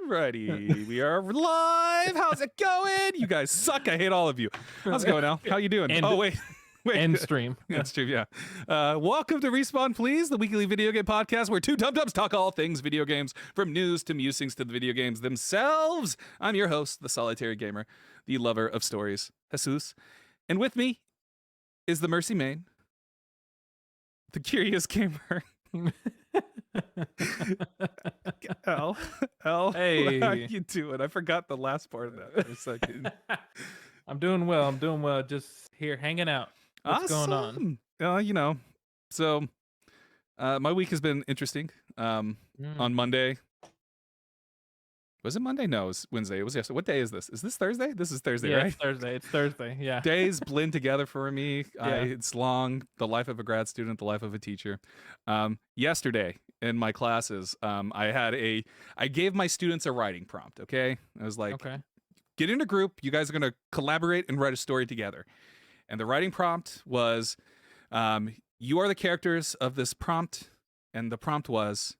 Alrighty, we are live. How's it going? You guys suck. I hate all of you. How's it going, Al? How you doing? Oh, wait. End stream. End stream, yeah. Welcome to Respawn, Please, the weekly video game podcast where two dum-dums talk all things video games, from news to musings to the video games themselves. I'm your host, the solitary gamer, the lover of stories, Jesus. And with me is the Mercy Main, the curious gamer. L, Hey, how you doing? I forgot the last part of that for a second. I'm doing well. Just here hanging out. What's going on? So my week has been interesting. On Monday. Was it Monday? No, it was Wednesday. It was yesterday. What day is this? Is this Thursday? This is Thursday, right? It's Thursday. Yeah. Days blend together for me. Yeah. It's long. The life of a grad student, the life of a teacher. Yesterday in my classes, I gave my students a writing prompt. Okay, I was like, Okay. get in a group. You guys are gonna collaborate and write a story together. And the writing prompt was, you are the characters of this prompt, and the prompt was,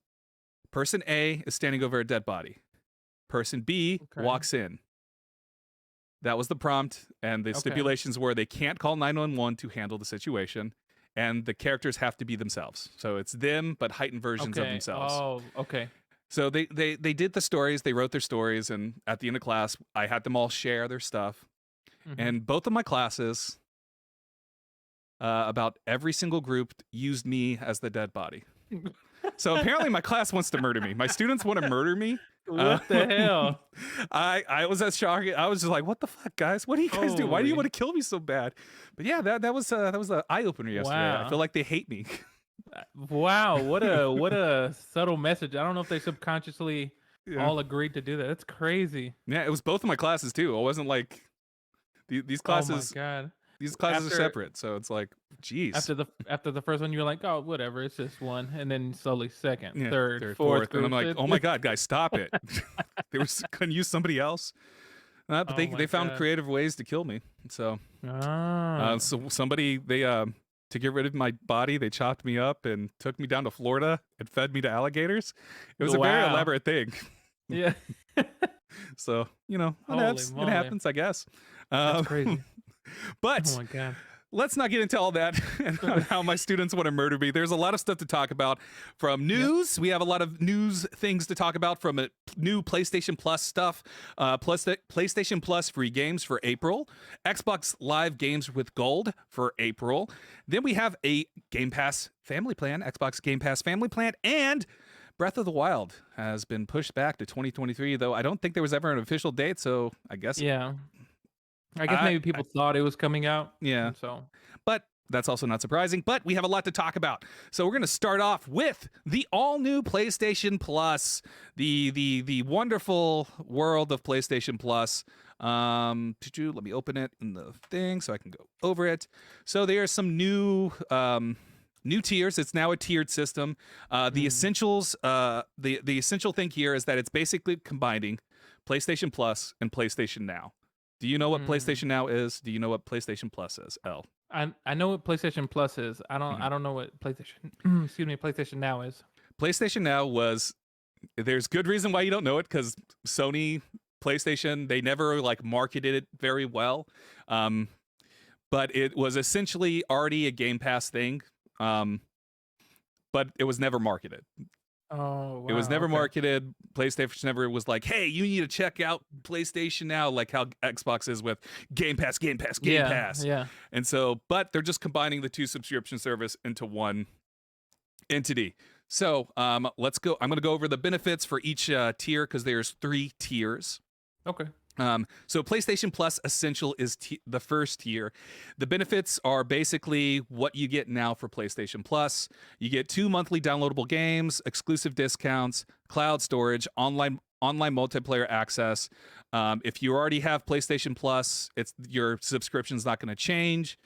person A is standing over a dead body. Person B walks in. That was the prompt, and the stipulations were they can't call 911 to handle the situation, and the characters have to be themselves. So it's them, but heightened versions of themselves. Oh, okay. So they did the stories, they wrote their stories, and at the end of class, I had them all share their stuff. And both of my classes, about every single group, used me as the dead body. So apparently my class wants to murder me. My students want to murder me. What the hell? I was at shock. I was just like, what the fuck, guys? What do you guys do? Why do you Holy. want to kill me so bad? But yeah, that was an eye-opener yesterday. Wow. I feel like they hate me. Wow, what a subtle message. I don't know if they subconsciously all agreed to do that. That's crazy. Yeah, it was both of my classes too. It wasn't like these classes. Oh my God. These classes are separate, so it's like, geez. After the first one, you're like, oh, whatever, it's just one, and then slowly second, third, fourth, and I'm like, oh my God, guys, stop it! They couldn't use somebody else, but they found creative ways to kill me. So, so somebody to get rid of my body, they chopped me up and took me down to Florida and fed me to alligators. It was a very elaborate thing. Yeah. So it happens, I guess. That's crazy. But oh my God. Let's not get into all that and how my students want to murder me. There's a lot of stuff to talk about from news. Yep. We have a lot of news things to talk about from a new PlayStation Plus stuff, plus the PlayStation Plus free games for April, Xbox Live games with gold for April. Then we have a Game Pass family plan, Xbox Game Pass family plan, and Breath of the Wild has been pushed back to 2023, though I don't think there was ever an official date, so I guess... Yeah. I guess maybe people thought it was coming out. Yeah. So, but that's also not surprising. But we have a lot to talk about. So we're going to start off with the all-new PlayStation Plus, the wonderful world of PlayStation Plus. Let me open it in the thing so I can go over it. So there are some new tiers. It's now a tiered system. The essentials, the essential thing here is that it's basically combining PlayStation Plus and PlayStation Now. Do you know what PlayStation Now is? Do you know what PlayStation Plus is? L. I know what PlayStation Plus is. I don't know what PlayStation Now is. PlayStation Now was, there's good reason why you don't know it, because Sony, PlayStation, they never marketed it very well. But it was essentially already a Game Pass thing. But it was never marketed. Oh, wow. It was never marketed. PlayStation never was like, hey, you need to check out PlayStation Now, like how Xbox is with Game Pass. Yeah. And so, but they're just combining the two subscription service into one entity. So let's go. I'm going to go over the benefits for each tier, because there's 3 tiers. Okay. So PlayStation Plus Essential is the first tier. The benefits are basically what you get now for PlayStation Plus. You get 2 monthly downloadable games, exclusive discounts, cloud storage, online multiplayer access. If you already have PlayStation Plus, your subscription's not going to change.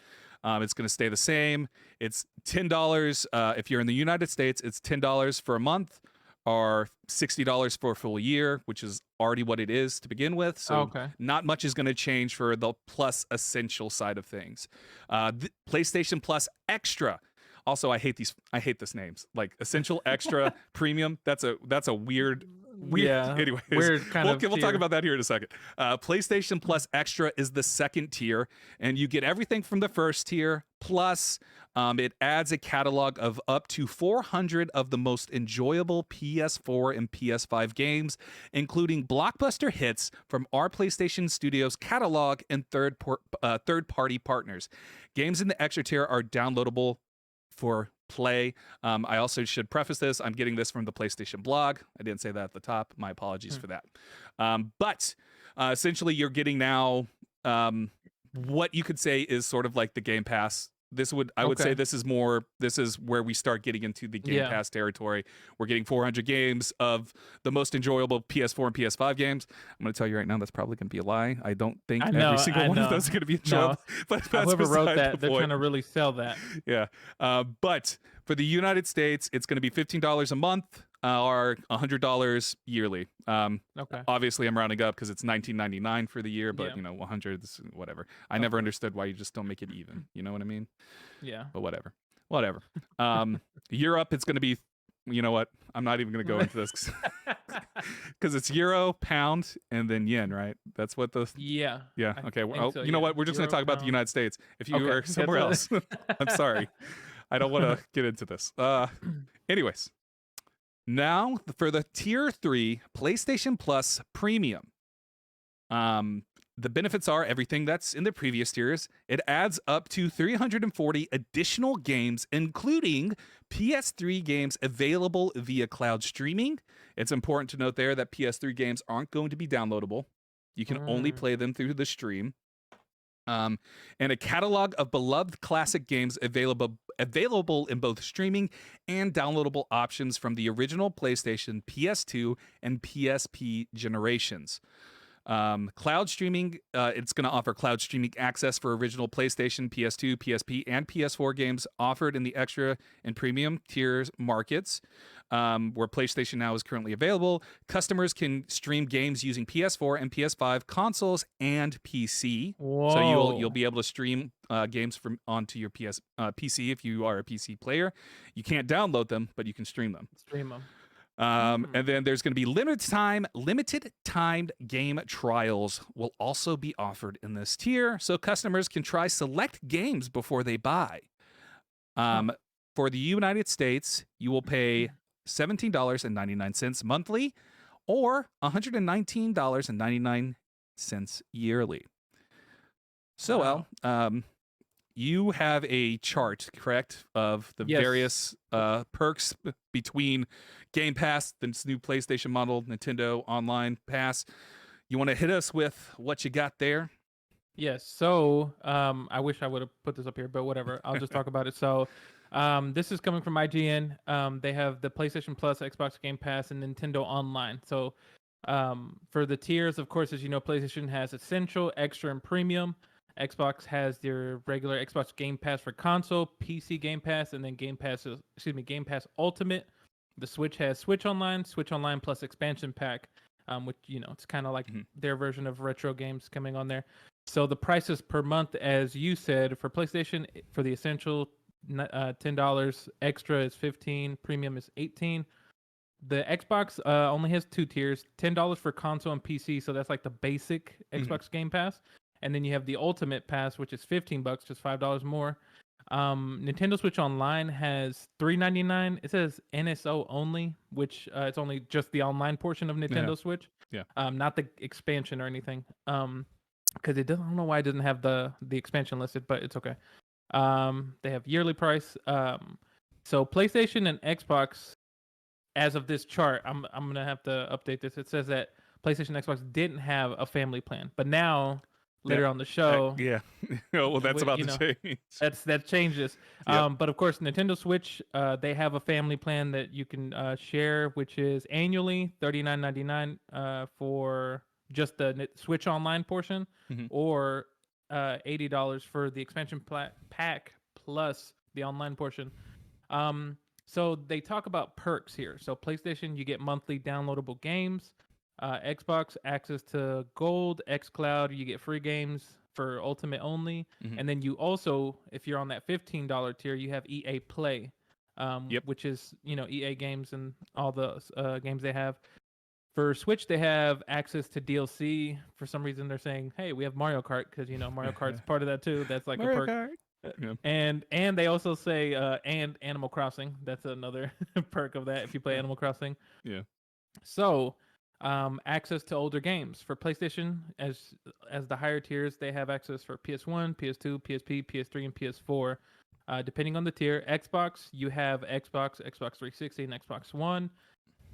It's going to stay the same. It's $10. If you're in the United States, it's $10 for a month, or $60 for a full year, which is already what it is to begin with. So not much is going to change for the Plus Essential side of things. PlayStation Plus Extra. Also, I hate this names, like Essential, Extra, Premium. That's a weird Yeah, anyways, weird kind of we'll talk tier. about that here in a second. PlayStation Plus Extra is the second tier, and you get everything from the first tier. Plus, it adds a catalog of up to 400 of the most enjoyable PS4 and PS5 games, including blockbuster hits from our PlayStation Studios catalog and third-party partners. Games in the Extra tier are downloadable for play. I also should preface this. I'm getting this from the PlayStation blog. I didn't say that at the top. My apologies for that. But essentially, you're getting now what you could say is sort of like the Game Pass. I would say this is where we start getting into the Game Pass territory. We're getting 400 games of the most enjoyable PS4 and PS5 games. I'm going to tell you right now, that's probably going to be a lie. I don't think every single one of those is going to be enjoyable. But that's whoever wrote beside that, the they're point. trying to really sell that. Yeah. But for the United States, it's going to be $15 a month or $100 yearly. Obviously, I'm rounding up because it's $19.99 for the year, but 100 is whatever. I never understood why you just don't make it even. You know what I mean? Yeah. But whatever. Europe, it's going to be. You know what? I'm not even going to go into this because it's euro, pound, and then yen, right? That's what the yeah. Okay. Well, so, you know what? We're just going to talk about the United States. If you are somewhere else, I'm sorry. I don't want to get into this. Anyways, now for the tier 3 PlayStation Plus Premium. The benefits are everything that's in the previous tiers. It adds up to 340 additional games, including PS3 games available via cloud streaming. It's important to note there that PS3 games aren't going to be downloadable. You can only play them through the stream. And a catalog of beloved classic games available in both streaming and downloadable options from the original PlayStation, PS2, and PSP generations. Cloud streaming, it's going to offer cloud streaming access for original PlayStation, PS2, PSP, and PS4 games offered in the Extra and Premium tiers markets, where PlayStation Now is currently available. Customers can stream games using PS4 and PS5 consoles and PC. Whoa. So you'll be able to stream games from onto your PC if you are a PC player. You can't download them, but you can stream them. And then there's going to be limited timed game trials will also be offered in this tier, so customers can try select games before they buy. For the United States, you will pay $17.99 monthly or $119.99 yearly. So, you have a chart, correct, of the various perks between Game Pass, this new PlayStation model, Nintendo Online Pass. You want to hit us with what you got there? Yes. So I wish I would have put this up here, but whatever. I'll just talk about it. So this is coming from IGN. They have the PlayStation Plus, Xbox Game Pass, and Nintendo Online. So for the tiers, of course, as you know, PlayStation has Essential, Extra, and Premium. Xbox has their regular Xbox Game Pass for console, PC Game Pass, and then Game Pass Ultimate. The Switch has Switch Online plus expansion pack, which, it's kind of like their version of retro games coming on there. So the prices per month, as you said, for PlayStation, for the Essential, $10, Extra is $15, Premium is $18. The Xbox only has 2 tiers, $10 for console and PC, so that's like the basic Xbox Game Pass. And then you have the Ultimate Pass, which is $15, just $5 more. Nintendo Switch Online has $3.99. It says NSO only, which it's only just the online portion of Nintendo Switch. Yeah. Not the expansion or anything. Because I don't know why it doesn't have the expansion listed, but it's okay. They have yearly price. So PlayStation and Xbox, as of this chart, I'm gonna have to update this. It says that PlayStation and Xbox didn't have a family plan, but now later on the show, well, that's about to change. That changes. But of course, Nintendo Switch, they have a family plan that you can share, which is annually $39.99 for just the Switch Online portion, or $80 for the expansion pack plus the online portion. So they talk about perks here. So PlayStation, you get monthly downloadable games. Xbox, access to Gold, xCloud, you get free games for Ultimate only. And then you also, if you're on that $15 tier, you have EA Play, which is, EA games and all the games they have. For Switch, they have access to DLC. For some reason, they're saying, "Hey, we have Mario Kart," because Mario Kart's part of that too. That's like Mario a perk. Kart. Yeah. And they also say and Animal Crossing. That's another perk of that if you play Animal Crossing. Yeah. So, access to older games for PlayStation as the higher tiers, they have access for PS1, PS2, PSP, PS3, and PS4. Depending on the tier, Xbox, you have Xbox 360, and Xbox One.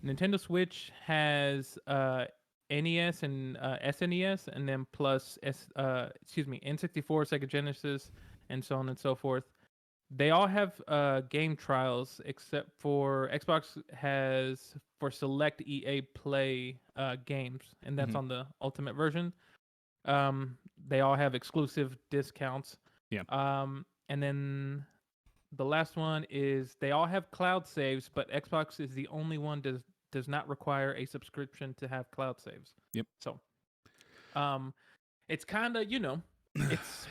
Nintendo Switch has NES and SNES, and then plus N64, Sega Genesis, and so on and so forth. They all have game trials, except for Xbox has for select EA Play games, and that's on the Ultimate version. They all have exclusive discounts. Yeah. And then the last one is they all have cloud saves, but Xbox is the only one does not require a subscription to have cloud saves. Yep. So, it's kind of it's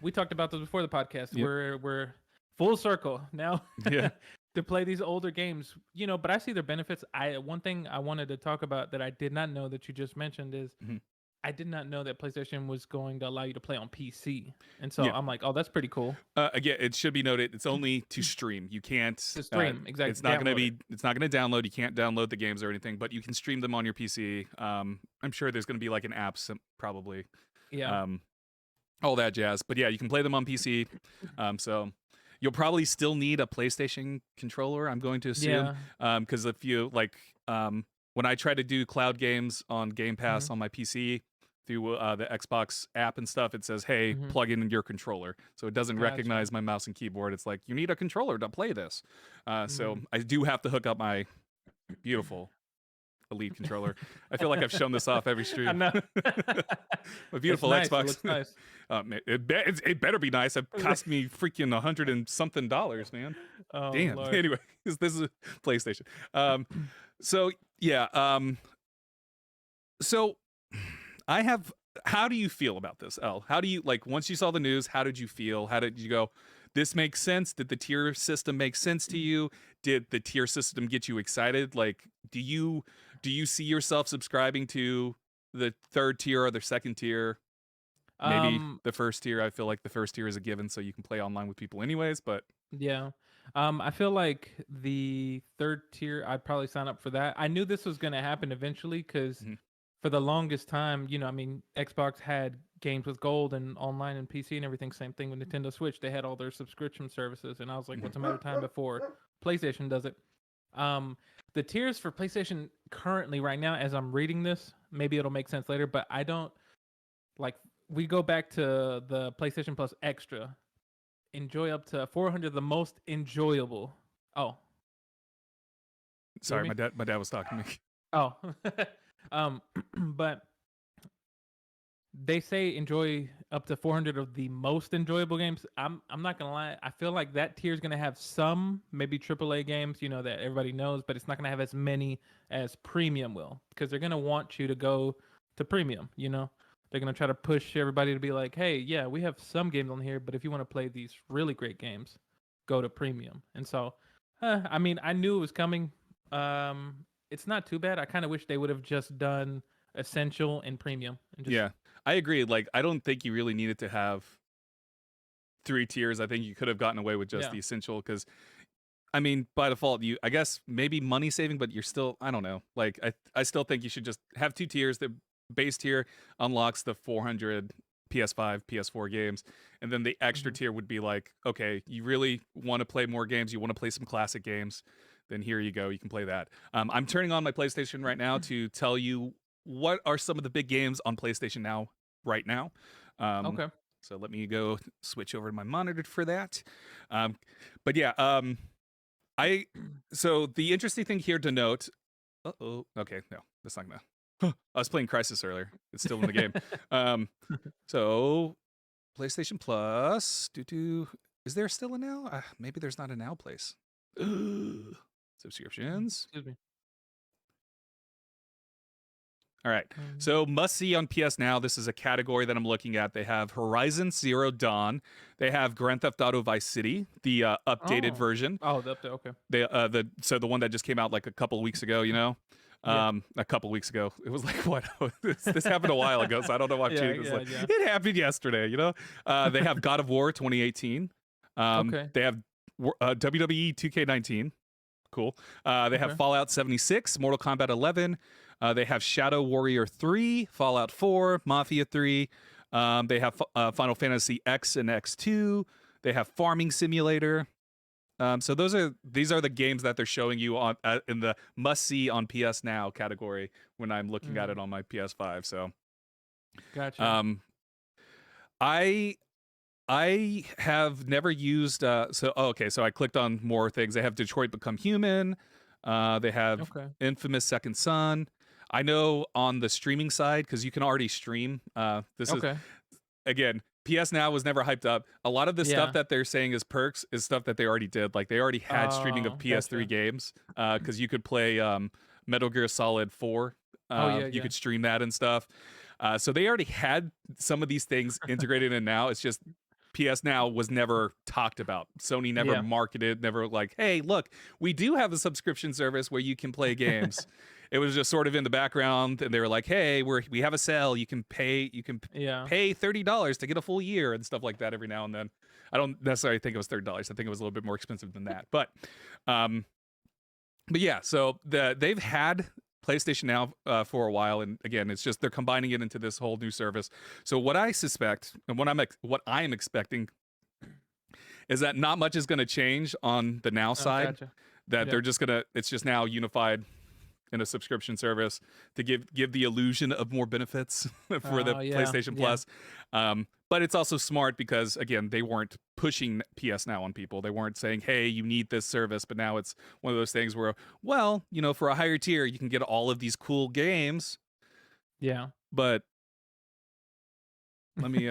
we talked about this before the podcast. Yep. We're full circle now. Yeah. To play these older games, but I see their benefits. One thing I wanted to talk about that I did not know that you just mentioned is I did not know that PlayStation was going to allow you to play on PC, and so I'm like, oh, that's pretty cool. Again, it should be noted, it's only to stream. You can't to stream. Exactly. It's not going to download. You can't download the games or anything, but you can stream them on your PC. I'm sure there's going to be like an app, probably. Yeah. All that jazz. But yeah, you can play them on PC. So you'll probably still need a PlayStation controller, I'm going to assume. Because if you when I try to do cloud games on Game Pass on my PC through the Xbox app and stuff, it says, hey, plug in your controller. So it doesn't recognize my mouse and keyboard. It's like, you need a controller to play this. So I do have to hook up my beautiful Elite controller. I feel like I've shown this off every stream. I know. My beautiful It's Xbox. It looks nice. It better be nice. It cost me freaking $100 and something, man. Oh, damn. Lord. Anyway, this is a PlayStation. So yeah. So how do you feel about this, Elle? How do you, once you saw the news, how did you feel? How did you go, this makes sense? Did the tier system make sense to you? Did the tier system get you excited? Do you see yourself subscribing to the third tier or the second tier? Maybe the first tier. I feel like the first tier is a given, so you can play online with people anyways, but yeah. I feel like the third tier, I'd probably sign up for that. I knew this was going to happen eventually because for the longest time, Xbox had games with gold and online and PC and everything. Same thing with Nintendo Switch. They had all their subscription services, and I was like, what's a matter of time before PlayStation does it? The tiers for PlayStation currently right now, as I'm reading this, maybe it'll make sense later, but I don't we go back to the PlayStation Plus Extra. Enjoy up to 400, the most enjoyable. Oh. Sorry, my dad was talking to me. Oh. But they say enjoy up to 400 of the most enjoyable games. I'm not gonna lie. I feel like that tier is gonna have some maybe AAA games, that everybody knows, but it's not gonna have as many as premium will, because they're gonna want you to go to premium. They're gonna try to push everybody to be like, hey, yeah, we have some games on here, but if you want to play these really great games, go to premium. And so, I knew it was coming. It's not too bad. I kind of wish they would have just done essential and premium. And yeah, I agree. I don't think you really needed to have 3 tiers. I think you could have gotten away with just the essential, because by default, I guess maybe money saving, but you're still, I don't know. I still think you should just have 2 tiers. The base tier unlocks the 400 PS5, PS4 games, and then the extra tier would be okay, you really want to play more games, you want to play some classic games, then here you go, you can play that. I'm turning on my PlayStation right now to tell you what are some of the big games on PlayStation now, right now. Okay. So let me go switch over to my monitor for that. But yeah, so the interesting thing here to note, okay, no, that's not gonna. I was playing Crysis earlier. It's still in the game. So PlayStation Plus. Is there still a Now? Maybe there's not a Now place. Subscriptions. Excuse me. All right. So must see on PS Now. This is a category that I'm looking at. They have Horizon Zero Dawn. They have Grand Theft Auto Vice City, the updated version. Oh, the update. Okay. The one that just came out a couple of weeks ago. a couple weeks ago. It was like, what? This happened a while ago, so I don't know why I'm cheating. It's like, it happened yesterday, you know? They have God of War 2018. Okay. They have WWE 2K19. Cool. They have Fallout 76, Mortal Kombat 11. They have Shadow Warrior 3, Fallout 4, Mafia 3. They have Final Fantasy X and X2. They have Farming Simulator. So these are the games that they're showing you on in the must see on PS Now category when I'm looking at it on my PS5. So, gotcha. I have never used. So I clicked on more things. They have Detroit Become Human. They have Infamous Second Son. I know on the streaming side, because you can already stream. This is again. PS Now was never hyped up. A lot of the stuff that they're saying is perks is stuff that they already did. Like they already had streaming of PS3 games because you could play Metal Gear Solid 4. You could stream that and stuff. So they already had some of these things integrated in now. It's just PS Now was never talked about. Sony never marketed, never like, hey, look, we do have a subscription service where you can play games. It was just sort of in the background, and they were like, "Hey, we have a sale. You can pay pay $30 to get a full year and stuff like that every now and then." I don't necessarily think it was $30. I think it was a little bit more expensive than that. But yeah. So they've had PlayStation Now for a while, and again, it's just they're combining it into this whole new service. So what I suspect, and what I'm expecting, is that not much is going to change on the Now side. That they're just it's just now unified in a subscription service to give the illusion of more benefits for the PlayStation Plus. But it's also smart because, again, they weren't pushing PS Now on people. They weren't saying, hey, you need this service. But now it's one of those things where, well, you know, for a higher tier, you can get all of these cool games. Yeah. But let me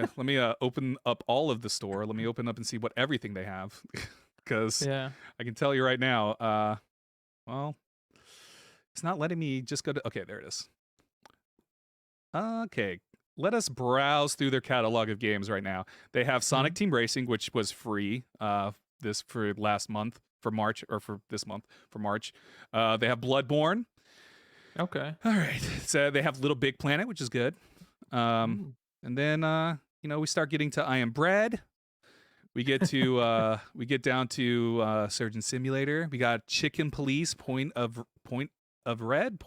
open up all of the store. Let me open up and see what everything they have. Because I can tell you right now, well, it's not letting me just go to... Okay, there it is. Okay, let us browse through their catalog of games right now. They have Sonic Team Racing, which was free for last month, for March, or for this month, for March. They have Bloodborne. Okay. All right. So they have Little Big Planet, which is good. And then, we start getting to I Am Bread. We get to we get down to Surgeon Simulator. We got Chicken Police, Point at Red.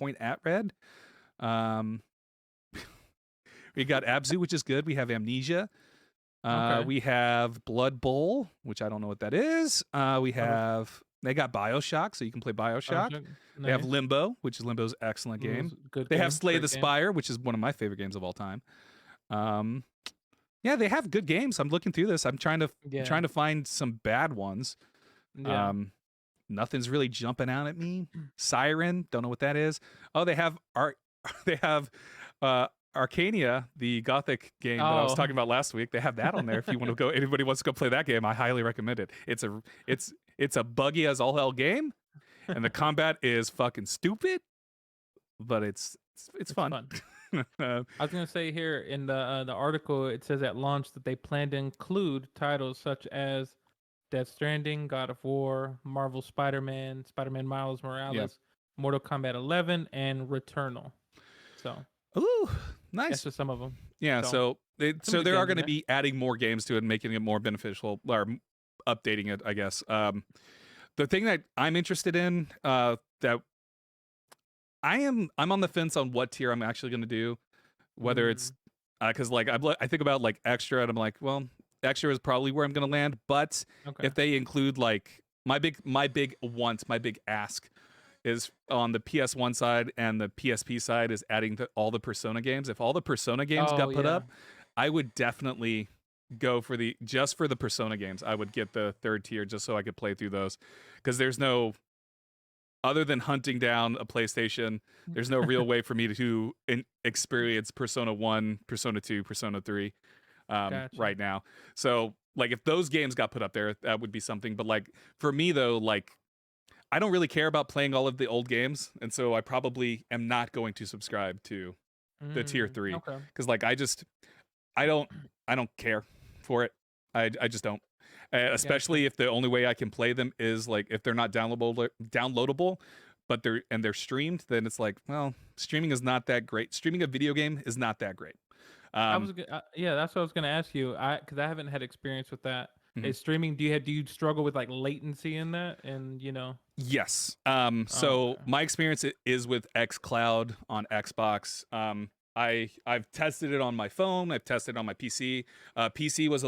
We got Abzu, which is good. We have Amnesia. We have Blood Bowl, which I don't know what that is. They got Bioshock, so you can play Bioshock. Nice. They have Limbo, which is Limbo's excellent game. They have Slay the Spire, which is one of my favorite games of all time. Yeah, they have good games. I'm looking through this. I'm trying to find some bad ones. Yeah. Nothing's really jumping out at me. Siren, don't know what that is. Oh, they have Arcania, the Gothic game that I was talking about last week. They have that on there. If you want to go, anybody wants to go play that game, I highly recommend it. It's a buggy as all hell game, and the combat is fucking stupid, but it's fun. I was gonna say here in the article, it says at launch that they plan to include titles such as Death Stranding, God of War, Marvel Spider-Man, Spider-Man Miles Morales, Mortal Kombat 11, and Returnal. So, ooh, nice. That's just some of them. Yeah, so they are going to be adding more games to it and making it more beneficial, or updating it, I guess. The thing that I'm interested in, that I'm on the fence on what tier I'm actually going to do, whether it's because like I think about like extra, and I'm like, well, extra is probably where I'm going to land. But if they include like my big ask is on the PS1 side and the PSP side is adding all the Persona games. If all the Persona games got put up, I would definitely go for the Persona games. I would get the third tier just so I could play through those, because there's no, other than hunting down a PlayStation, there's no real way for me to experience Persona 1, Persona 2, Persona 3 right now. So like if those games got put up there, that would be something. But like for me though, like I don't really care about playing all of the old games, and so I probably am not going to subscribe to the tier 3, because like I don't care for it. I just don't. Especially if the only way I can play them is like if they're not downloadable. they're streamed, then it's like, well, streaming is not that great. Streaming a video game is not that great. Yeah, that's what I was gonna ask you. Because I haven't had experience with that. Mhm. Is streaming? Do you struggle with like latency in that? And Yes. Oh, So okay. my experience is with xCloud on Xbox. I've tested it on my phone. I've tested it on my PC. PC was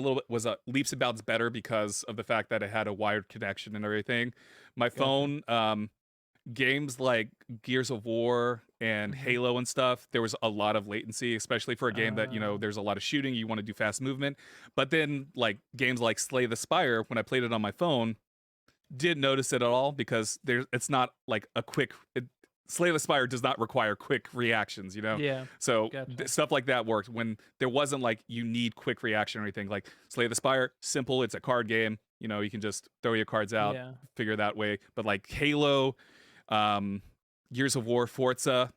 a leaps and bounds better because of the fact that it had a wired connection and everything. My Gotcha. phone, games like Gears of War and Hmm. Halo and stuff, there was a lot of latency, especially for a game that, Uh, there's a lot of shooting, you want to do fast movement. But then like games like Slay the Spire, when I played it on my phone, didn't notice it at all because it's not like Slay the Spire does not require quick reactions. yeah. So Gotcha. stuff like that worked when there wasn't like you need quick reaction or anything. Like Slay the Spire, simple, it's a card game. You can just throw your cards out, Yeah. figure that way. But like Halo, um, Gears of War, Forza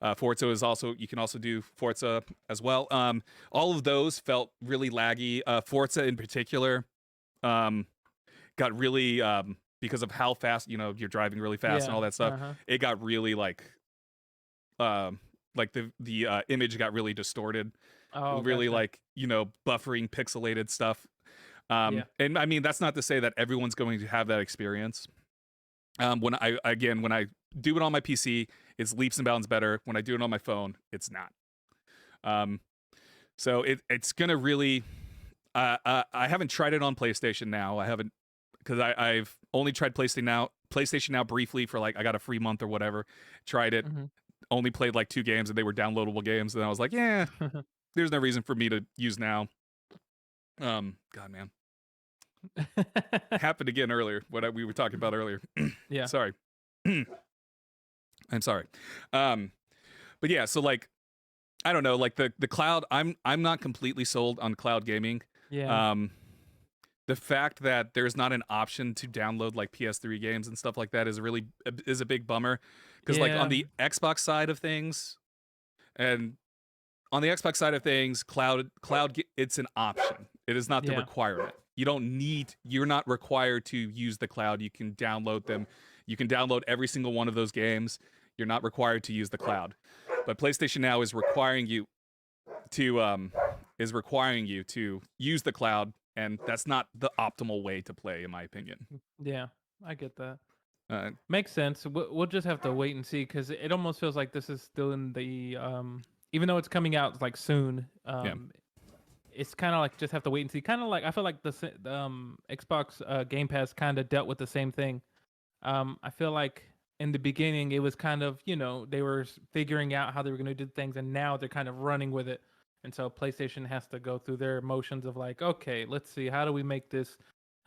is also, you can also do Forza as well. All of those felt really laggy. Forza in particular, um, got really because of how fast you're driving really fast and Yeah. all that stuff. Uh-huh. It got really like the image got really distorted, Oh, really gotcha. like buffering pixelated stuff. Yeah. And I mean, that's not to say that everyone's going to have that experience. When I do it on my PC, it's leaps and bounds better. When I do it on my phone, it's not. Um, so it's gonna really. I haven't tried it on PlayStation Now. I haven't, because I've only tried PlayStation Now briefly for like I got a free month or whatever. Tried it, Hmm. only played like 2 games and they were downloadable games, and I was like, yeah, there's no reason for me to use Now. God, man, happened again earlier. We were talking about earlier. Yeah. Sorry. I'm sorry. Um, but yeah, so like I don't know, like the cloud. I'm not completely sold on cloud gaming. Yeah. Um, the fact that there's not an option to download like PS3 games and stuff like that is a big bummer, because like on Yeah. the Xbox side of things, and on the Xbox side of things, it's an option. It is not the Yeah. requirement. You're not required to use the cloud. You can download them. You can download every single one of those games. You're not required to use the cloud. But PlayStation Now is requiring you to use the cloud, and that's not the optimal way to play, in my opinion. Yeah. I get that. Uh, Makes sense. We'll just have to wait and see because it almost feels like this is still in the even though it's coming out like soon. yeah. It's kind of like just have to wait and see. Kind of like I feel like the Xbox Game Pass kind of dealt with the same thing. I feel like in the beginning it was kind of they were figuring out how they were going to do things, and now they're kind of running with it. And so PlayStation has to go through their motions of like, okay, let's see, how do we make this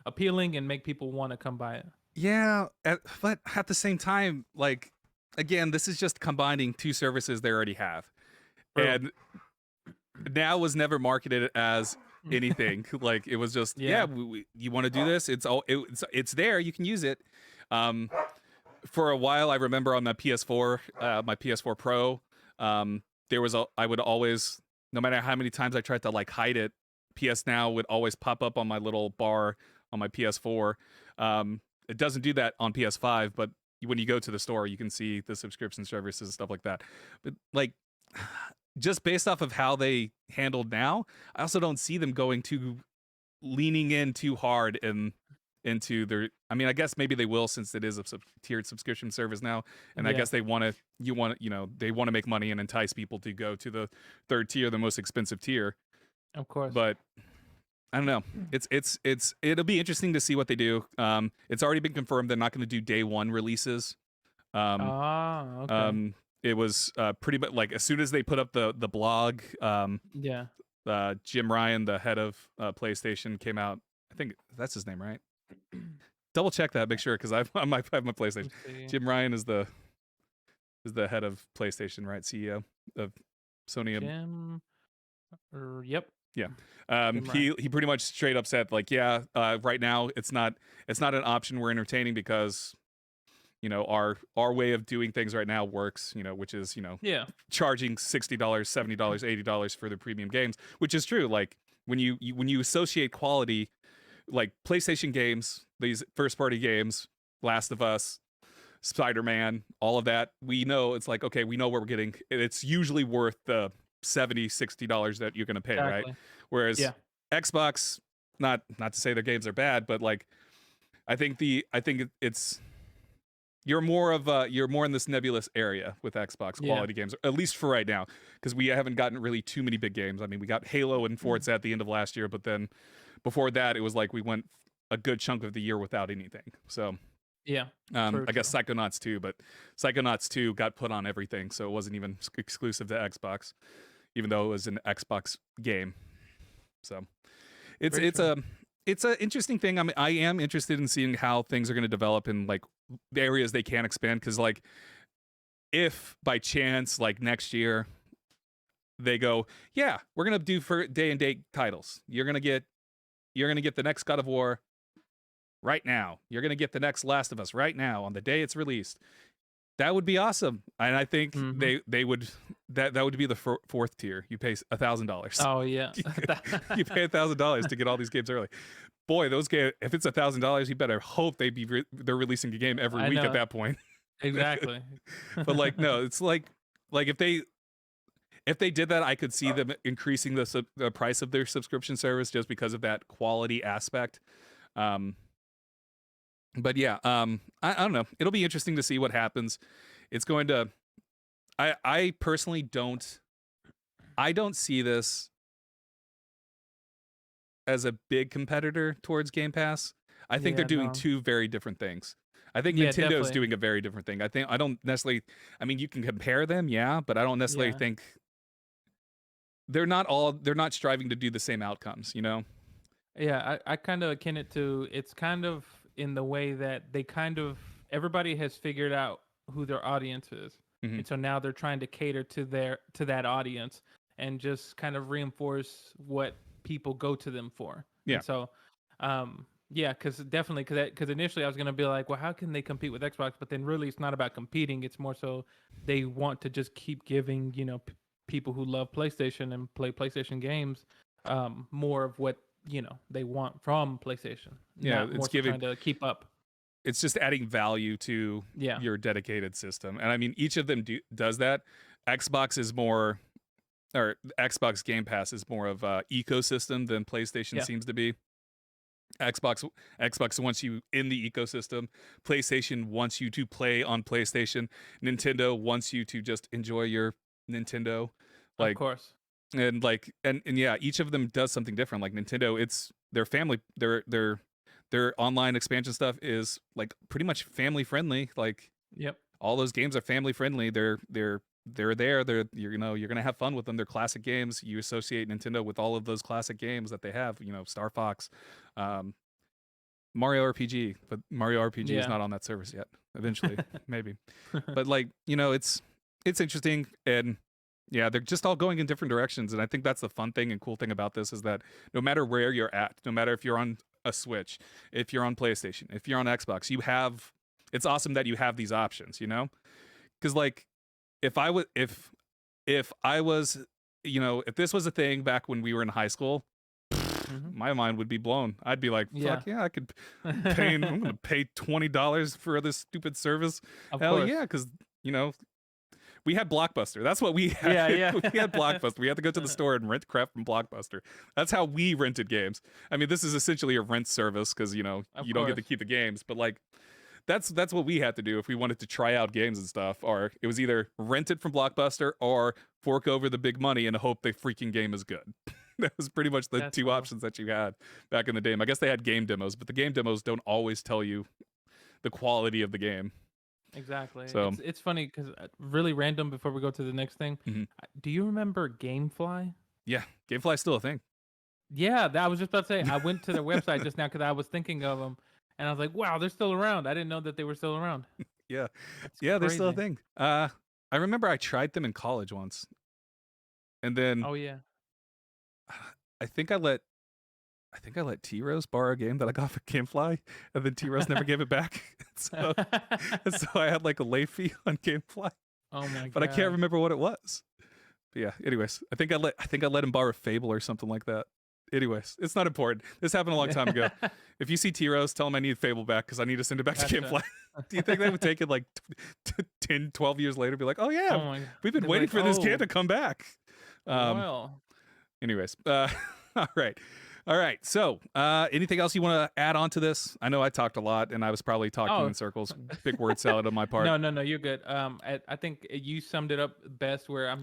appealing and make people want to come buy it. Yeah, but at the same time, like, again, this is just combining two services they already have, True. and Now was never marketed as anything. Like it was just, yeah, Yeah. you want to do this? It's there. You can use it. Um, for a while, I remember on my PS4 Pro, I would always, no matter how many times I tried to like hide it, PS Now would always pop up on my little bar on my PS4. It doesn't do that on PS5, but when you go to the store, you can see the subscription services and stuff like that. But like, just based off of how they handled Now, I also don't see them leaning in too hard into their. I mean, I guess maybe they will, since it is a tiered subscription service now, and I Yeah. guess they want to make money and entice people to go to the third tier, the most expensive tier. Of course. But I don't know. It'll be interesting to see what they do. It's already been confirmed they're not going to do day one releases. Okay. It was pretty much like as soon as they put up the blog, Yeah. Jim Ryan, the head of PlayStation, came out. I think that's his name, right? Double check that, make sure, because I have my PlayStation. Let's see. Jim Ryan is the head of PlayStation, right? CEO of Sony. Jim. Yep. Yeah. Jim Ryan. He pretty much straight up said like, yeah, right now it's not an option we're entertaining, because our way of doing things right now works, which is Yeah. charging $60, $70, $80 for the premium games, which is true. Like when you associate quality, like PlayStation games, these first party games, Last of Us, Spider-Man, all of that. We know it's like, okay, we know what we're getting. It's usually worth the $70-$60 that you're going to pay, right? Exactly. Whereas Yeah. Xbox, not to say their games are bad, but like I think it's you're more in this nebulous area with Xbox quality games, at least for right now, because we haven't gotten really too many big games. I mean, we got Halo and Forza at the end of last year, but then before that, it was like we went a good chunk of the year without anything. So Yeah. I guess Psychonauts 2, but Psychonauts 2 got put on everything, so it wasn't even exclusive to Xbox, even though it was an Xbox game. So it's an interesting thing. I mean, I am interested in seeing how things are going to develop in like the areas they can expand, because like if by chance like next year they go, yeah, we're gonna do for day and date titles. You're gonna get the next God of War right now. You're gonna get the next Last of Us right now on the day it's released. That would be awesome, and I think they would that would be the fourth tier. You pay $1,000. Oh yeah, you pay $1,000 to get all these games early. Boy, those games, if it's $1,000, you better hope they're releasing a game every week at that point. Exactly. But like, no, it's like if they did that, I could see them increasing the price of their subscription service just because of that quality aspect. But yeah, I don't know. It'll be interesting to see what happens. It's going to. I personally don't see this as a big competitor towards Game Pass. I think they're doing two very different things. I think Nintendo is doing a very different thing. I don't necessarily. I mean, you can compare them, yeah, but I don't necessarily think they're not striving to do the same outcomes. You know? Yeah, I kind of akin it to. It's kind of in the way that everybody has figured out who their audience is, and so now they're trying to cater to that audience and just kind of reinforce what people go to them for. Yeah. And so, because initially I was gonna be like, well, how can they compete with Xbox? But then really, it's not about competing. It's more so they want to just keep giving people who love PlayStation and play PlayStation games more of what they want from PlayStation. Yeah, it's trying to keep up. It's just adding value to your dedicated system, and I mean each of them does that. Xbox Game Pass is more of a ecosystem than PlayStation seems to be. Xbox wants you in the ecosystem. PlayStation wants you to play on PlayStation. Nintendo wants you to just enjoy your Nintendo. Like, of course. And like and yeah, each of them does something different. Like Nintendo, it's their family, their online expansion stuff is like pretty much family friendly. Like, yep, all those games are family friendly. They're there. You're gonna have fun with them. They're classic games. You associate Nintendo with all of those classic games that they have. Star Fox, Mario RPG, but Mario RPG is not on that service yet. Eventually, maybe. But like it's interesting, and yeah, they're just all going in different directions. And I think that's the fun thing and cool thing about this is that no matter where you're at, no matter if you're on a Switch, if you're on PlayStation, if you're on Xbox, it's awesome that you have these options. Because like. If this was a thing back when we were in high school, my mind would be blown. I'd be like, fuck yeah, I could pay. I'm gonna pay $20 for this stupid service. Hell yeah, because we had Blockbuster. That's what we had. Yeah. We had Blockbuster. We had to go to the store and rent crap from Blockbuster. That's how we rented games. I mean, this is essentially a rent service because you don't get to keep the games, but like. That's what we had to do if we wanted to try out games and stuff. Or it was either rent it from Blockbuster or fork over the big money and hope the freaking game is good. That was pretty much the two options that you had back in the day. I guess they had game demos, but the game demos don't always tell you the quality of the game. Exactly. So it's funny because really random. Before we go to the next thing, do you remember GameFly? Yeah, GameFly is still a thing. Yeah, I was just about to say. I went to their website just now because I was thinking of them. And I was like, wow, they're still around. I didn't know that they were still around. Yeah. They're still a thing. I remember I tried them in college once. And then oh yeah. I think I let T-Rose borrow a game that I got for GameFly, and then T-Rose never gave it back. So I had like a late fee on GameFly. Oh my god. But I can't remember what it was. But yeah, anyways, I think I let him borrow Fable or something like that. Anyways, it's not important. This happened a long time ago. If you see T-Rose, tell him I need Fable back because I need to send it back to Gamefly. Do you think they would take it like 10, 12 years later? Be like, oh yeah, we've been waiting for this kid to come back. Well. Anyways, all right. So, anything else you want to add on to this? I know I talked a lot, and I was probably talking in circles. Big word salad on my part. No, you're good. I think you summed it up best. Where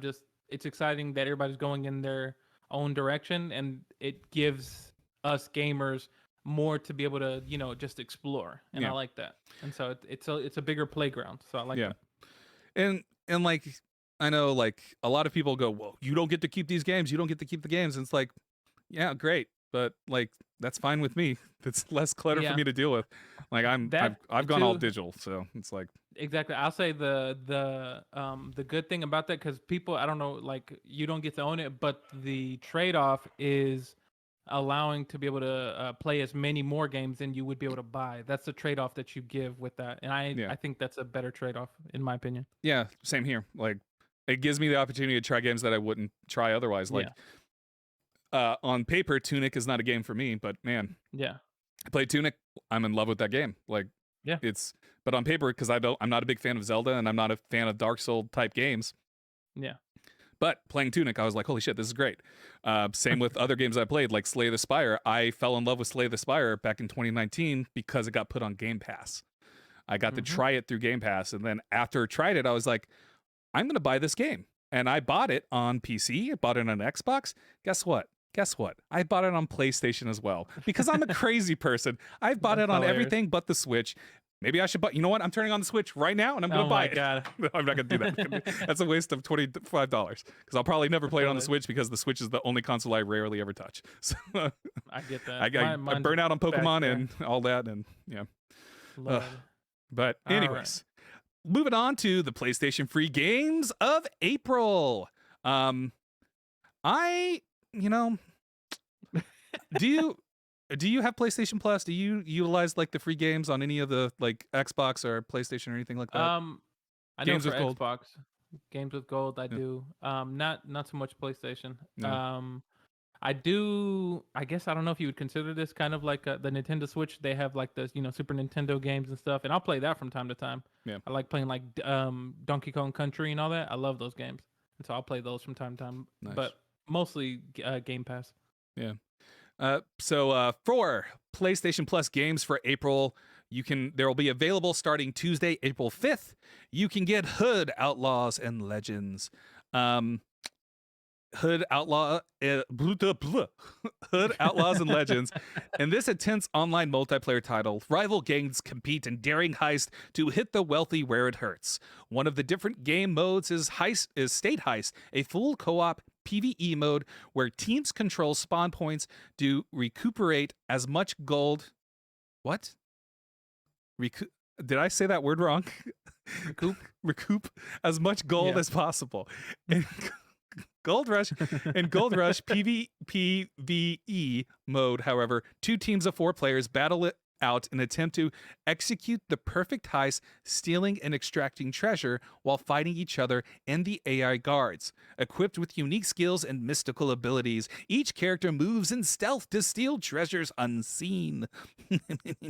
it's exciting that everybody's going in their own direction, and it gives us gamers more to be able to, just explore, and I like that. And so it's a bigger playground. So I like that. And like, I know like a lot of people go, well, you don't get to keep these games. You don't get to keep the games. And it's like, yeah, great. But like, that's fine with me. It's less clutter for me to deal with. Like I've gone all digital. So it's like, exactly. I'll say the good thing about that, because people, I don't know, like you don't get to own it, but the trade-off is allowing to be able to play as many more games than you would be able to buy. That's the trade-off that you give with that. And I think that's a better trade-off in my opinion. Yeah, same here. Like it gives me the opportunity to try games that I wouldn't try otherwise. Like on paper, Tunic is not a game for me, but man, I played Tunic. I'm in love with that game. Like, but on paper, because I'm not a big fan of Zelda, and I'm not a fan of Dark Souls type games. Yeah. But playing Tunic, I was like, holy shit, this is great. Same with other games I played, like Slay the Spire. I fell in love with Slay the Spire back in 2019 because it got put on Game Pass. I got to try it through Game Pass, and then after I tried it, I was like, I'm going to buy this game. And I bought it on PC. I bought it on Xbox. Guess what? I bought it on PlayStation as well because I'm a crazy person. I've bought it on everything but the Switch. Maybe I should buy. You know what? I'm turning on the Switch right now, and I'm going to buy it. No, I'm not going to do that. That's a waste of $25 because I'll probably never play it on the Switch because the Switch is the only console I rarely ever touch. So I get that. I burn out on Pokemon and all that, and but anyways, moving on to the PlayStation free games of April. Do you have PlayStation Plus? Do you utilize like the free games on any of the like Xbox or PlayStation or anything like that? I know for Xbox, games with gold, I do. Not so much PlayStation. No. I do. I guess I don't know if you would consider this kind of like the Nintendo Switch. They have like the Super Nintendo games and stuff, and I'll play that from time to time. Yeah. I like playing like Donkey Kong Country and all that. I love those games, and so I'll play those from time to time. Nice. But mostly Game Pass. Yeah. So for PlayStation Plus games for April, there will be available starting Tuesday, April 5th. You can get Hood, Outlaws, and Legends. Hood Outlaws and Legends. In this intense online multiplayer title, rival gangs compete in daring heist to hit the wealthy where it hurts. One of the different game modes is State Heist, a full co-op PvE mode where teams control spawn points to recuperate as much gold. What? Did I say that word wrong? Recoup as much gold as possible. Gold Rush PvE mode, however, 2 teams of 4 players battle it out in an attempt to execute the perfect heist, stealing and extracting treasure while fighting each other and the AI guards. Equipped with unique skills and mystical abilities, each character moves in stealth to steal treasures unseen.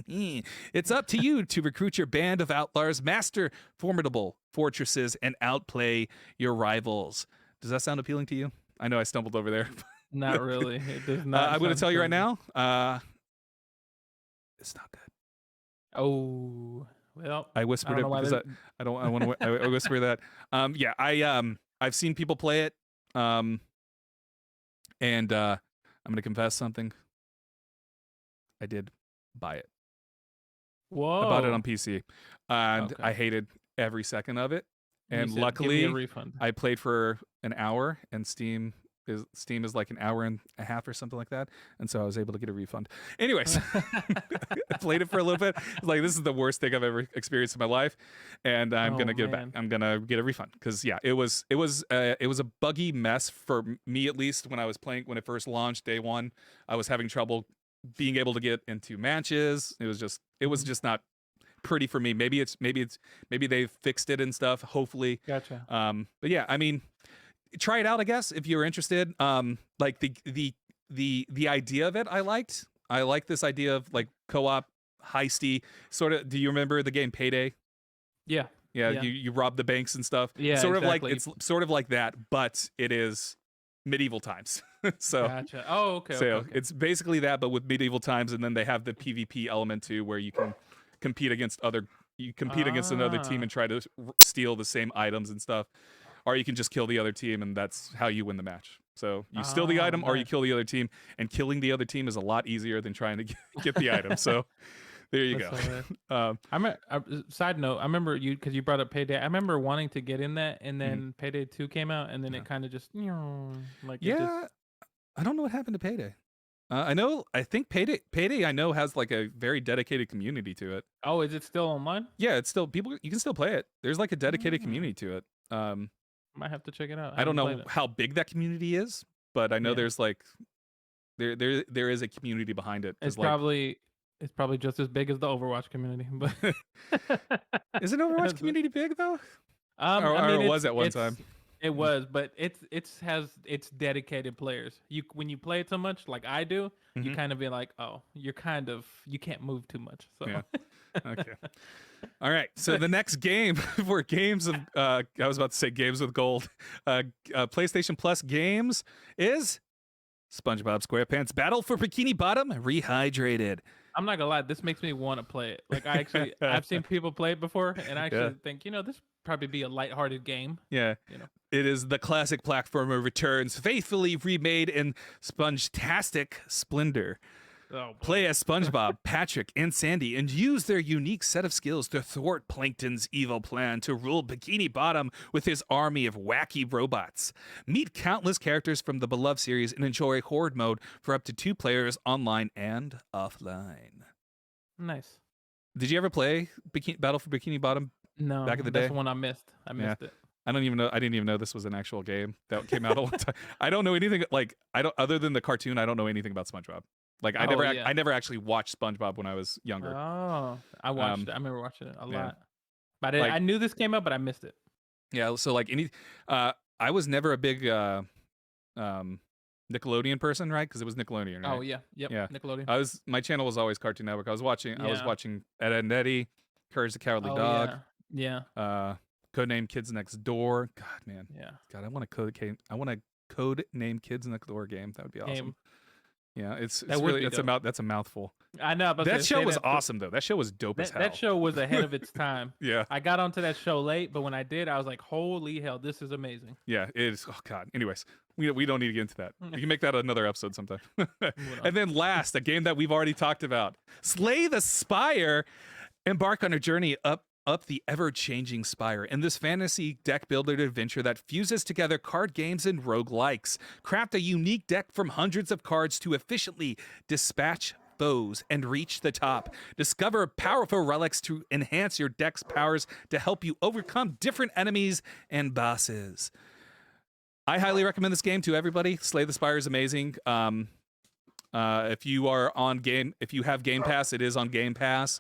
It's up to you to recruit your band of outlaws, master formidable fortresses, and outplay your rivals. Does that sound appealing to you? I know I stumbled over there. Not really. It does not. I'm going to tell you right now. It's not good. Oh, well. I whispered it because I want to. I whisper that. I've seen people play it. And I'm going to confess something. I did buy it. Whoa! I bought it on PC, and I hated every second of it. And luckily, I played for an hour, and Steam is like an hour and a half or something like that, and so I was able to get a refund. Anyways, I played it for a little bit. It's like, this is the worst thing I've ever experienced in my life, and I'm gonna get it back. I'm gonna get a refund because it was a buggy mess for me, at least when I was playing when it first launched day one. I was having trouble being able to get into matches. It was just not pretty for me. Maybe they've fixed it and stuff, hopefully. Gotcha. But yeah, I mean, try it out, I guess, if you're interested. Like the the idea of it I liked. I like this idea of like co-op heisty sort of. Do you remember the game Payday? Yeah. Yeah, Yeah. you rob the banks and stuff. Yeah, Sort of like exactly. it's sort of like that, but it is medieval times. So Gotcha. Oh, okay. so okay. it's basically that, but with medieval times, and then they have the PvP element too, where you can compete against other. You compete against another team and try to steal the same items and stuff, or you can just kill the other team, and that's how you win the match. So you steal the item, or you nice. kill the other team, and killing the other team is a lot easier than trying to get the item. So there you That's go. hilarious. Side note, I remember you because you brought up Payday. I remember wanting to get in that, and then Payday 2 came out, and then it kind of just like it just, Yeah, I don't know what happened to Payday. I think Payday I know has like a very dedicated community to it. oh, is it still online? Yeah, it's still people. You can still play it. There's like a dedicated Mm. community to it. Might have to check it out. I don't haven't know played it. how big that community is, but I know Yeah. there's like there is a community behind it. 'Cause, It's like, probably just as big as the Overwatch community, but is it Overwatch community big though? Or I mean, it was it's- at one it's- time. It was, but it's dedicated players. When you play it so much, like I do, you Mhm. kind of be like, oh, you can't move too much. So Yeah. Okay. All right. So the next game for games of I was about to say games with gold, PlayStation Plus games is SpongeBob SquarePants Battle for Bikini Bottom Rehydrated. I'm not gonna lie, this makes me want to play it. Like I've seen people play it before, and I actually Yeah. think this probably be a lighthearted game. Yeah. You know. It is the classic platformer returns, faithfully remade in Sponge-tastic splendor. Oh, boy. Play as SpongeBob, Patrick, and Sandy, and use their unique set of skills to thwart Plankton's evil plan to rule Bikini Bottom with his army of wacky robots. Meet countless characters from the beloved series and enjoy Horde mode for up to 2 players online and offline. Nice. Did you ever play Battle for Bikini Bottom? No, Back in the that's day? the one I missed. I missed it. I didn't even know this was an actual game that came out a long time. I don't know anything other than the cartoon. I don't know anything about SpongeBob. Like I never actually watched SpongeBob when I was younger. Oh, I watched it. I remember watching it a yeah. lot. But Like- I knew this came out, but I missed it. Yeah, so like I was never a big Nickelodeon person, right? Because it was Nickelodeon, right? Oh yeah, yep. Yeah. Nickelodeon. My channel was always Cartoon Network. I was Yeah. watching Ed, Edd n Eddy, Courage the Cowardly Oh, Dog, Yeah. Codename Kids Next Door. God, man. Yeah. God, I want a code name Kids Next Door game. That would be awesome. Game. Yeah, it's That would really be dope. that's a mouthful. I know. But That show was awesome though. That show was dope as hell. That show was ahead of its time. Yeah. I got onto that show late, but when I did, I was like, "Holy hell, this is amazing!" Yeah, it is. Oh God. Anyways, we don't need to get into that. We can make that another episode sometime. And then last, a game that we've already talked about: Slay the Spire. Embark on a journey up the ever-changing Spire in this fantasy deck builder adventure that fuses together card games and roguelikes. Craft a unique deck from hundreds of cards to efficiently dispatch foes and reach the top. Discover powerful relics to enhance your deck's powers to help you overcome different enemies and bosses. I highly recommend this game to everybody. Slay the Spire is amazing. If you have Game Pass, it is on Game Pass.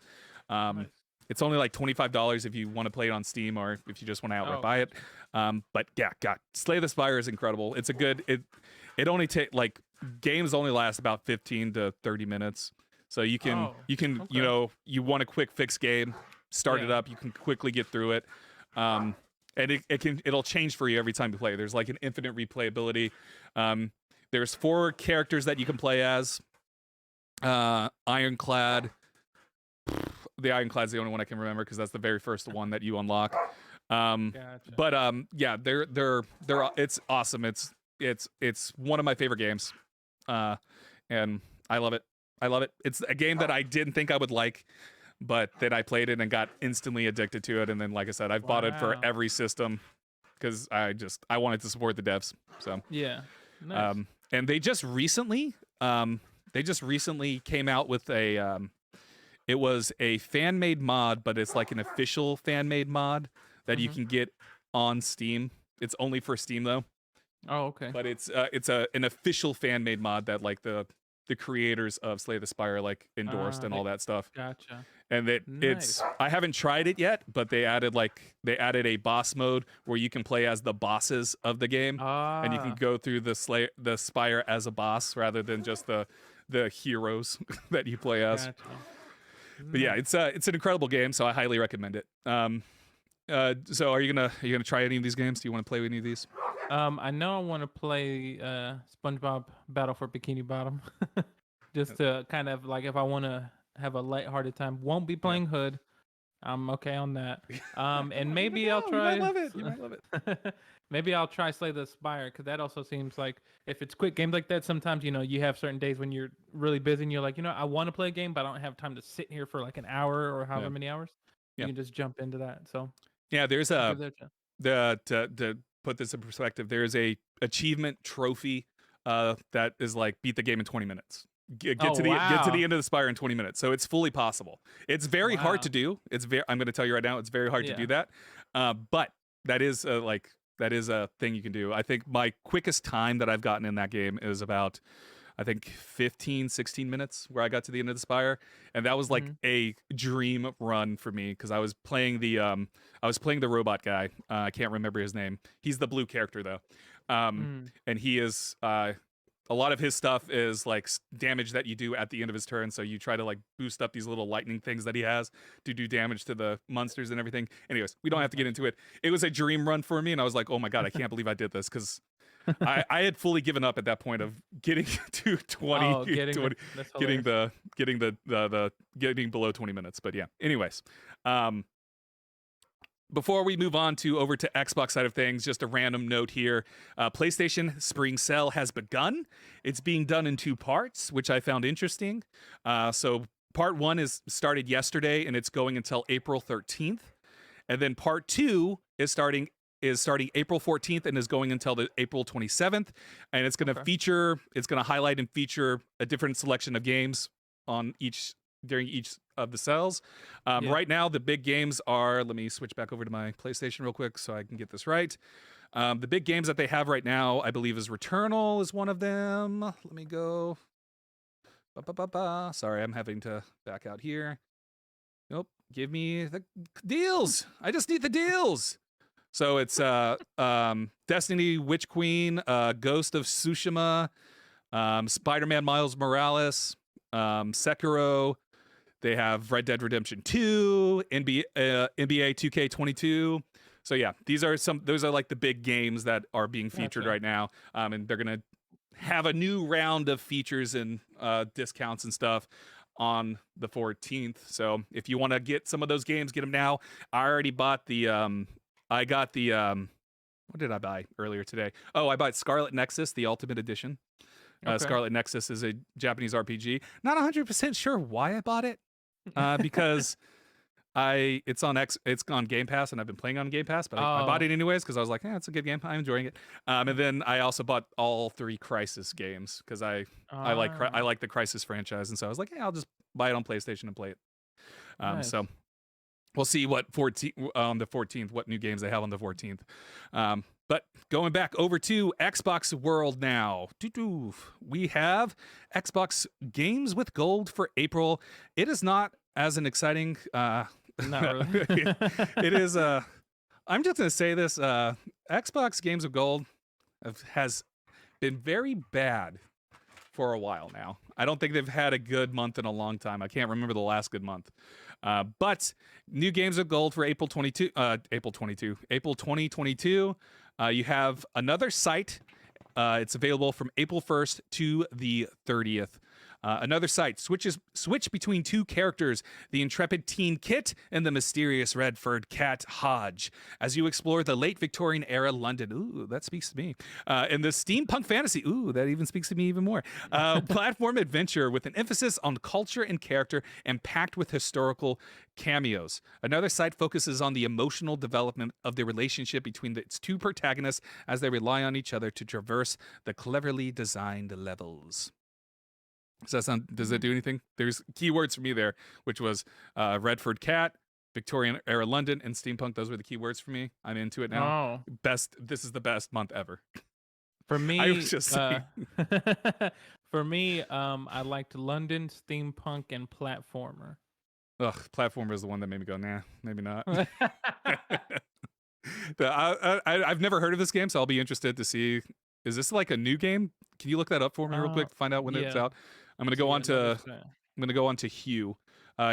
Nice. It's only like $25 if you want to play it on Steam or if you just want to outright buy it. But yeah, God, Slay the Spire is incredible. It's a good. It only games only last about 15 to 30 minutes, so you can okay. You want a quick fix game, start it up. You can quickly get through it. And it'll change for you every time you play. There's like an infinite replayability. There's 4 characters that you can play as. Ironclad. The Ironclad's the only one I can remember because that's the very first one that you unlock. Gotcha. But yeah, they're it's awesome. It's one of my favorite games, and I love it. It's a game that I didn't think I would like, but then I played it and got instantly addicted to it. And then, like I said, I've bought it for every system because I wanted to support the devs. So yeah. Nice. and they just recently came out with a it was a fan-made mod, but it's like an official fan-made mod that you can get on Steam. It's only for Steam though. Oh, okay. But it's an official fan-made mod that like the the creators of Slay the Spire like endorsed and all that stuff. Gotcha. And that Nice. I haven't tried it yet, but they added a boss mode where you can play as the bosses of the game, and you can go through the Spire as a boss rather than just the heroes that you play as. Gotcha. But yeah, it's an incredible game, so I highly recommend it. So are you gonna try any of these games? Do you want to play any of these? I know I want to play SpongeBob Battle for Bikini Bottom, just to kind of like if I want to have a lighthearted time. Won't be playing Hood. I'm okay on that. And maybe I'll try. You might love it. You might love it. Maybe I'll try Slay the Spire, because that also seems like if it's quick games like that, sometimes you have certain days when you're really busy and you're like, I want to play a game, but I don't have time to sit here for like an hour or however many hours. You can just jump into that. So yeah, there's to put this in perspective, there's a achievement trophy that is like beat the game in 20 minutes. Get to the end of the Spire in 20 minutes. So it's fully possible. It's very hard to do. I'm going to tell you right now, it's very hard to do that. But that is a thing you can do. I think my quickest time that I've gotten in that game is about, I think 15, 16 minutes where I got to the end of the Spire. And that was like a dream run for me, because I was playing the robot guy. I can't remember his name. He's the blue character though. And he is a lot of his stuff is like damage that you do at the end of his turn. So you try to like boost up these little lightning things that he has to do damage to the monsters and everything. Anyways, we don't have to get into it. It was a dream run for me, and I was like, oh my God, I can't believe I did this, because I had fully given up at that point of getting to 20, getting below 20 minutes. But yeah, anyways, before we move on over to Xbox side of things, just a random note here. PlayStation Spring Sale has begun. It's being done in 2 parts, which I found interesting. So part 1 is started yesterday, and it's going until April 13th. And then part 2 is starting April 14th and is going until the April 27th. And it's going to highlight and feature a different selection of games during each of the cells. Right now, the big games are, let me switch back over to my PlayStation real quick so I can get this right. The big games that they have right now, I believe, is Returnal is one of them. Let me go. Sorry, I'm having to back out here. Nope, give me the deals. I just need the deals. So it's Destiny, Witch Queen, Ghost of Tsushima, Spider-Man Miles Morales, Sekiro. They have Red Dead Redemption 2, NBA 2K22. So yeah, those are like the big games that are being featured right now. And they're going to have a new round of features and discounts and stuff on the 14th. So if you want to get some of those games, get them now. I already bought what did I buy earlier today? Oh, I bought Scarlet Nexus, the Ultimate Edition. Scarlet Nexus is a Japanese RPG. Not 100% sure why I bought it, because it's on Game Pass, and I've been playing on Game Pass, but I bought it anyways because I was like, it's a good game. I'm enjoying it. And then I also bought all 3 Crysis games because I like the Crysis franchise, and so I was like, I'll just buy it on PlayStation and play it. Nice. So we'll see what on the 14th, what new games they have on the 14th. But going back over to Xbox World now, we have Xbox Games with Gold for April. It is not as an exciting. Not really. It is. I'm just gonna say this. Xbox Games with Gold has been very bad for a while now. I don't think they've had a good month in a long time. I can't remember the last good month. But new games with gold for April 2022. You have another site. It's available from April 1st to the 30th. Another site switch between 2 characters, the intrepid teen Kit and the mysterious red-furred cat Hodge, as you explore the late Victorian era London. Ooh, that speaks to me. And the steampunk fantasy. Ooh, that even speaks to me even more. Platform adventure with an emphasis on culture and character, and packed with historical cameos. Another site focuses on the emotional development of the relationship between its 2 protagonists as they rely on each other to traverse the cleverly designed levels. Does that do anything? There's keywords for me there, which was Redford Cat, Victorian era London, and steampunk. Those were the keywords for me. I'm into it now. Oh. This is the best month ever. For me, I was just saying. For me, I liked London, steampunk, and platformer. Ugh, platformer is the one that made me go, nah, maybe not. I've never heard of this game, so I'll be interested to see. Is this like a new game? Can you look that up for me real quick to find out when it's Yeah. out? I'm gonna go on to Hue.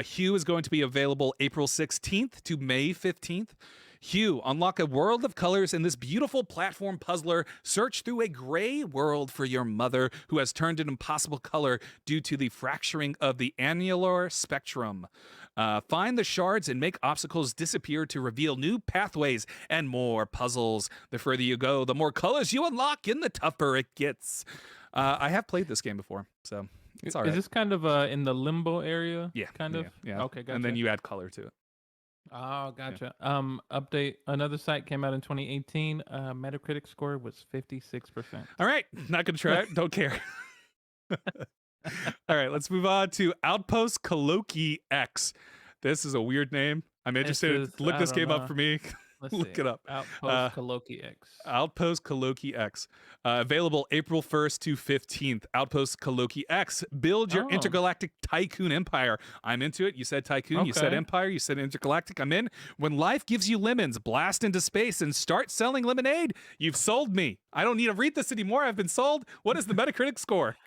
Hue is going to be available April 16th to May 15th. Hue, unlock a world of colors in this beautiful platform puzzler. Search through a gray world for your mother, who has turned an impossible color due to the fracturing of the annular spectrum. Find the shards and make obstacles disappear to reveal new pathways and more puzzles. The further you go, the more colors you unlock, and the tougher it gets. I have played this game before, so it's all right. Is this kind of in the limbo area? Yeah, Kind of. Yeah. Okay, gotcha. And then you add color to it. Oh, gotcha. Update. Another site came out in 2018. Metacritic score was 56%. All right, not gonna try it. Don't care. All right, let's move on to Outpost Colloquy X. This is a weird name. I'm interested. Look this game up for me. Let's Look see. it up. Outpost Colloquy X. Outpost Colloquy X. Available April 1st to 15th. Outpost Colloquy X. Build your intergalactic tycoon empire. I'm into it. You said tycoon. You said empire. You said intergalactic. I'm in. When life gives you lemons, blast into space and start selling lemonade. You've sold me. I don't need to read this anymore. I've been sold. What is the Metacritic score?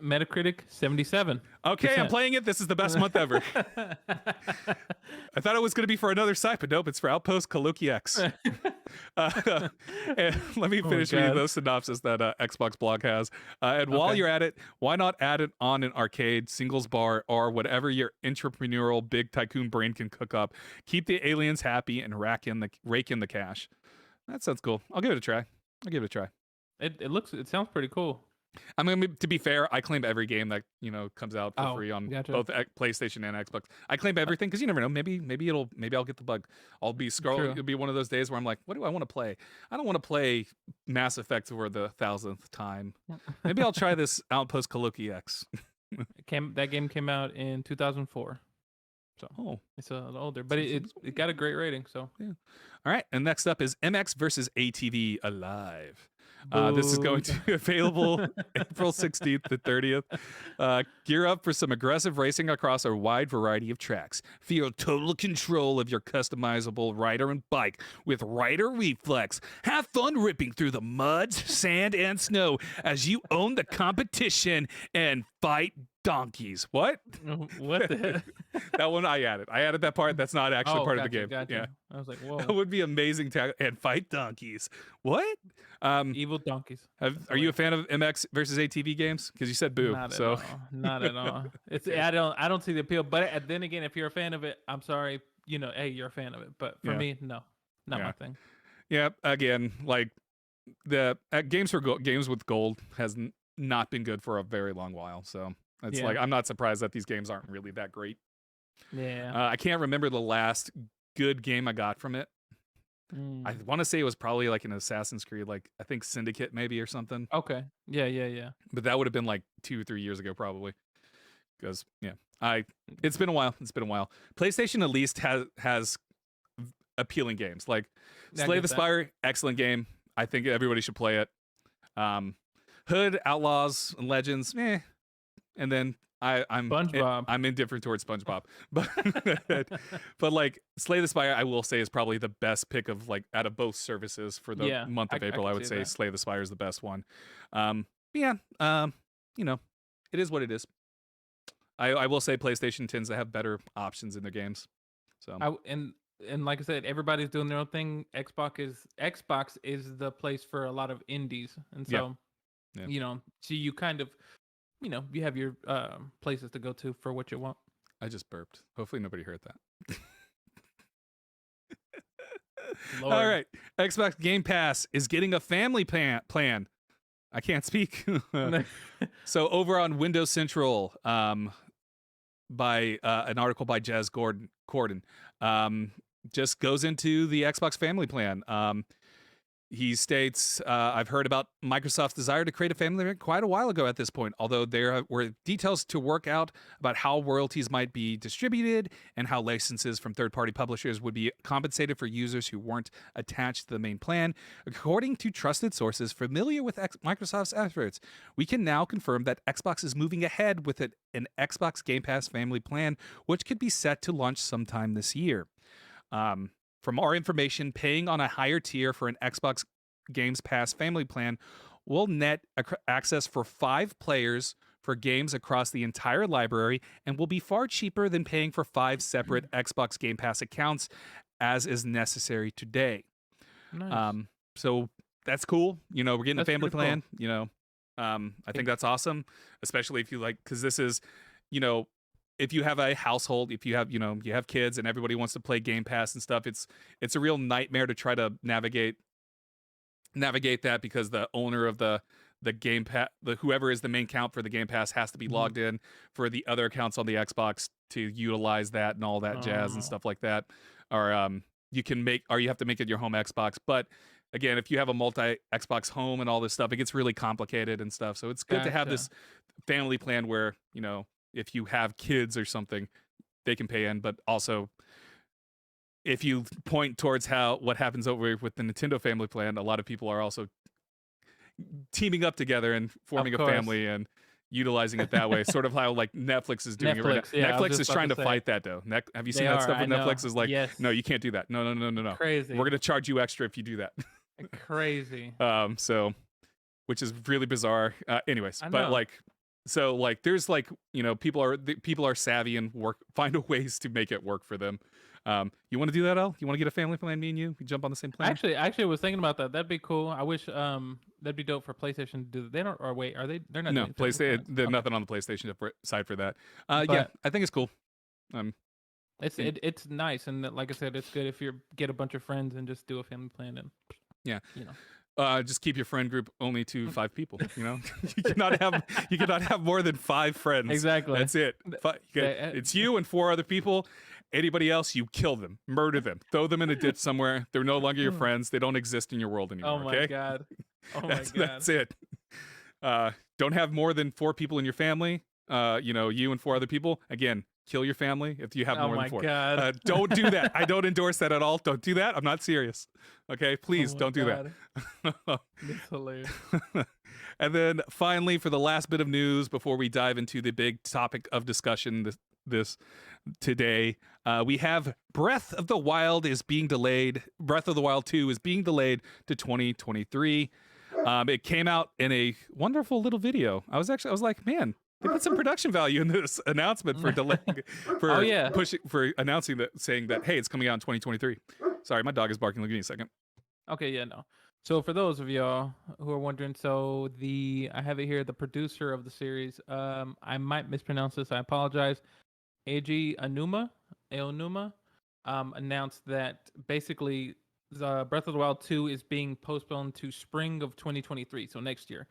Metacritic 77. Okay, I'm playing it. This is the best month ever. I thought it was going to be for another site, but nope, it's for Outpost Colloquy X. And let me finish reading those synopsis that Xbox blog has. And while you're at it, why not add it on an arcade, singles bar, or whatever your entrepreneurial big tycoon brain can cook up? Keep the aliens happy and rake in the cash. That sounds cool. I'll give it a try. It sounds pretty cool. I mean, to be fair, I claim every game that comes out for free on both PlayStation and Xbox. I claim everything because you never know. Maybe I'll get the bug. I'll be scrolling. It'll be one of those days where I'm like, what do I want to play? I don't want to play Mass Effect for the 1,000th time. Maybe I'll try this Outpost Colloquy X. That game came out in 2004. So it's a little older, but it got a great rating. So yeah. All right, and next up is MX versus ATV Alive. This is going to be available April 16th to 30th. Gear up for some aggressive racing across a wide variety of tracks. Feel total control of your customizable rider and bike with Rider Reflex. Have fun ripping through the mud, sand, and snow as you own the competition and fight donkeys. What? What the heck? That one I added. I added that part. That's not actually part of the game. Gotcha. Yeah. I was like, whoa. That would be amazing and fight donkeys. What? Evil donkeys. Are you a fan of MX versus ATV games? Because you said boo. Not at all. It's I don't see the appeal. But then again, if you're a fan of it, I'm sorry. Hey, you're a fan of it. But for me, no, not my thing. Yeah. Again, like the games with gold has not been good for a very long while. So it's like I'm not surprised that these games aren't really that great. Yeah. I can't remember the last good game I got from it. I want to say it was probably like an Assassin's Creed, like I think Syndicate maybe or something. Okay. Yeah. But that would have been like 2 or 3 years ago probably. Because it's been a while. PlayStation at least has appealing games. Like Slay the Spire, excellent game. I think everybody should play it. Hood, Outlaws, and Legends, and then I'm indifferent towards SpongeBob, but like Slay the Spire, I will say is probably the best pick of like out of both services for the month of April. I would say that. Slay the Spire is the best one. It is what it is. I will say PlayStation tends to have better options in their games. So and like I said, everybody's doing their own thing. Xbox is the place for a lot of indies, and so so you kind of. You have your places to go to for what you want. I just burped. Hopefully nobody heard that. All right. Xbox Game Pass is getting a family plan. I can't speak. So over on Windows Central, by an article by Jez Corden, just goes into the Xbox family plan. He states, I've heard about Microsoft's desire to create a family plan quite a while ago at this point, although there were details to work out about how royalties might be distributed and how licenses from third-party publishers would be compensated for users who weren't attached to the main plan. According to trusted sources familiar with Microsoft's efforts, we can now confirm that Xbox is moving ahead with an Xbox Game Pass family plan, which could be set to launch sometime this year. From our information, paying on a higher tier for an Xbox Games Pass family plan will net access for 5 players for games across the entire library and will be far cheaper than paying for 5 separate Xbox Game Pass accounts, as is necessary today. Nice. So that's cool. We're getting That's a family pretty plan. I think that's awesome, especially if you because this is, if you have a household, if you have, you have kids and everybody wants to play Game Pass and stuff, it's a real nightmare to try to navigate that, because the owner of the Game Pass, whoever is the main account for the Game Pass, has to be logged in for the other accounts on the Xbox to utilize that and all that jazz and stuff like that. Or you have to make it your home Xbox. But again, if you have a multi Xbox home and all this stuff, it gets really complicated and stuff. So it's good to have this family plan where, if you have kids or something, they can pay in. But also, if you point towards what happens over with the Nintendo family plan, a lot of people are also teaming up together and forming a family and utilizing it that way. Sort of how Netflix is doing it right now. Yeah, Netflix is trying to fight that though. Have you seen that stuff with Netflix? Is yes. No, you can't do that. No. Crazy. We're gonna charge you extra if you do that. Crazy. So, which is really bizarre. Anyways, but there's people are savvy and find ways to make it work for them. You want to do that, Al? You want to get a family plan? Me and you jump on the same plan. Actually, I was thinking about that. That'd be cool. I wish that'd be dope for PlayStation to do. They don't. Or wait, are they? They're not. No, doing PlayStation. There's nothing on the PlayStation side for that. Yeah, I think it's cool. It's nice, and like I said, it's good if you get a bunch of friends and just do a family plan and just keep your friend group only to 5 people. You cannot have more than 5 friends. Exactly. That's it. It's you and 4 other people. Anybody else, you kill them, murder them, throw them in a ditch somewhere. They're no longer your friends. They don't exist in your world anymore. Oh my god. Oh my god. That's it. Don't have more than 4 people in your family. You and 4 other people. Again, kill your family if you have more than 4. Oh my god. Don't do that. I don't endorse that at all. Don't do that. I'm not serious. Okay, please don't do that. That's hilarious. And then finally, for the last bit of news before we dive into the big topic of discussion this today, we have Breath of the Wild is being delayed. Breath of the Wild 2 is being delayed to 2023. It came out in a wonderful little video. I was like, man, they put some production value in this announcement for delaying, for announcing that, saying that, hey, it's coming out in 2023. Sorry, my dog is barking. Give me a second. Okay, yeah, no. So for those of y'all who are wondering, I have it here, the producer of the series, I might mispronounce this, I apologize. Eiji Aonuma, announced that basically the Breath of the Wild 2 is being postponed to spring of 2023, so next year.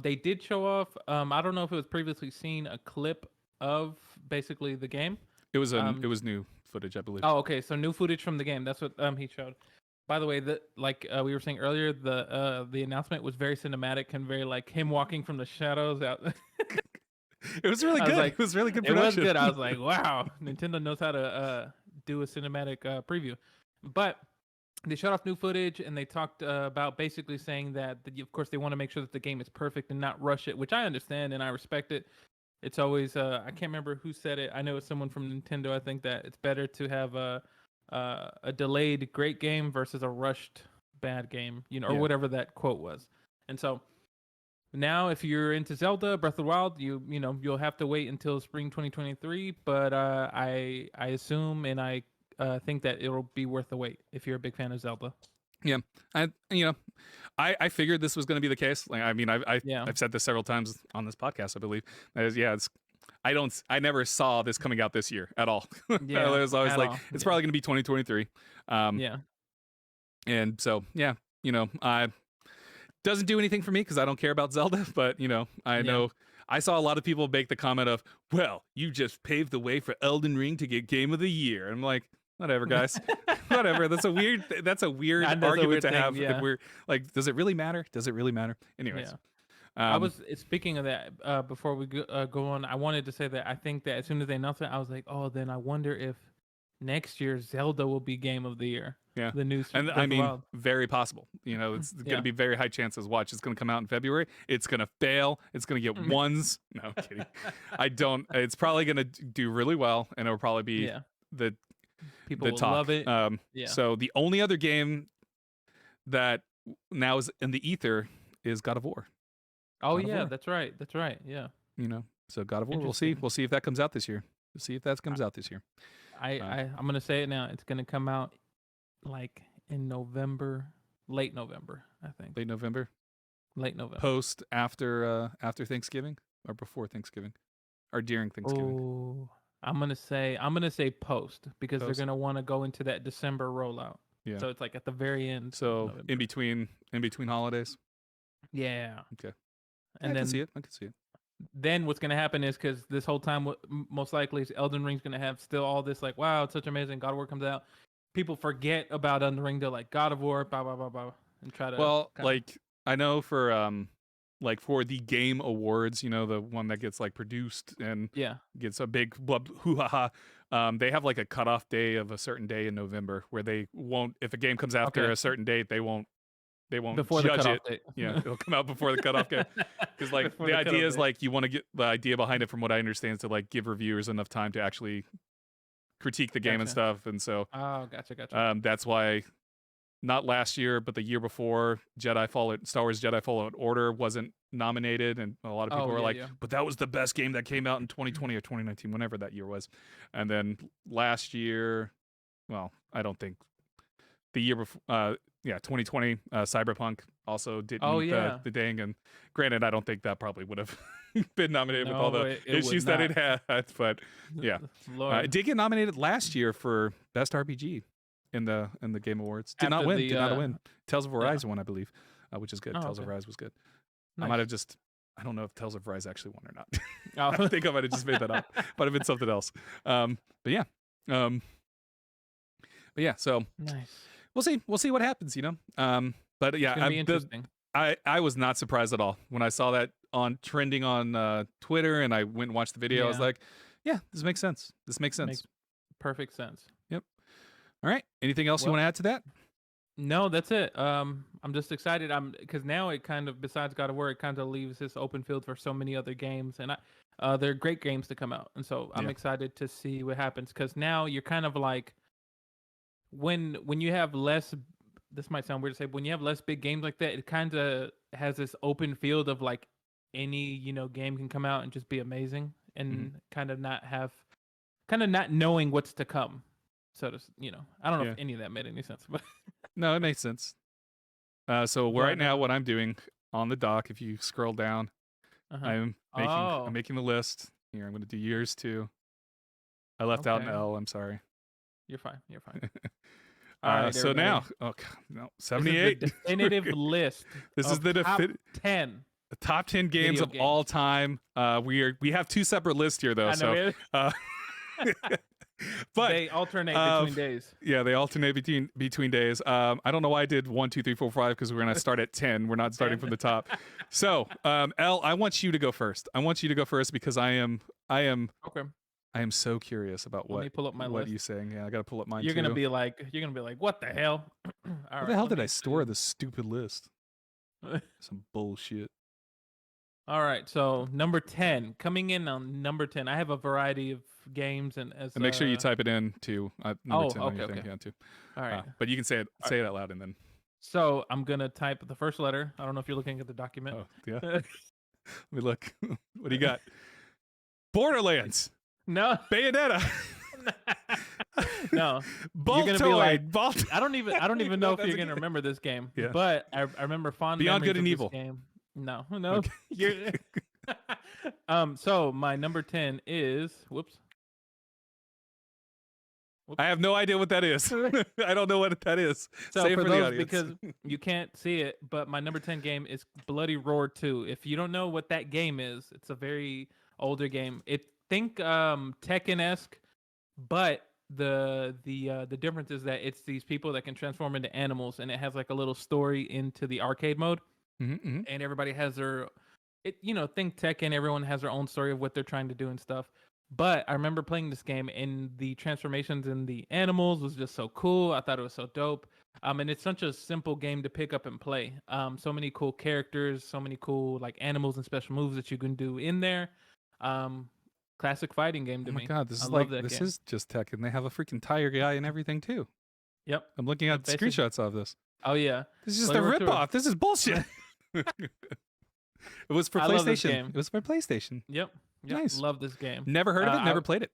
They did show off, I don't know if it was previously seen, a clip of basically the game. It was it was new footage, I believe. Oh, okay, so new footage from the game. That's what he showed. By the way, we were saying earlier, the announcement was very cinematic and very him walking from the shadows out. It was really good. It was really good production. It was good. I was like, wow, Nintendo knows how to do a cinematic preview. But they showed off new footage and they talked about basically saying that, of course, they want to make sure that the game is perfect and not rush it, which I understand and I respect it. It's always, I can't remember who said it. I know it's someone from Nintendo. I think that it's better to have a delayed great game versus a rushed bad game, or whatever that quote was. And so now, if you're into Zelda Breath of the Wild, you'll have to wait until spring 2023. But I assume and I think that it'll be worth the wait if you're a big fan of Zelda. Yeah, I figured this was going to be the case. I've said this several times on this podcast, I believe. I never saw this coming out this year at all. Yeah, it was always it's probably going to be 2023. And so doesn't do anything for me because I don't care about Zelda. But I know I saw a lot of people make the comment of, "Well, you just paved the way for Elden Ring to get Game of the Year." And I'm like, whatever, guys. Whatever. That's a weird argument to thing, have. yeah. If we're like, does it really matter? Does it really matter? Anyways. Yeah. I was speaking of that before we go on. I wanted to say that I think that as soon as they announced it, I was like, oh, then I wonder if next year Zelda will be Game of the Year. Yeah. The new And Breath I of the mean, Wild. very possible. You know, it's going Yeah. to be very high chances. Watch, it's going to come out in February. It's going to fail. It's going to get ones. No, I'm kidding. I don't. It's probably going to do really well, and it'll probably be the people will talk. love it. So the only other game that now is in the ether is God of War. Oh God of yeah, War. that's right. That's right. Yeah. You know, so God of War. We'll see. We'll see if that comes out this year. We'll see if that comes out this year. I'm gonna say it now. It's gonna come out like in November, late November, I think. Late November. Post after Thanksgiving or before Thanksgiving, or during Thanksgiving. Oh, I'm gonna say post because they're gonna want to go into that December rollout. Yeah. So it's like at the very end. So in between holidays. Yeah. Okay. And I then can see it. I can see it. Then what's gonna happen is because this whole time, most likely, is Elden Ring's gonna have still all this like, wow, it's such amazing. God of War comes out, people forget about Elden Ring. They're like, God of War, blah blah blah blah, and try to. Well, like I know for like for the Game Awards, you know, the one that gets like produced and gets a big hoo ha ha. They have like a cutoff day of a certain day in November where they won't. If a game comes after a certain date, they won't before judge the it. date. Yeah, it'll come out before the cutoff date. Because like Before the the idea cutoff is date. like you want to get the idea behind it, from what I understand, is to like give reviewers enough time to actually critique the game and stuff. And so gotcha. that's why not last year, but the year before, Star Wars Jedi Fallen Order wasn't nominated, and a lot of people were like, but that was the best game that came out in 2020 or 2019, whenever that year was. And then last year, well, I don't think the year before, 2020, Cyberpunk also didn't meet the dang. And granted, I don't think that probably would have been nominated with all the issues that it had. But yeah, it did get nominated last year for Best RPG in the Game Awards. Did not win. Tales of Arise won, I believe, which is good. Tales of Arise was good. Nice. I might have I don't know if Tales of Arise actually won or not. I think I might have just made that up. Might have been something else. But yeah. So nice. We'll see what happens, you know. But yeah, it's gonna be interesting. I was not surprised at all when I saw that trending on Twitter, and I went and watched the video. I was like, yeah, this makes sense. Makes perfect sense. Yep. All right. Anything else you want to add to that? No, that's it. I'm just excited. Because now it kind of, besides God of War, it kind of leaves this open field for so many other games, and they're great games to come out. And so I'm excited to see what happens, because now you're kind of like, when you have less, this might sound weird to say, but when you have less big games like that, it kind of has this open field of like any game can come out and just be amazing, and kind of not knowing what's to come. So I don't know if any of that made any sense, but no, it makes sense. So right now, what I'm doing on the dock, if you scroll down, I'm making the list here. I'm going to do years too. I left out an L. I'm sorry. You're fine. All right, so now, 78. This is the definitive list. This is the top 10. The top 10 games of all time. We have two separate lists here though. But they alternate between days. Yeah, they alternate between days. I don't know why I did 1, 2, 3, 4, 5, because we're gonna start at 10. We're not starting from the top. So, Elle, I want you to go first. Because I am okay. I am so curious about Let me pull up my list. you're saying. Yeah, I gotta pull up mine. You're too. gonna be like, what the hell? Where the hell did I store this stupid list? Some bullshit. All right, so number 10, coming in on number 10. I have a variety of games, and make sure you type it in too. Number 10 on your okay. thing, too. All right, but you can say it out loud, and then. So I'm gonna type the first letter. I don't know if you're looking at the document. Oh yeah. Let me look. What do you got? Borderlands. No. Bayonetta. No. Boltoid. You're gonna be like, I don't even know if you're gonna remember this game. Yeah. But I remember fond Beyond memories Good and of Evil. This game. No. Okay. You're So my number 10 is whoops. I have no idea what that is. I don't know what that is. So Say for the those, audience. because you can't see it, but my number 10 game is Bloody Roar 2. If you don't know what that game is, it's a very older game. Think Tekken-esque, but the difference is that it's these people that can transform into animals, and it has like a little story into the arcade mode, Mm-hmm. and everybody has their think Tekken, everyone has their own story of what they're trying to do and stuff. But I remember playing this game, and the transformations in the animals was just so cool. I thought it was so dope. And it's such a simple game to pick up and play. So many cool characters, so many cool like animals and special moves that you can do in there. Classic fighting game to Oh my me. god, this I is love like that this game. is just Tekken. They have a freaking tiger guy and everything too. Yep. I'm looking at Basically- screenshots of this. Oh yeah. This is just Play a Road Tour. ripoff. This is bullshit. It was for I love this PlayStation. game. It was for PlayStation. Yep. Nice. Love this game. Never heard of it. I- Never played it.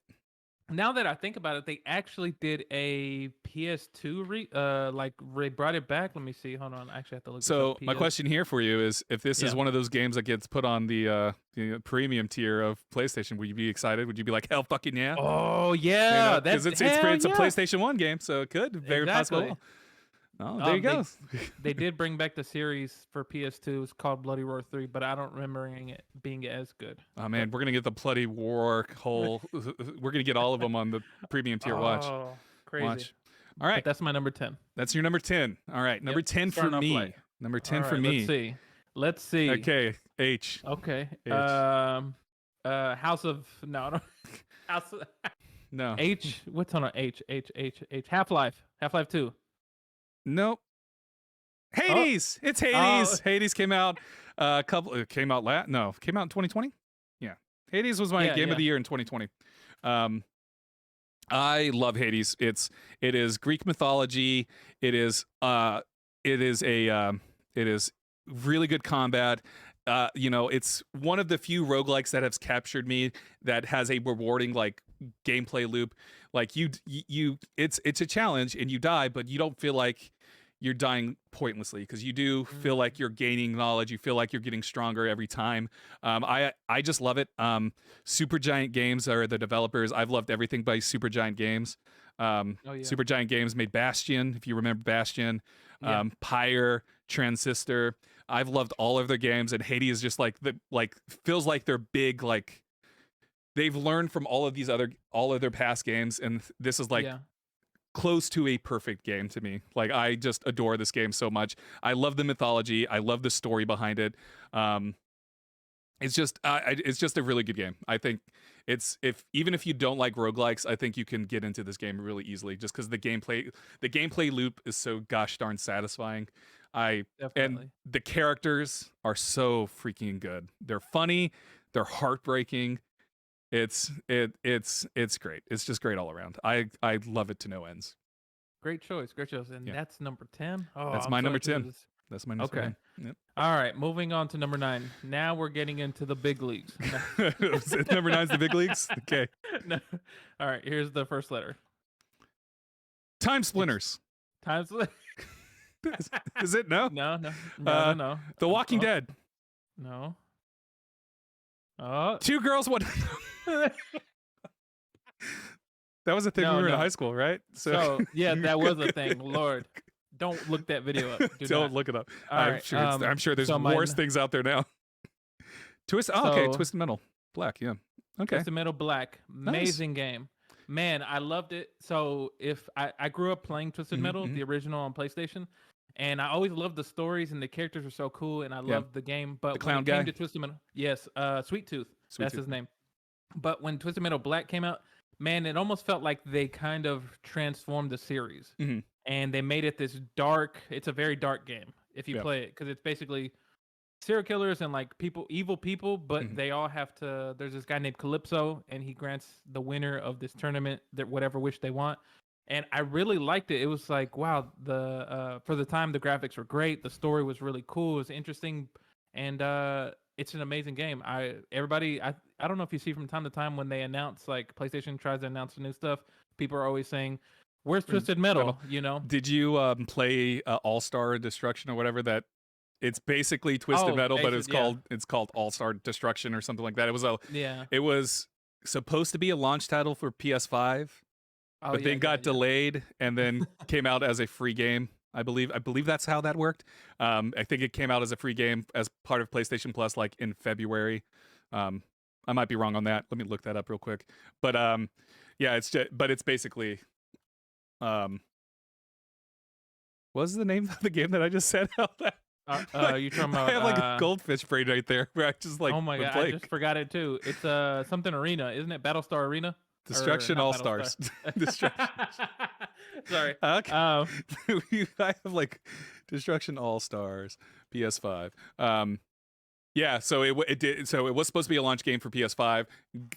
Now that I think about it, they actually did a PS2 they brought it back. Let me see. Hold on. I actually have to look. this So up. my question here for you is, if this is Yeah. one of those games that gets put on the premium tier of PlayStation, would you be excited? Would you be like, hell, fucking yeah? Oh yeah, Because it's a PlayStation 1 game, so it could very Exactly. possible. Oh, there you go. They did bring back the series for PS2. It's called Bloody Roar 3, but I don't remember it being as good. Oh man, we're gonna get the Bloody War whole. We're gonna get all of them on the premium tier. Watch. Oh, crazy. Watch. All right, But that's my number 10. that's your number 10. All right, number 10 for starting off me. light. Number 10 All for right, me. Let's see. Okay, H. Okay. H. House of no. House of, No. H. What's on H? Half-Life. Half-Life 2. Nope. Hades. It's Hades. Hades came out came out in 2020. Yeah. Hades was my game of the year in 2020. I love Hades. It is Greek mythology. It is really good combat. It's one of the few roguelikes that has captured me, that has a rewarding like gameplay loop. Like it's a challenge and you die, but you don't feel like you're dying pointlessly, because you do feel like you're gaining knowledge. You feel like you're getting stronger every time. I just love it. Supergiant Games are the developers. I've loved everything by Supergiant Games. Supergiant Games made Bastion, if you remember Bastion. Pyre, Transistor. I've loved all of their games, and Hades is just feels like they're big, like they've learned from all of their past games, and this is close to a perfect game to me. Like, I just adore this game so much. I love the mythology. I love the story behind it. It's just a really good game. I think even if you don't like roguelikes, I think you can get into this game really easily, just because the gameplay loop is so gosh darn satisfying. And the characters are so freaking good. They're funny. They're heartbreaking. It's great. It's just great all around. I love it to no ends. Great choice. And that's number 10. Oh, that's my number 10. That's my number 10. Yep. All right, moving on to number 9. Now we're getting into the big leagues. Number 9's the big leagues? Okay. No. All right, here's the first letter. Time Splinters. Time Splinters. Is it? No? No. The Walking Dead. No. 2 Girls, 1... That was a thing when we were in high school, right? So yeah, that was a thing. Lord, don't look that video up. Don't look it up. I'm sure there's worse things out there now. Twisted Metal Black. Yeah. Okay. Twisted Metal Black. Amazing game. Man, I loved it. So if I grew up playing Twisted Metal, the original on PlayStation, and I always loved the stories, and the characters were so cool, and I loved the game. But the clown when it came to Twisted Metal, yes, Sweet Tooth. That's his name. But when Twisted Metal Black came out, man, it almost felt like they kind of transformed the series, and they made it this dark. It's a very dark game if you play it, because it's basically serial killers and like evil people, but they all have to. There's this guy named Calypso, and he grants the winner of this tournament that whatever wish they want. And I really liked it. It was like, wow, for the time the graphics were great, the story was really cool, it was interesting, and it's an amazing game. I don't know if you see from time to time when they announce, like PlayStation tries to announce new stuff, people are always saying, "Where's Twisted Metal?" You know? Did you play All Star Destruction or whatever? That it's basically Twisted Metal, but it's called All Star Destruction or something like that. It was supposed to be a launch title for PS5, but then got delayed and then came out as a free game. I believe that's how that worked. I think it came out as a free game as part of PlayStation Plus, like in February. I might be wrong on that. Let me look that up real quick. But Yeah, but it's basically, what was the name of the game that I just said out loud? You talking I about? have like a goldfish brain right there where I just like Oh my went god, I blank. just forgot it too. It's something arena, isn't it? Battlestar Arena. Destruction Not All Battlestar. Stars. Destruction. Sorry. Okay. I have like Destruction All Stars, PS5. Yeah, so it did. So it was supposed to be a launch game for PS5,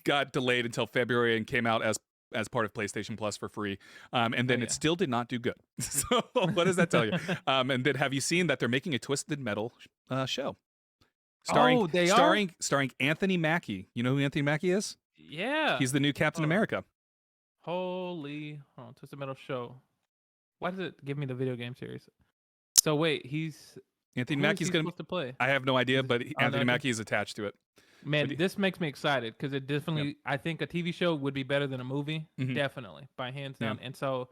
got delayed until February, and came out as part of PlayStation Plus for free. And then it still did not do good. So what does that tell you? And then have you seen that they're making a Twisted Metal show? Oh, they are? Starring Anthony Mackie. You know who Anthony Mackie is? Yeah. He's the new Captain America. Holy, Twisted Metal show. Why does it give me the video game series? So wait, Anthony Mackie's supposed to play? I have no idea, but Anthony no Mackie is attached to it. Man, this makes me excited because it definitely. Yep. I think a TV show would be better than a movie, Mhm. definitely by hands down. Yeah. And so,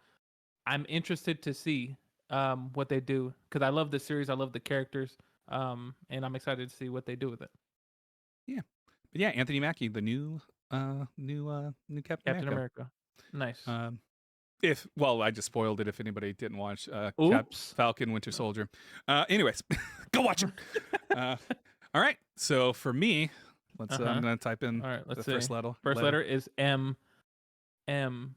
I'm interested to see what they do because I love the series, I love the characters, and I'm excited to see what they do with it. Yeah, but yeah, Anthony Mackie, the new Captain America. Nice. I just spoiled it if anybody didn't watch Falcon Winter Soldier. Anyways, go watch it. All right, so for me, I'm gonna type in the first letter. First letter is M. M.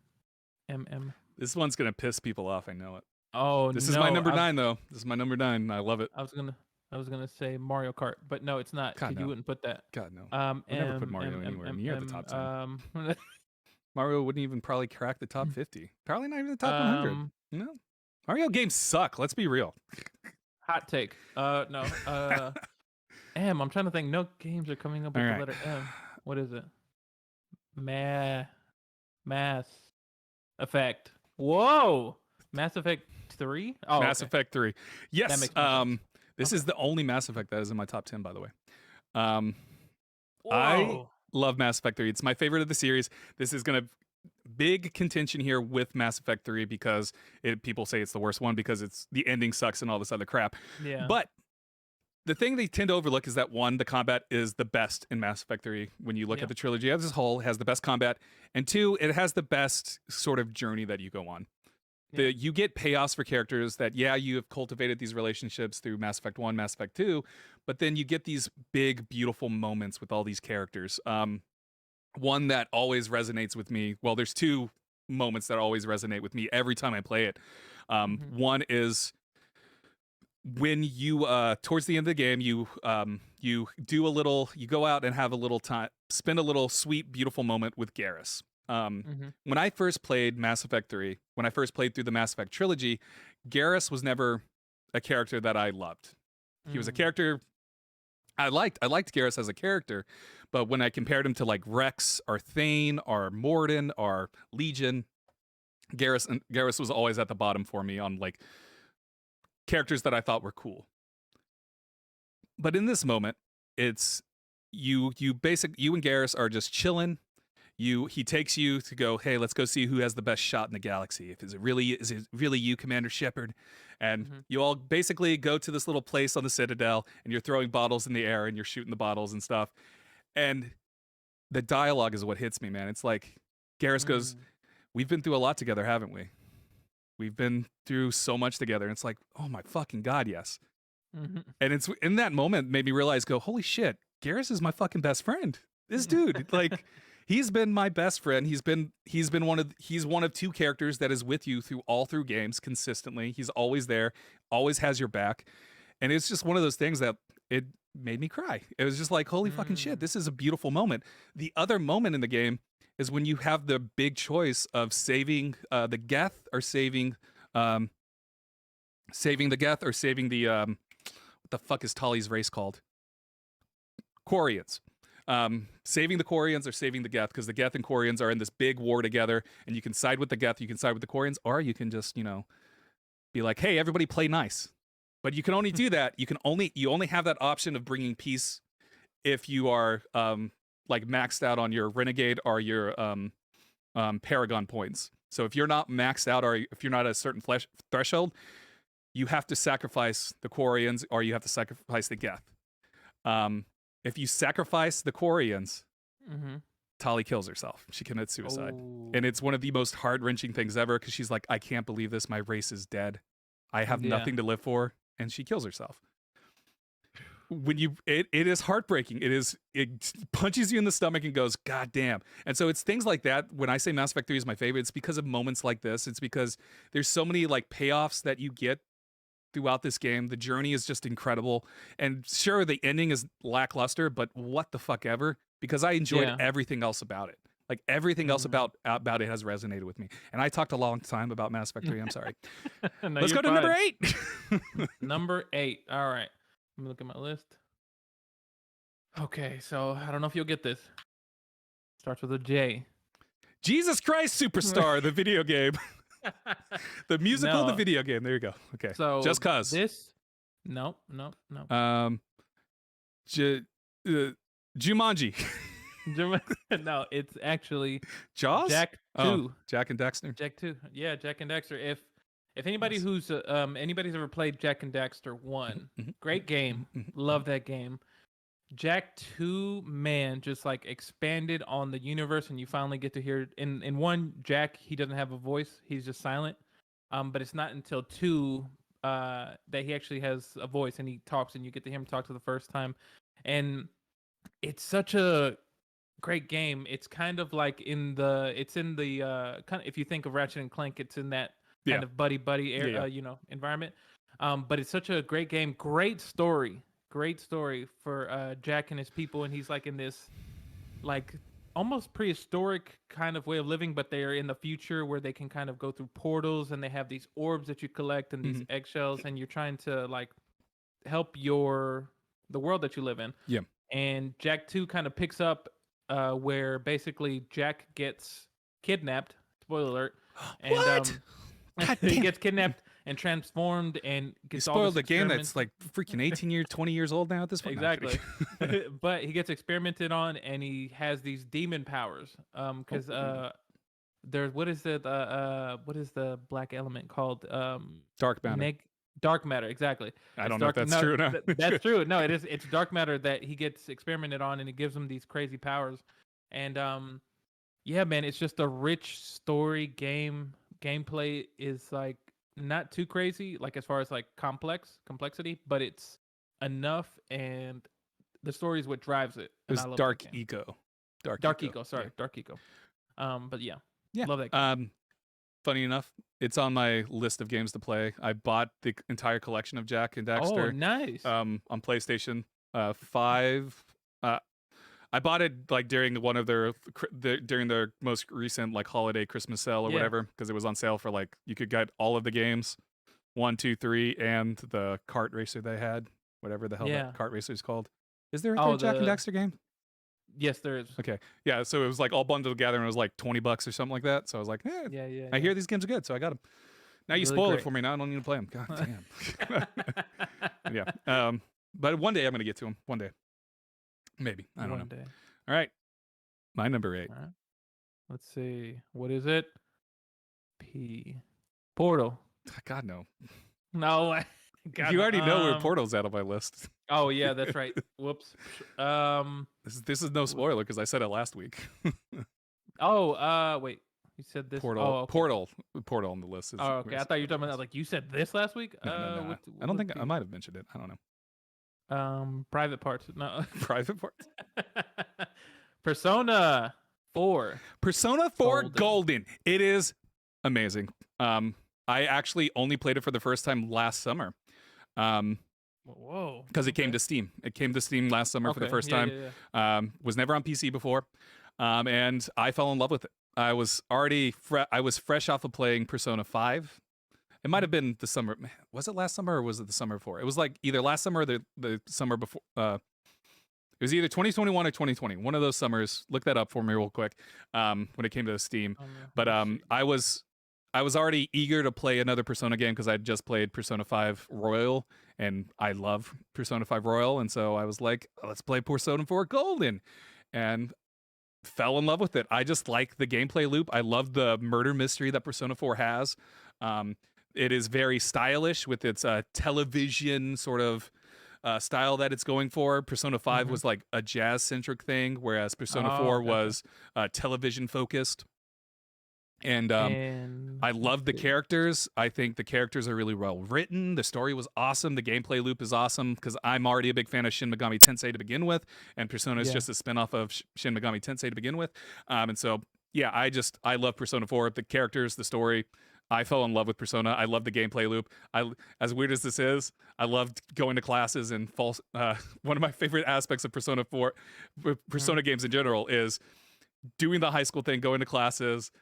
This one's gonna piss people off. I know it. Oh, this is my number 9 though. This is my number 9. I love it. I was gonna say Mario Kart, but no, it's not. God, no. You wouldn't put that. God no. I never put Mario anywhere near the top 10. Um, Mario wouldn't even probably crack the top 50. Probably not even the top 100. No. Mario games suck. Let's be real. Hot take. No. M. I'm trying to think. No games are coming up with the letter M. What is it? Mass Effect. Whoa. Mass Effect 3? Oh, Mass Effect 3. Yes. That makes more sense. This is the only Mass Effect that is in my top 10, by the way. Whoa. I love Mass Effect 3. It's my favorite of the series. This is going to big contention here with Mass Effect 3 because people say it's the worst one because the ending sucks and all this other crap. Yeah. But the thing they tend to overlook is that one, the combat is the best in Mass Effect 3. When you look at the trilogy as a whole, it has the best combat, and two, it has the best sort of journey that you go on. You get payoffs for characters that, you have cultivated these relationships through Mass Effect 1, Mass Effect 2, but then you get these big, beautiful moments with all these characters. One that always resonates with me, well, there's two moments that always resonate with me every time I play it. One is when you, towards the end of the game, you go out and have a little time, spend a little sweet, beautiful moment with Garrus. When I first played Mass Effect 3, when I first played through the Mass Effect trilogy, Garrus was never a character that I loved. He was a character I liked Garrus as a character, but when I compared him to like Rex or Thane or Mordin or Legion, Garrus was always at the bottom for me on like characters that I thought were cool. But in this moment, it's you and Garrus are just chilling. He takes you to go, hey, let's go see who has the best shot in the galaxy. Is it really you, Commander Shepard? And you all basically go to this little place on the Citadel, and you're throwing bottles in the air, and you're shooting the bottles and stuff. And the dialogue is what hits me, man. It's like Garrus goes, we've been through a lot together, haven't we? We've been through so much together. And it's like, oh my fucking God, yes. And it's in that moment made me realize, holy shit, Garrus is my fucking best friend. This dude, like, he's been my best friend. He's one of two characters that is with you through games consistently. He's always there, always has your back. And it's just one of those things that it made me cry. It was just like, holy fucking shit, this is a beautiful moment. The other moment in the game is when you have the big choice of saving the Geth or saving the Geth or saving the what the fuck is Tali's race called? Quarians. Saving the Quarians or saving the Geth, because the Geth and Quarians are in this big war together, and you can side with the Geth, you can side with the Quarians, or you can just, be like, hey, everybody play nice. But you can only do that. You only have that option of bringing peace if you are like maxed out on your Renegade or your Paragon points. So if you're not maxed out or if you're not at a certain threshold, you have to sacrifice the Quarians or you have to sacrifice the Geth. If you sacrifice the Quarians, Tali kills herself. She commits suicide. Oh. And it's one of the most heart-wrenching things ever because she's like, I can't believe this. My race is dead. I have nothing to live for. And she kills herself. It is heartbreaking. It punches you in the stomach and goes, God damn. And so it's things like that. When I say Mass Effect 3 is my favorite, it's because of moments like this. It's because there's so many like payoffs that you get throughout this game. The journey is just incredible. And sure, the ending is lackluster, but what the fuck ever? Because I enjoyed everything else about it. Like everything else about it has resonated with me. And I talked a long time about Mass Effect 3. I'm sorry. No, Let's go to number 8. Number 8. All right. Let me look at my list. Okay, so I don't know if you'll get this. Starts with a J. Jesus Christ Superstar, the video game. The musical, the video game. There you go. Okay. So just cause. This. No. Jumanji. No, it's actually Jaws. Jak 2. Oh, Jak and Daxter. Jak 2. Yeah, Jak and Daxter. If anybody who's anybody's ever played Jak and Daxter 1, great game. Love that game. Jak 2, man, just like expanded on the universe, and you finally get to hear in 1, Jak, he doesn't have a voice, he's just silent. But it's not until 2 that he actually has a voice and he talks, and you get to hear him talk for the first time. And it's such a great game. It's kind of like in the kind of, if you think of Ratchet and Clank, it's in that kind of buddy environment. But it's such a great game. Great story for Jak and his people, and he's like in this like almost prehistoric kind of way of living, but they're in the future where they can kind of go through portals, and they have these orbs that you collect and these eggshells, and you're trying to like help the world that you live in. Yeah. And Jak 2 kind of picks up where basically Jak gets kidnapped. Spoiler alert. And what? He gets kidnapped and transformed and gets you all spoiled the game that's like freaking 20 years old now at this point. Exactly. But he gets experimented on, and he has these demon powers. Because there's what is the black element called? Dark matter. Dark matter, exactly. I don't know if that's true or not. That's true. No, it is. It's dark matter that he gets experimented on, and it gives him these crazy powers. And yeah, man, it's just a rich story game. Gameplay is like not too crazy, like as far as like complexity, but it's enough, and the story is what drives it. It was Dark Eco. Dark Eco. Sorry, Dark Eco. But yeah, love that game. Funny enough, it's on my list of games to play. I bought the entire collection of Jak and Daxter. Oh, nice. On PlayStation 5. I bought it like during one of during their most recent like holiday Christmas sale or whatever, because it was on sale for like you could get all of the games, 1, 2, 3, and the kart racer they had, whatever the hell that kart racer is called. Is there a Jak and Daxter game? Yes, there is. Okay. Yeah, so it was like all bundled together, and it was like $20 or something like that. So I was like, I hear these games are good, so I got them. Now you spoil it for me. Now I don't need to play them. God damn. Yeah. But one day I'm going to get to them. One day. Maybe. I don't know. Day. All right. My number 8. All right. Let's see. What is it? Portal. God, no. No. God, you already know where Portal's out of my list. Oh yeah, that's right. Whoops. This is no spoiler because I said it last week. Wait. You said this. Portal. Oh, okay. Portal on the list. Oh, okay. I thought you were talking about like you said this last week. No. I don't think I might have mentioned it. I don't know. Private parts. No. Private parts. Persona 4. Persona 4 Golden. It is amazing. I actually only played it for the first time last summer. Whoa. Because it came to Steam. It came to Steam last summer for the first time. Was never on PC before. And I fell in love with it. I was already I was fresh off of playing Persona 5. It might have been the summer. Was it last summer or was it the summer before? It was like either last summer or the summer before. It was either 2021 or 2020. One of those summers. Look that up for me real quick. When it came to Steam. But I was already eager to play another Persona game because I had just played Persona 5 Royal, and I love Persona 5 Royal, and so I was like, let's play Persona 4 Golden, and fell in love with it. I just like the gameplay loop. I love the murder mystery that Persona 4 has. It is very stylish with its television sort of style that it's going for. Persona 5 was like a jazz centric thing, whereas Persona 4 gotcha. was television focused. And And I love the characters. I think the characters are really well written. The story was awesome. The gameplay loop is awesome because I'm already a big fan of Shin Megami Tensei to begin with, and Persona is just a spinoff of Shin Megami Tensei to begin with. And so, yeah, I love Persona 4. The characters, the story. I fell in love with Persona. I love the gameplay loop. As weird as this is, I loved going to classes and one of my favorite aspects of Persona 4, Persona games in general, is doing the high school thing, going to classes,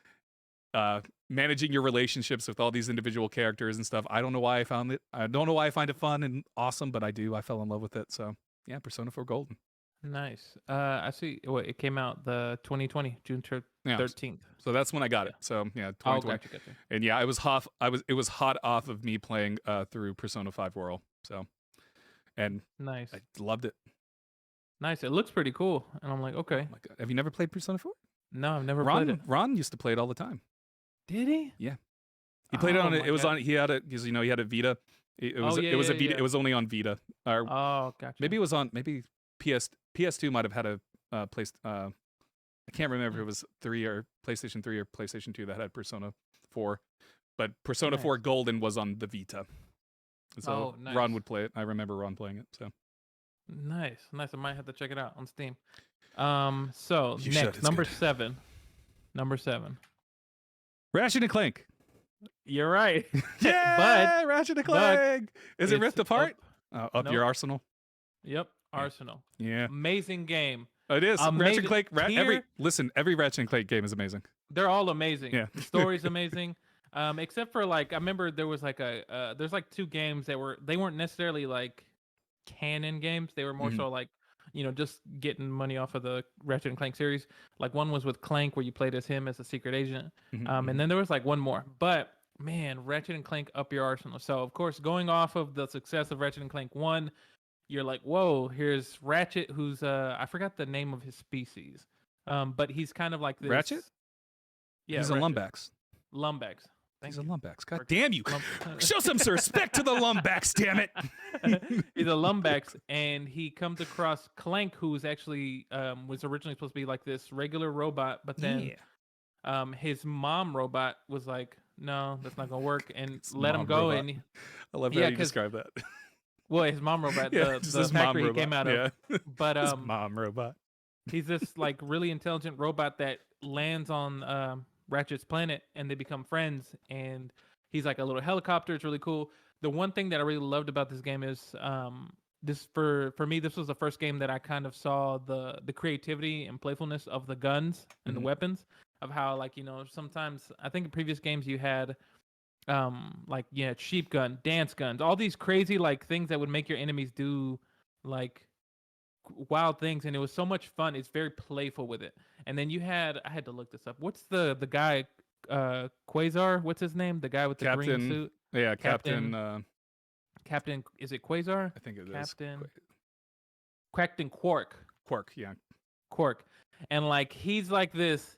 managing your relationships with all these individual characters and stuff. I don't know why I found it. I don't know why I find it fun and awesome, but I do. I fell in love with it. So yeah, Persona 4 Golden. Nice. I see. Well, it came out the 2020 June 13th. So that's when I got it. So yeah, 2020. Oh, gotcha. And yeah, it was hot off of me playing through Persona 5 Royal. So, and nice. I loved it. Nice. It looks pretty cool. And I'm like, okay. Oh my God. Have you never played Persona 4? No, I've never played it. Ron used to play it all the time. Did he? Yeah. He played it on it. It was on. He had it because he had a Vita. It was a Vita. It was only on Vita. Oh, gotcha. Maybe it was on. Maybe PS2 might have had a place. I can't remember if it was 3 or PlayStation 3 or PlayStation 2 that had Persona 4, but Persona 4 Golden was on the Vita. So nice. Ron would play it. I remember Ron playing it. So nice. I might have to check it out on Steam. So You next, should. number It's good. 7. Number 7. Ratchet and Clank. You're right. Yeah, Ratchet and Clank. Is it Rift Apart? Up Nope. your arsenal. Yep, Arsenal. Yeah, Amazing game. it is. Amazing. Ratchet and Clank. Every Ratchet and Clank game is amazing. They're all amazing. Yeah. The story's amazing. Except for I remember there was there's 2 games that they weren't necessarily like canon games. They were more so like, just getting money off of the Ratchet and Clank series. Like one was with Clank where you played as him as a secret agent. And then there was one more. But man, Ratchet and Clank up your arsenal. So of course, going off of the success of Ratchet and Clank 1, you're like, whoa, here's Ratchet, who's I forgot the name of his species. But he's kind of like this. Ratchet? Yeah, he's a Lumbax. Lumbax. He's a Lumbax. God damn you! Show some respect to the Lumbax, damn it! He's a Lumbax, and he comes across Clank, who's actually was originally supposed to be like this regular robot, but then his mom robot was like, "No, that's not gonna work," and let him go. Robot. And I love how you describe that. Well, his mom robot, Yeah, the factory he came out of. But his mom robot. He's this really intelligent robot that lands on Ratchet's planet, and they become friends. And he's like a little helicopter. It's really cool. The one thing that I really loved about this game is this for me. This was the first game that I kind of saw the creativity and playfulness of the guns and the weapons. Of how sometimes I think in previous games you had sheep gun, dance guns, all these crazy things that would make your enemies do wild things, and it was so much fun. It's very playful with it. And then I had to look this up. What's the guy Quasar? What's his name? The guy with the green suit? Yeah, Captain. Captain, is it Quasar? I think it is. Captain Quark, yeah. Quark. And he's like this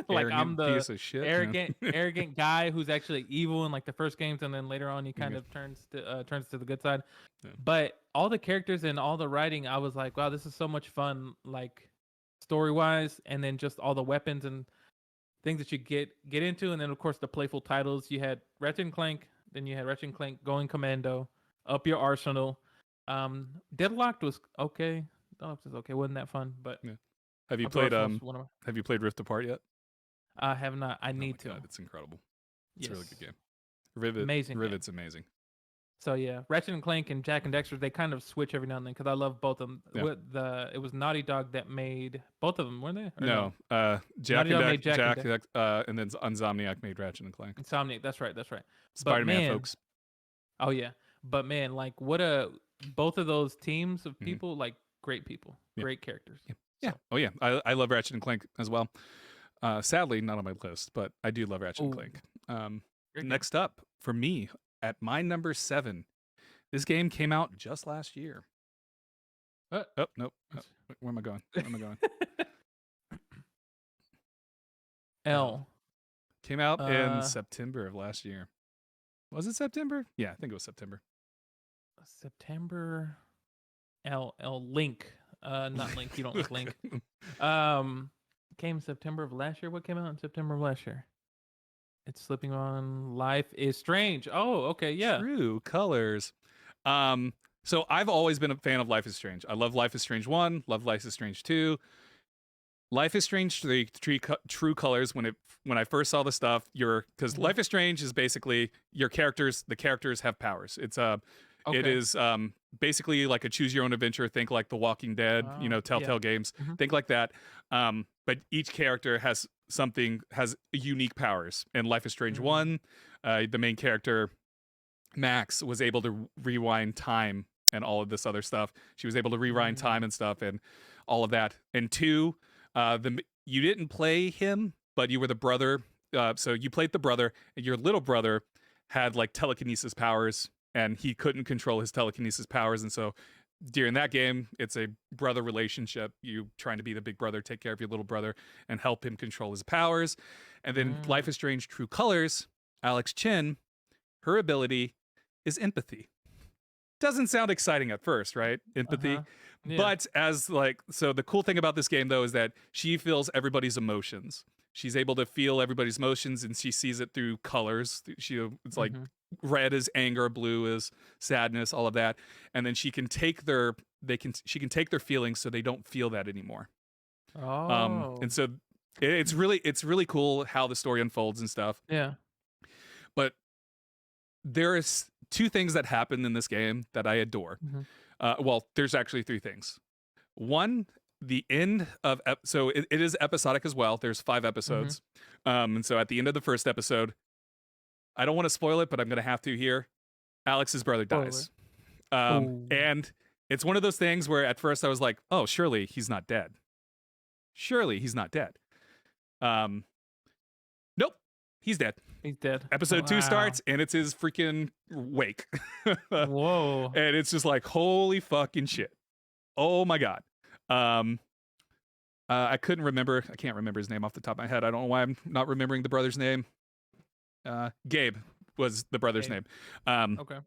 I'm the piece of shit, arrogant guy who's actually evil in the first games, and then later on he kind of turns to the good side. Yeah. But all the characters and all the writing, I was like, wow, this is so much fun, story wise, and then just all the weapons and things that you get into, and then of course the playful titles. You had Ratchet and Clank, then you had Ratchet and Clank Going Commando, Up Your Arsenal. Deadlocked was okay. Deadlocked was okay. Wasn't that fun, but yeah. Have you played Rift Apart yet? I have not. I need to. God, it's incredible. It's a really good game. Rivet's amazing. So yeah, Ratchet and Clank and Jack and Dexter, they kind of switch every now and then because I love both of them. Yeah. It was Naughty Dog that made both of them, weren't they? No, Jack and then Insomniac made Ratchet and Clank. Insomniac, that's right. Spider-Man, folks. Oh yeah, but man, both of those teams of people, great people, great characters. Yeah. Yeah. Oh yeah, I love Ratchet and Clank as well. Sadly, not on my list, but I do love Ratchet and Clank. Next up for me at my number 7, this game came out just last year. Oh nope. Oh, where am I going? Ell came out in September of last year. Was it September? Yeah, I think it was September. September. Link. Not Link. You don't like Link. Came September of last year. What came out in September of last year? It's slipping on. Life is Strange. Oh, okay, yeah. True Colors. So I've always been a fan of Life is Strange. I love Life is Strange 1, love Life is Strange 2. Life is Strange 3, True Colors, when I first saw the stuff, because Life is Strange is basically the characters have powers. It is basically like a choose your own adventure, think like The Walking Dead, Telltale games, think like that. But each character has unique powers. In Life is Strange 1, the main character, Max, was able to rewind time and all of this other stuff. She was able to rewind time and stuff and all of that. And 2, you didn't play him, but you were the brother. So you played the brother, and your little brother had like telekinesis powers, and he couldn't control his telekinesis powers. And so during that game, it's a brother relationship. You trying to be the big brother, take care of your little brother, and help him control his powers. And then Life is Strange True Colors, Alex Chin, her ability is empathy. Doesn't sound exciting at first, right? Empathy. Yeah. But so the cool thing about this game, though, is that she feels everybody's emotions. She's able to feel everybody's emotions, and she sees it through colors. It's like red is anger, blue is sadness, all of that. And then she can take their feelings so they don't feel that anymore. Oh. And so it's really cool how the story unfolds and stuff. Yeah. But there is 2 things that happen in this game that I adore. Well, there's actually 3 things. One, the end of so it is episodic as well. There's 5 episodes. And so at the end of the first episode, I don't want to spoil it, but I'm going to have to here. Alex's brother dies. And it's one of those things where at first I was like, oh, surely he's not dead. Surely he's not dead. Nope, he's dead. He's dead. Episode 2 starts, and it's his freaking wake. Whoa. And it's just like, holy fucking shit. Oh my God. I can't remember his name off the top of my head. I don't know why I'm not remembering the brother's name. Gabe was the brother's name. Okay.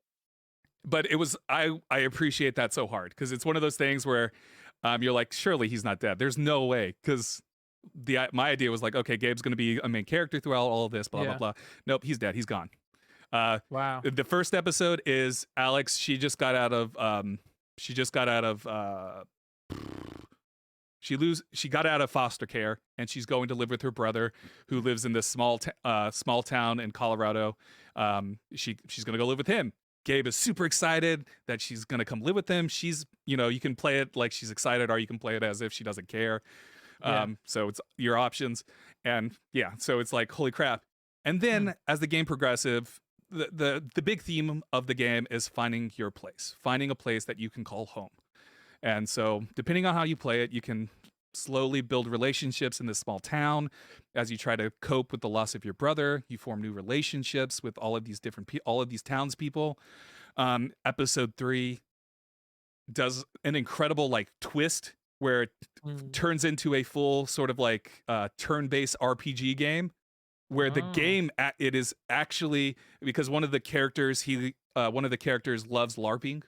But it was, I appreciate that so hard, because it's one of those things where you're like, surely he's not dead. There's no way, because my idea was like, okay, Gabe's going to be a main character throughout all of this, blah, blah, blah. Nope, he's dead. He's gone. Wow. The first episode is Alex. She got out of foster care, and she's going to live with her brother, who lives in this small town in Colorado. She's going to go live with him. Gabe is super excited that she's going to come live with him. She's, you can play it like she's excited, or you can play it as if she doesn't care. So it's your options. And yeah, so it's like, holy crap. And then as the game progresses, the big theme of the game is finding your place, finding a place that you can call home. And so depending on how you play it, you can slowly build relationships in this small town. As you try to cope with the loss of your brother, you form new relationships with all of these townspeople. Episode 3 does an incredible twist where it turns into a full sort of turn-based RPG game, where the game it is actually, because one of the characters loves LARPing.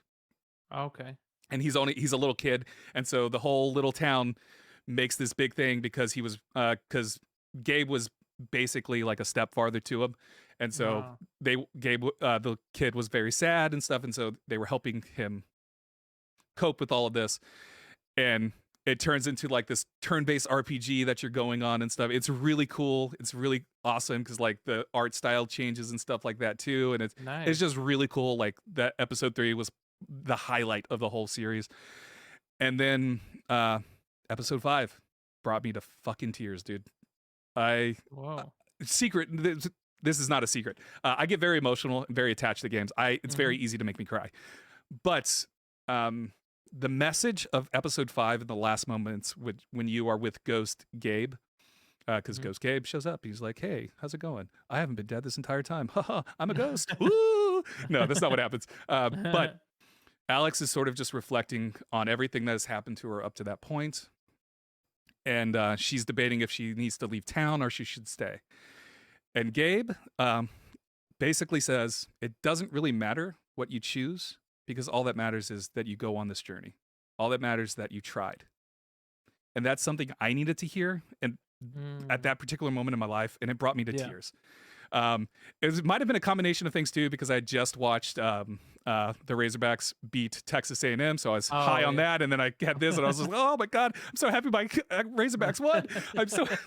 Okay. And he's a little kid, and so the whole little town makes this big thing because Gabe was basically like a stepfather to him, and so the kid was very sad and stuff, and so they were helping him cope with all of this, and it turns into this turn-based RPG that you're going on and stuff. It's really cool. It's really awesome because the art style changes and stuff like that too, and it's just really cool. That episode 3 was the highlight of the whole series. And then episode 5 brought me to fucking tears, dude. Secret, this is not a secret. I get very emotional and very attached to games. It's very easy to make me cry. But the message of episode 5 in the last moments when you are with Ghost Gabe, because Ghost Gabe shows up, he's like, hey, how's it going? I haven't been dead this entire time. Haha, I'm a ghost. Woo! No, that's not what happens. But Alex is sort of just reflecting on everything that has happened to her up to that point. And she's debating if she needs to leave town or she should stay. And Gabe basically says, it doesn't really matter what you choose, because all that matters is that you go on this journey. All that matters is that you tried. And that's something I needed to hear and at that particular moment in my life, and it brought me to tears. It might have been a combination of things too, because I just watched the Razorbacks beat Texas A&M, so I was high on that, and then I had this, and I was just like, oh my god, I'm so happy my Razorbacks won.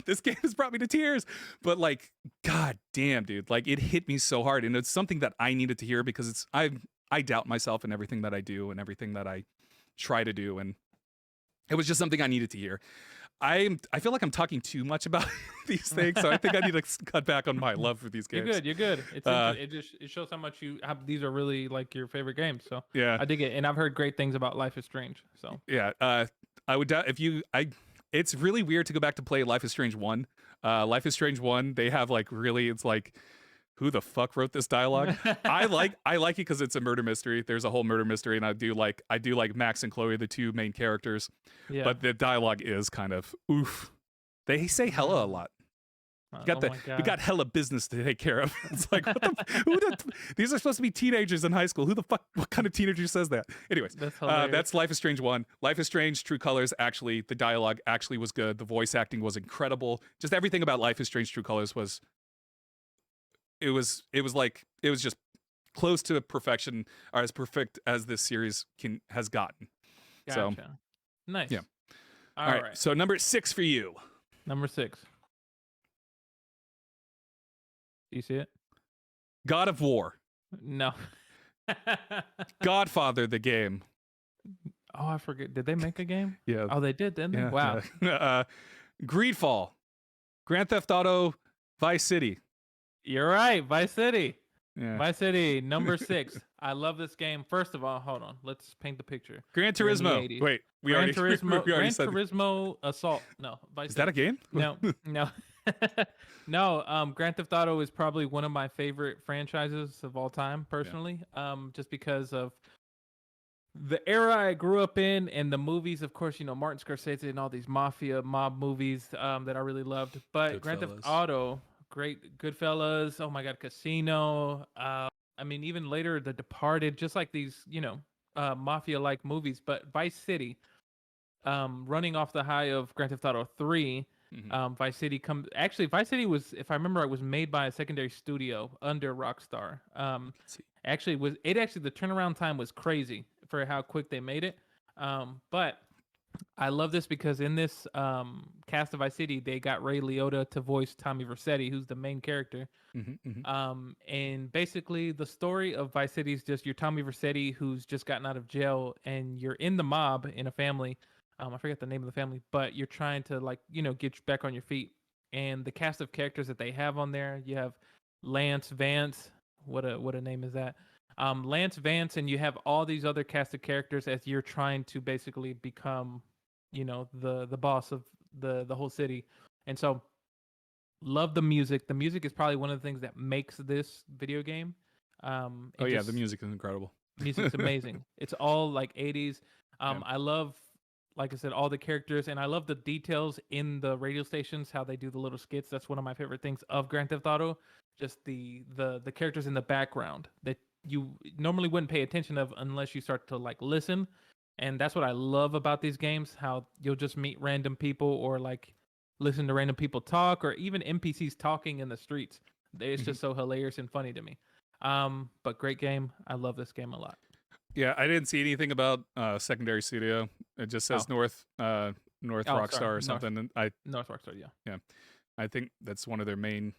This game has brought me to tears. But like, god damn, dude, like it hit me so hard, and it's something that I needed to hear because I doubt myself in everything that I do and everything that I try to do, and it was just something I needed to hear. I feel like I'm talking too much about these things, so I think I need to cut back on my love for these games. You're good. It shows how much these are really like your favorite games. So yeah, I dig it, and I've heard great things about Life is Strange. So yeah, I would it's really weird to go back to play Life is Strange 1. Life is Strange 1, they have like really, it's like, who the fuck wrote this dialogue? I like it because it's a murder mystery. There's a whole murder mystery, and I do like Max and Chloe, the two main characters. Yeah. But the dialogue is kind of oof. They say hella a lot. We got hella business to take care of. It's like, these are supposed to be teenagers in high school. Who the fuck? What kind of teenager says that? Anyways, that's Life is Strange 1. Life is Strange True Colors. Actually, the dialogue actually was good. The voice acting was incredible. Just everything about Life is Strange True Colors was. It was just close to perfection, or as perfect as this series has gotten. Gotcha. So nice. Yeah. All right. So number 6 for you. Number 6. Do you see it? God of War. No. Godfather, the game. Oh, I forget. Did they make a game? Yeah. Oh, they did, didn't they? Yeah, wow. Yeah. Greedfall. Grand Theft Auto Vice City. You're right. Vice City. Yeah. Vice City, number 6. I love this game. First of all, hold on. Let's paint the picture. Gran Turismo. Wait, Gran Turismo, Gran Turismo Assault. No. Vice Is that a game? No. No. Grand Theft Auto is probably one of my favorite franchises of all time, personally. Yeah. Just because of the era I grew up in and the movies, of course, Martin Scorsese and all these mafia mob movies that I really loved. But Grand Theft Auto, great. Goodfellas. Oh my God, Casino. Even later, The Departed. Just like these, mafia-like movies. But Vice City, running off the high of Grand Theft Auto 3. Mm-hmm. Vice City Vice City was, if I remember, it was made by a secondary studio under Rockstar. The turnaround time was crazy for how quick they made it. But I love this because in this cast of Vice City, they got Ray Liotta to voice Tommy Vercetti, who's the main character. Mm-hmm, mm-hmm. And basically, the story of Vice City is just you're Tommy Vercetti, who's just gotten out of jail, and you're in the mob in a family. I forget the name of the family, but you're trying to get back on your feet. And the cast of characters that they have on there, you have Lance Vance. What a name is that? Lance Vance, and you have all these other cast of characters as you're trying to basically become, the boss of the whole city. And so, love the music. The music is probably one of the things that makes this video game. The music is incredible. Music's amazing. It's all like 80s. I love, like I said, all the characters, and I love the details in the radio stations, how they do the little skits. That's one of my favorite things of Grand Theft Auto. Just the characters in the background that you normally wouldn't pay attention of unless you start to listen. And that's what I love about these games, how you'll just meet random people or listen to random people talk, or even NPCs talking in the streets. It's just so hilarious and funny to me. But great game. I love this game a lot. Yeah, I didn't see anything about secondary studio. It just says North Rockstar or something. North Rockstar, yeah. Yeah. I think that's one of their main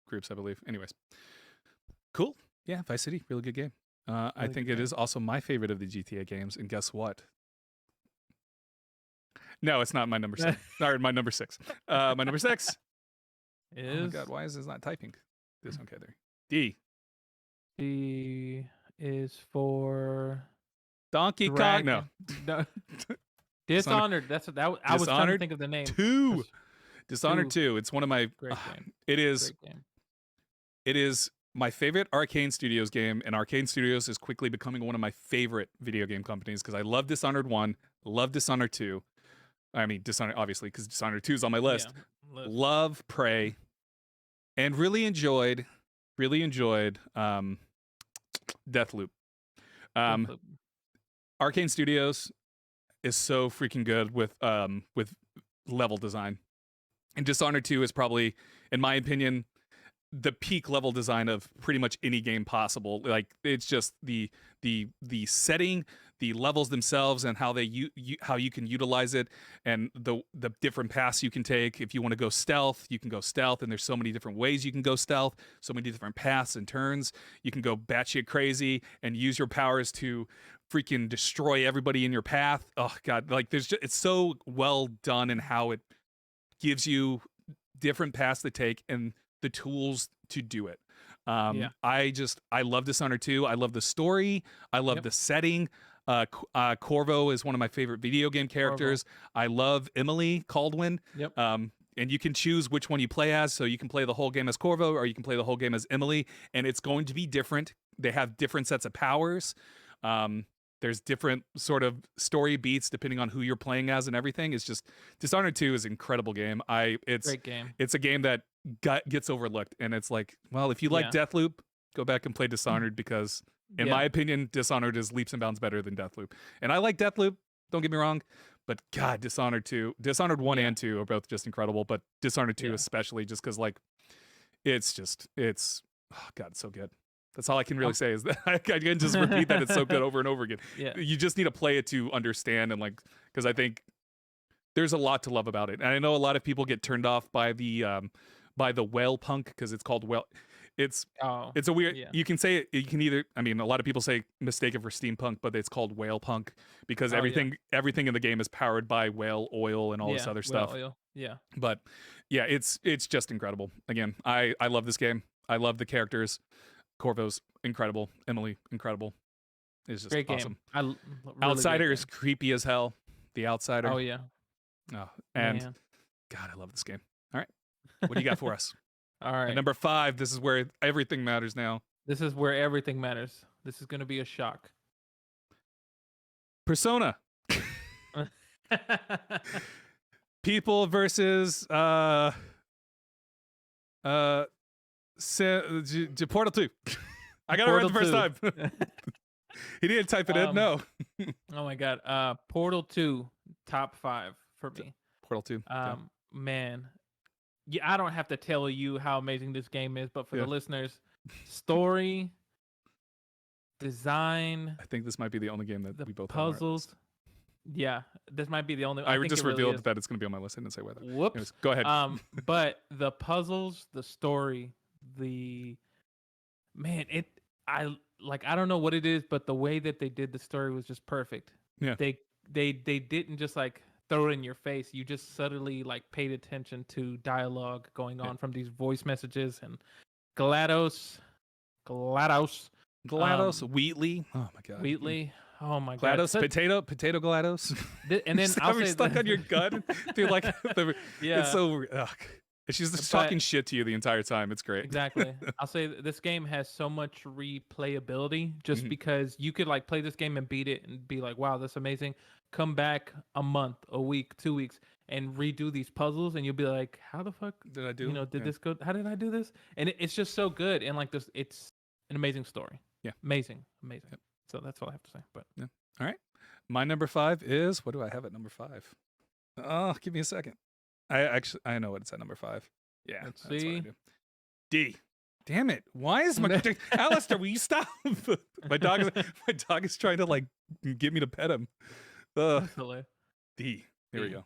groups, I believe. Anyways. Cool. Yeah, Vice City, really good game. I think it is also my favorite of the GTA games, and guess what? No, it's not my number 7. Sorry, my number 6. My number 6 is... Oh my God, why is this not typing? This one, okay, there. D. D is for... Donkey Kong. No. Dishonored. I was trying to think of the name. Dishonored 2. It's one of my... Great game. It is... Great game. It is my favorite Arcane Studios game, and Arcane Studios is quickly becoming one of my favorite video game companies because I love Dishonored 1, love Dishonored 2. I mean, Dishonored, obviously, because Dishonored 2 is on my list. Yeah, love Prey, and really enjoyed Deathloop. Um, Arcane Studios is so freaking good with level design. And Dishonored 2 is probably, in my opinion, the peak level design of pretty much any game possible. Like, it's just the setting, the levels themselves, and how how you can utilize it, and the different paths you can take. If you want to go stealth, you can go stealth, and there's so many different ways you can go stealth, so many different paths and turns. You can go batshit crazy and use your powers to freaking destroy everybody in your path. Oh god, like it's so well done in how it gives you different paths to take and the tools to do it. I love Dishonored 2. I love the story. I love the setting. Corvo is one of my favorite video game characters. Corvo. I love Emily Caldwin. Yep. And you can choose which one you play as. So you can play the whole game as Corvo, or you can play the whole game as Emily, and it's going to be different. They have different sets of powers. There's different sort of story beats depending on who you're playing as and everything. It's just Dishonored 2 is an incredible game. It's great game. It's a game that gets overlooked, and it's like, well, if you like Deathloop, go back and play Dishonored, because in my opinion, Dishonored is leaps and bounds better than Deathloop. And I like Deathloop, don't get me wrong, but God, Dishonored 1 and 2 are both just incredible, but Dishonored 2 especially, just because like it's oh God, it's so good. That's all I can really say, is that I can just repeat that it's so good over and over again. Yeah. You just need to play it to understand, and like, because I think there's a lot to love about it. And I know a lot of people get turned off by the whale punk, because it's called whale. It's a weird. You can say it. You can either. I mean, a lot of people say mistake it for steampunk, but it's called whale punk because everything in the game is powered by whale oil and all this other stuff. Oil. Yeah. But yeah, it's just incredible. Again, I love this game. I love the characters. Corvo's incredible. Emily, incredible. It's just great awesome. Game. Really Outsider is creepy as hell. The Outsider. Oh yeah. Oh, and God, I love this game. All right, what do you got for us? All right. At number 5, this is where everything matters now. This is where everything matters. This is going to be a shock. Persona. People versus Portal 2. I got it right the first time. He didn't type it in. No. Oh my God. Portal 2, top 5 for me. Portal 2. Man. Yeah, I don't have to tell you how amazing this game is, but for the listeners, story, design. I think this might be the only game that we both puzzles. Yeah, this might be the only. I just revealed that it's going to be on my list. I didn't say whether. Whoops. Anyways, go ahead. But the puzzles, the story, I don't know what it is, but the way that they did the story was just perfect. Yeah. They didn't just like throw it in your face. You just subtly like paid attention to dialogue going on from these voice messages and GLaDOS, Wheatley. Oh my God. Wheatley. Oh my GLaDOS, God. potato GLaDOS. And then I'll say stuck on your gun. Dude, like it's so she's just talking shit to you the entire time. It's great. Exactly. I'll say this game has so much replayability just because you could like play this game and beat it and be like, wow, that's amazing. Come back a month, a week, 2 weeks, and redo these puzzles, and you'll be like, how the fuck did I do? This go? How did I do this? And it's just so good, and like this, it's an amazing story. Yeah, amazing. Yep. So that's all I have to say. But all right, my number 5 is, what do I have at number 5? Oh, give me a second. I know what it's at number 5. Yeah, let's that's see. what I do. D. Damn it! Why is my Alistair? Will you stop? my dog is trying to like get me to pet him. D. Here we go.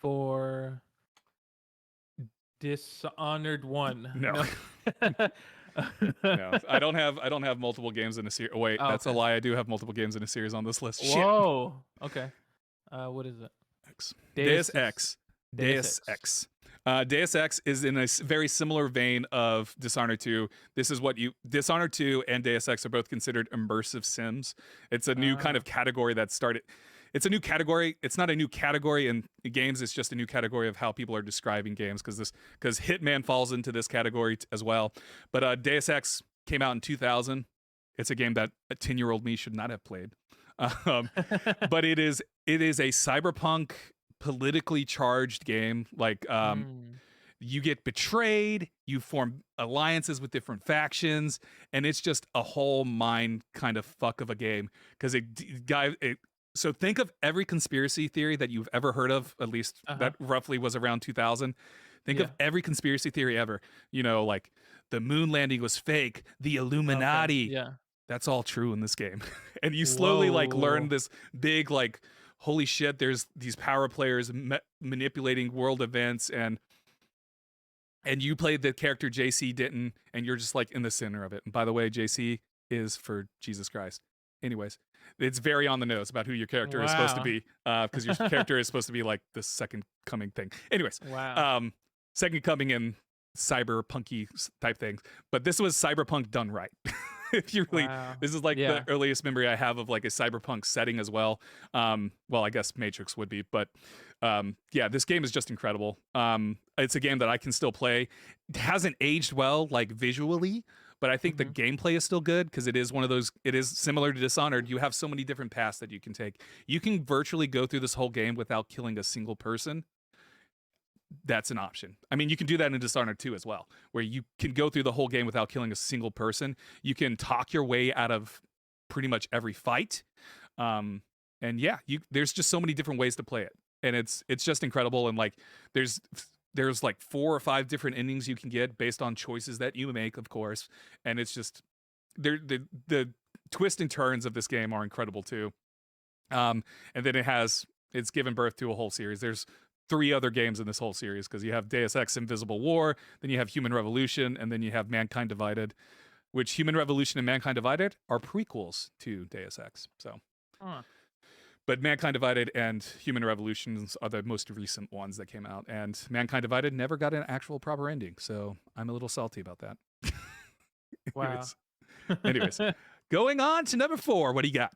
For Dishonored 1. No. No, I don't have multiple games in a series. Wait, that's a lie. I do have multiple games in a series on this list. Whoa. Shit. Okay. What is it? Deus Ex. Deus Ex. Deus Ex is in a very similar vein of Dishonored 2. This is Dishonored 2 and Deus Ex are both considered immersive sims. It's a new kind of category that started. It's a new category. It's not a new category in games. It's just a new category of how people are describing games, because Hitman falls into this category as well. But Deus Ex came out in 2000. It's a game that a 10-year-old me should not have played. But it is a cyberpunk, politically charged game. Like you get betrayed, you form alliances with different factions, and it's just a whole mind kind of fuck of a game. Because so think of every conspiracy theory that you've ever heard of, at least that roughly was around 2000. Think of every conspiracy theory ever. You know, like the moon landing was fake, the Illuminati. Okay. Yeah. That's all true in this game. And you slowly like learn this big like, holy shit, there's these power players manipulating world events, and you played the character JC Denton, and you're just like in the center of it. And by the way, JC is for Jesus Christ. Anyways, it's very on the nose about who your character is supposed to be, because your character is supposed to be like the second coming thing. Anyways, second coming in cyberpunky type things, but this was cyberpunk done right. If you really, this is like the earliest memory I have of like a cyberpunk setting as well. Well, I guess Matrix would be, but yeah, this game is just incredible. It's a game that I can still play. It hasn't aged well, like visually, but I think the gameplay is still good because it is one of those. It is similar to Dishonored. You have so many different paths that you can take. You can virtually go through this whole game without killing a single person. That's an option. I mean, you can do that in Dishonored 2 as well, where you can go through the whole game without killing a single person. You can talk your way out of pretty much every fight. And yeah, there's just so many different ways to play it. And it's just incredible. And like there's like 4 or 5 different endings you can get based on choices that you make, of course. And it's just the twists and turns of this game are incredible too. And then it's given birth to a whole series. There's 3 other games in this whole series because you have Deus Ex Invisible War, then you have Human Revolution, and then you have Mankind Divided, which Human Revolution and Mankind Divided are prequels to Deus Ex. So, but Mankind Divided and Human Revolutions are the most recent ones that came out, and Mankind Divided never got an actual proper ending, so I'm a little salty about that. Anyways, going on to number 4. What do you got?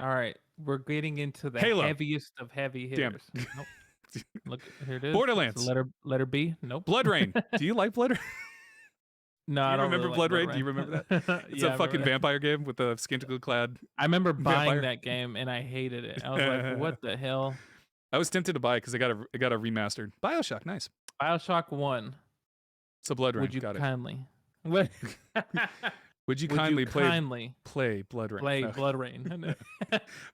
All right, we're getting into the Halo. heaviest of heavy hitters. Nope. Look, here it is. Borderlands. Letter B. Nope. Blood Rain. Do you like Blood Rain? No, I don't remember really Blood like Rain? Do you remember that? It's a fucking vampire game with a scantily clad. I remember buying vampire. that game and I hated it. I was like, "What the hell?" I was tempted to buy it because it got a remastered. Bioshock, nice. Bioshock 1. So Blood Rain. Would you got kindly? Would you kindly play Blood Rain? Play Blood Rain.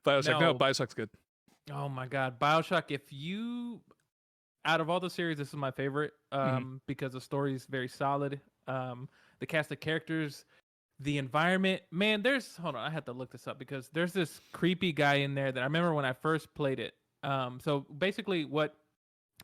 Bioshock. No, Bioshock's good. Oh my god, Bioshock! Out of all the series, this is my favorite because the story is very solid. The cast of characters, the environment. Man, hold on, I had to look this up because there's this creepy guy in there that I remember when I first played it. So basically, what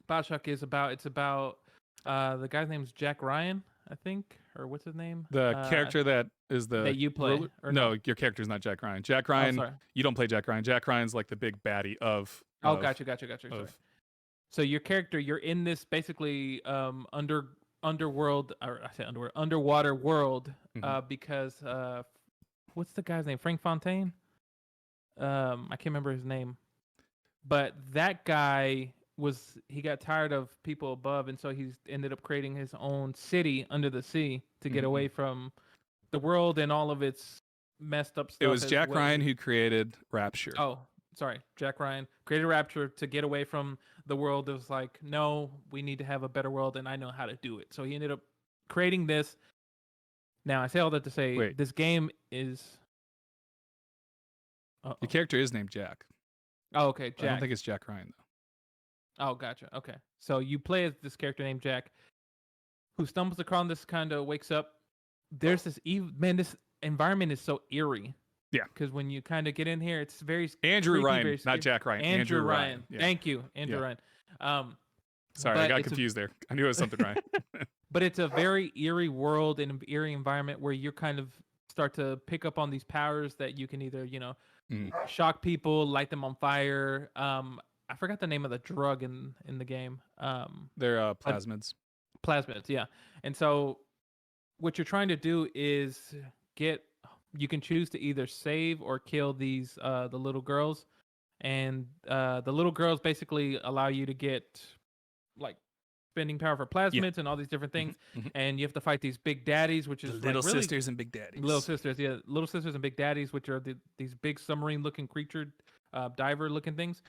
Bioshock is about, it's about the guy's name's Jack Ryan, I think, or what's his name? The character that is that you play. No, your character's not Jack Ryan. Jack Ryan, you don't play Jack Ryan. Jack Ryan's like the big baddie of. Gotcha. Sorry. So your character, you're in this basically underworld, or I say underwater world, because what's the guy's name? Frank Fontaine. I can't remember his name, but that guy he got tired of people above, and so he's ended up creating his own city under the sea to get away from the world and all of its messed up stuff. It was Jack Ryan who created Rapture. Oh, sorry, Jack Ryan created Rapture to get away from the world. It was like, no, we need to have a better world, and I know how to do it. So he ended up creating this. Now I say all that to say, this game is. Your character is named Jack. Oh, okay, Jack. I don't think it's Jack Ryan though. Oh, gotcha. Okay, so you play as this character named Jack, who stumbles across this, kind of wakes up. There's this this environment is so eerie. Yeah, because when you kind of get in here, it's very Andrew creepy, Ryan, very not Jack Ryan. Andrew Ryan. Yeah. Thank you, Andrew Ryan. Sorry, I got confused there. I knew it was something right. But it's a very eerie world and an eerie environment where you kind of start to pick up on these powers that you can either, shock people, light them on fire. I forgot the name of the drug in the game. They're plasmids. Plasmids, yeah. And so what you're trying to do is you can choose to either save or kill these the little girls, and the little girls basically allow you to get like spending power for plasmids and all these different things, and you have to fight these big daddies, which is little sisters and big daddies. Little sisters and big daddies, which are these big submarine looking creature, diver looking things.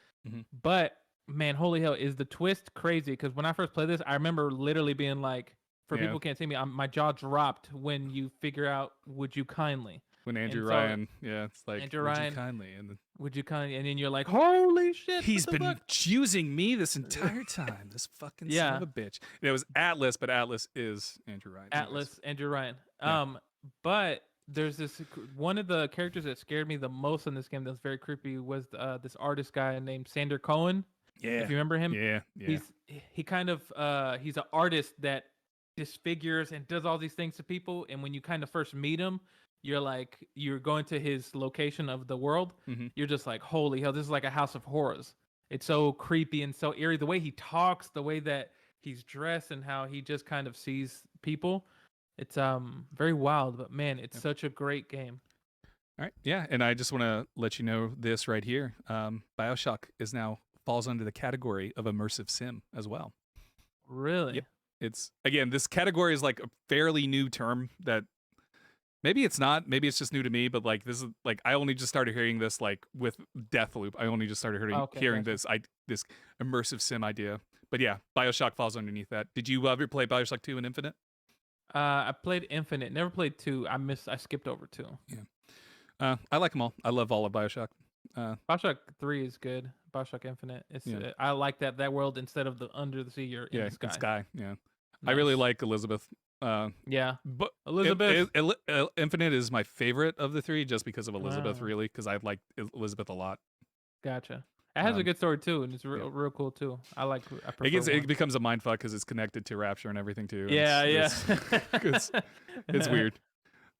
But man, holy hell, is the twist crazy? Because when I first played this, I remember literally being like, for people who can't see me, my jaw dropped when you figure out "Would you kindly?" When Andrew And Ryan, it's like, Andrew would Ryan, you kindly? And then, would you kindly? And then you're like, holy shit! he's what the been fuck? choosing me this entire time. This fucking son of a bitch. And it was Atlas, but Atlas is Andrew Ryan. Atlas, Andrew Ryan. Yeah. But there's one of the characters that scared me the most in this game that was very creepy was this artist guy named Sander Cohen. Yeah. If you remember him. Yeah. He kind of he's an artist that disfigures and does all these things to people. And when you kind of first meet him, you're going to his location of the world. Mm-hmm. You're just like, holy hell, this is like a house of horrors. It's so creepy and so eerie. The way he talks, the way that he's dressed, and how he just kind of sees people. It's very wild, but man, it's such a great game. All right. Yeah. And I just want to let you know this right here. Bioshock falls under the category of immersive sim as well. Really? Yep. It's, again, this category is like a fairly new term that maybe it's not, maybe it's just new to me, but like this is like, I only just started hearing this like with Deathloop. I only just started hearing this immersive sim idea. But yeah, Bioshock falls underneath that. Did you ever play Bioshock 2 and Infinite? I played Infinite, never played 2. I skipped over 2. Yeah. I like them all. I love all of Bioshock. Bioshock 3 is good. Bioshock Infinite. I like that world instead of the under the sea. You're in the sky. Yeah. Nice. I really like Elizabeth. Yeah, but Elizabeth. Infinite is my favorite of the 3, just because of Elizabeth, really, because I like Elizabeth a lot. Gotcha. It has a good story too, and it's real cool too. It becomes a mindfuck because it's connected to Rapture and everything too. Yeah. It's weird.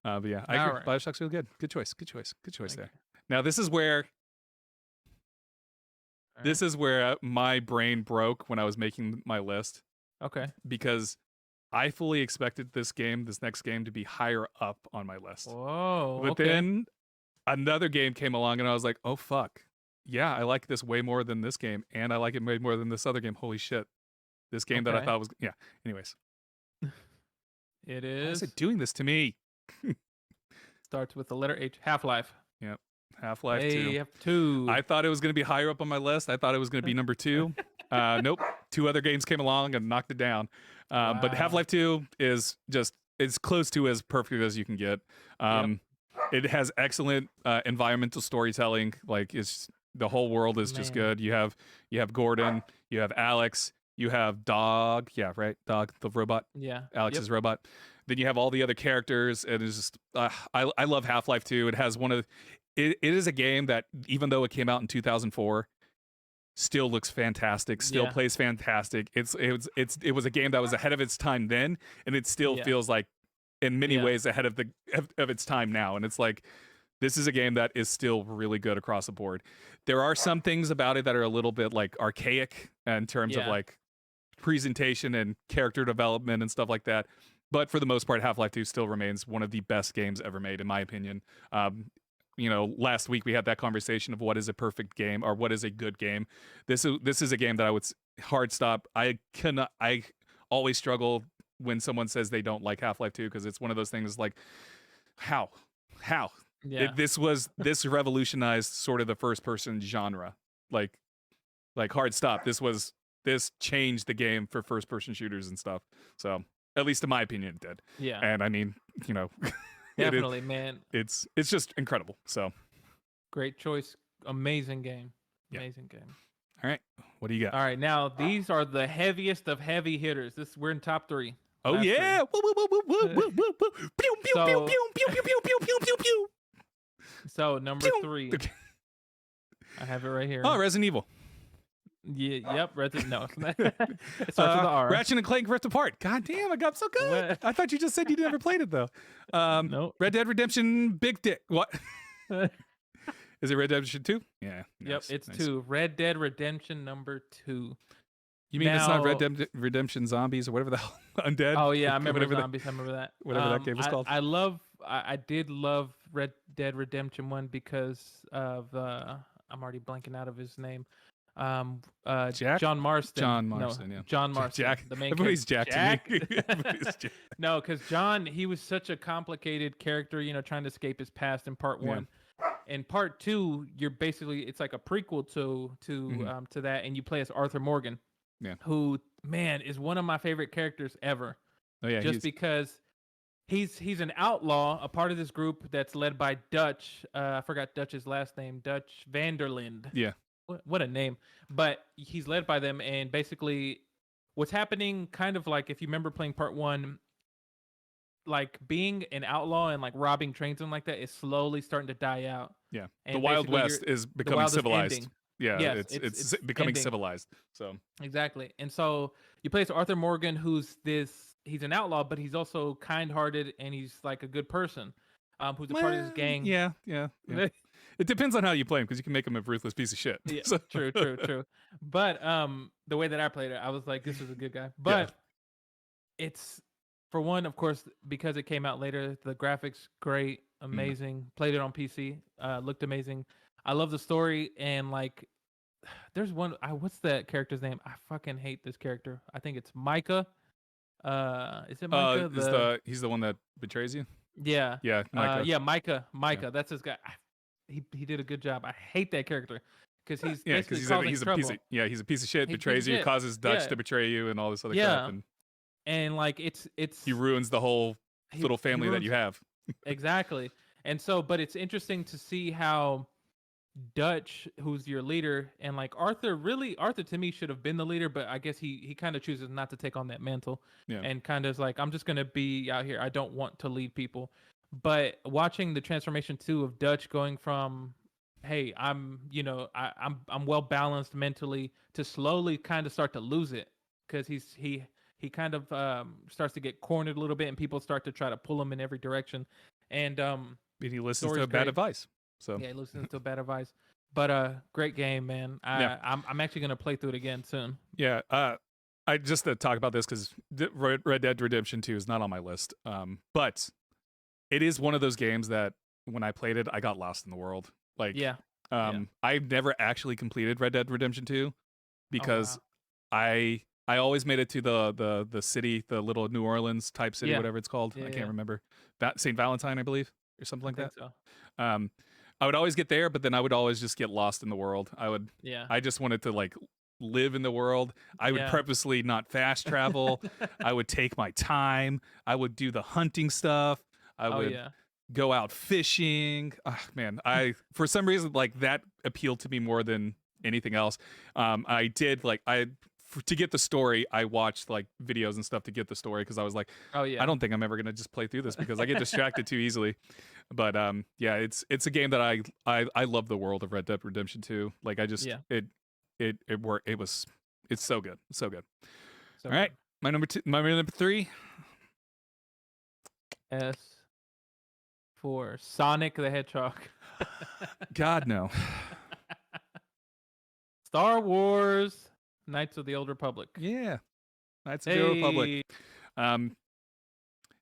But yeah, I agree. Right. Bioshock's real good. Good choice there. Now this is where my brain broke when I was making my list. Okay. Because I fully expected this next game, to be higher up on my list. Whoa. But then another game came along and I was like, oh fuck. Yeah, I like this way more than this game, and I like it way more than this other game. Holy shit. This game that I thought was anyways. It is. Why is it doing this to me? Starts with the letter H. Half-Life. Yep. Half-Life 2. 2. I thought it was going to be higher up on my list. I thought it was going to be number 2. Nope. 2 other games came along and knocked it down. But Half-Life 2 is just, it's close to as perfect as you can get. It has excellent environmental storytelling. Like, the whole world is just good. You have Gordon, you have Alex, you have Dog. Yeah, right? Dog, the robot. Yeah. Alex's robot. Then you have all the other characters, and it's just I love Half-Life 2. It has it is a game that, even though it came out in 2004, still looks fantastic, still plays fantastic. It was a game that was ahead of its time then, and it still feels like in many ways ahead of its time now. And it's like, this is a game that is still really good across the board. There are some things about it that are a little bit like archaic in terms of like presentation and character development and stuff like that. But for the most part, Half-Life 2 still remains one of the best games ever made, in my opinion. Last week we had that conversation of what is a perfect game or what is a good game. This is a game that I would hard stop. I always struggle when someone says they don't like Half-Life 2, because it's one of those things like, how? Yeah. This revolutionized sort of the first person genre. Like hard stop. This changed the game for first person shooters and stuff. So at least in my opinion, it did. Yeah. And I mean, definitely, man. It's just incredible. So great choice. Amazing game. Amazing game. All right. What do you got? All right. Now these are the heaviest of heavy hitters. We're in top 3. Oh yeah. So number 3. I have it right here. Oh, Resident Evil. Yeah, yep. Resident. No, it starts with the R. Ratchet and Clank Rift Apart. God damn, I got so good. I thought you just said you never played it though. Nope. Red Dead Redemption Big Dick. What? Is it Red Dead Redemption 2? Yeah. Yep, it's 2. Red Dead Redemption number 2. You mean it's not Red Dead Redemption Zombies or whatever the hell? Undead? Oh yeah, I remember Zombies. I remember that. Whatever that game was called. I did love Red Dead Redemption 1 because of I'm already blanking out of his name. Jack? John Marston. John Marston, yeah. John Marston. Jack. The main Everybody's character. Jack to me. Everybody's Jack. No, because John, he was such a complicated character, trying to escape his past in part 1. In part 2, you're basically it's like a prequel to that, and you play as Arthur Morgan, Yeah. who man is one of my favorite characters ever. Oh yeah, Just because he's an outlaw, a part of this group that's led by Dutch. I forgot Dutch's last name, Dutch Vanderlind. Yeah. What a name! But he's led by them, and basically, what's happening, kind of like if you remember playing part 1, like being an outlaw and like robbing trains and like that is slowly starting to die out. Yeah. And The Wild basically West is the becoming Wild is civilized. ending. Yeah, Yes, it's becoming ending. civilized. So Exactly. And so you play as Arthur Morgan, he's an outlaw, but he's also kind-hearted and he's like a good person. Who's a part of this gang. Yeah. It depends on how you play him, because you can make him a ruthless piece of shit. Yeah, So- true. But the way that I played it, I was like, this is a good guy. But it's, for one, of course, because it came out later, the graphics great, amazing. Played it on PC, looked amazing. I love the story, and like, there's one. What's that character's name? I fucking hate this character. I think it's Micah. Is it Micah? He's the one that betrays you? Yeah. Yeah, Micah. Yeah, Micah. That's his guy. He did a good job. I hate that character because he's basically he's a trouble. he's a piece of shit, He's a betrays piece of you, shit. causes Dutch Yeah. to betray you, and all this other Yeah. crap, and like it's he ruins the whole he- little he family that ruins- you have. exactly. And so, but it's interesting to see how Dutch, who's your leader, and like Arthur to me should have been the leader, but I guess he kind of chooses not to take on that mantle, Yeah. and kind of is like, I'm just gonna be out here. I don't want to lead people. But watching the transformation too of Dutch going from, hey, I'm well balanced mentally, to slowly kind of start to lose it, because he kind of starts to get cornered a little bit, and people start to try to pull him in every direction, and And he listens story's to bad great. advice. So yeah, he listens to bad advice. But great game, man. I'm actually gonna play through it again soon. yeah, I just to talk about this, because Red Dead Redemption 2 is not on my list. But it is one of those games that when I played it, I got lost in the world. Like, Yeah. I've never actually completed Red Dead Redemption 2 because I always made it to the city, the little New Orleans type city, Yeah. whatever it's called. Yeah, I can't yeah. remember. St. Valentine, I believe, or something like I that. think so. I would always get there, but then I would always just get lost in the world. Yeah. I just wanted to like live in the world. I would Yeah. purposely not fast travel. I would take my time. I would do the hunting stuff. I would go out fishing. Man, for some reason, like, that appealed to me more than anything else. I did to get the story, I watched like videos and stuff to get the story, because I was like, I don't think I'm ever gonna just play through this, because I get distracted too easily. But yeah, it's a game that I love the world of Red Dead Redemption 2. Like, I just it worked. It's so good, so good. So All right, my number 3. S for Sonic the Hedgehog. God no. Star Wars Knights of the Old Republic. Yeah, Knights of the Old Republic.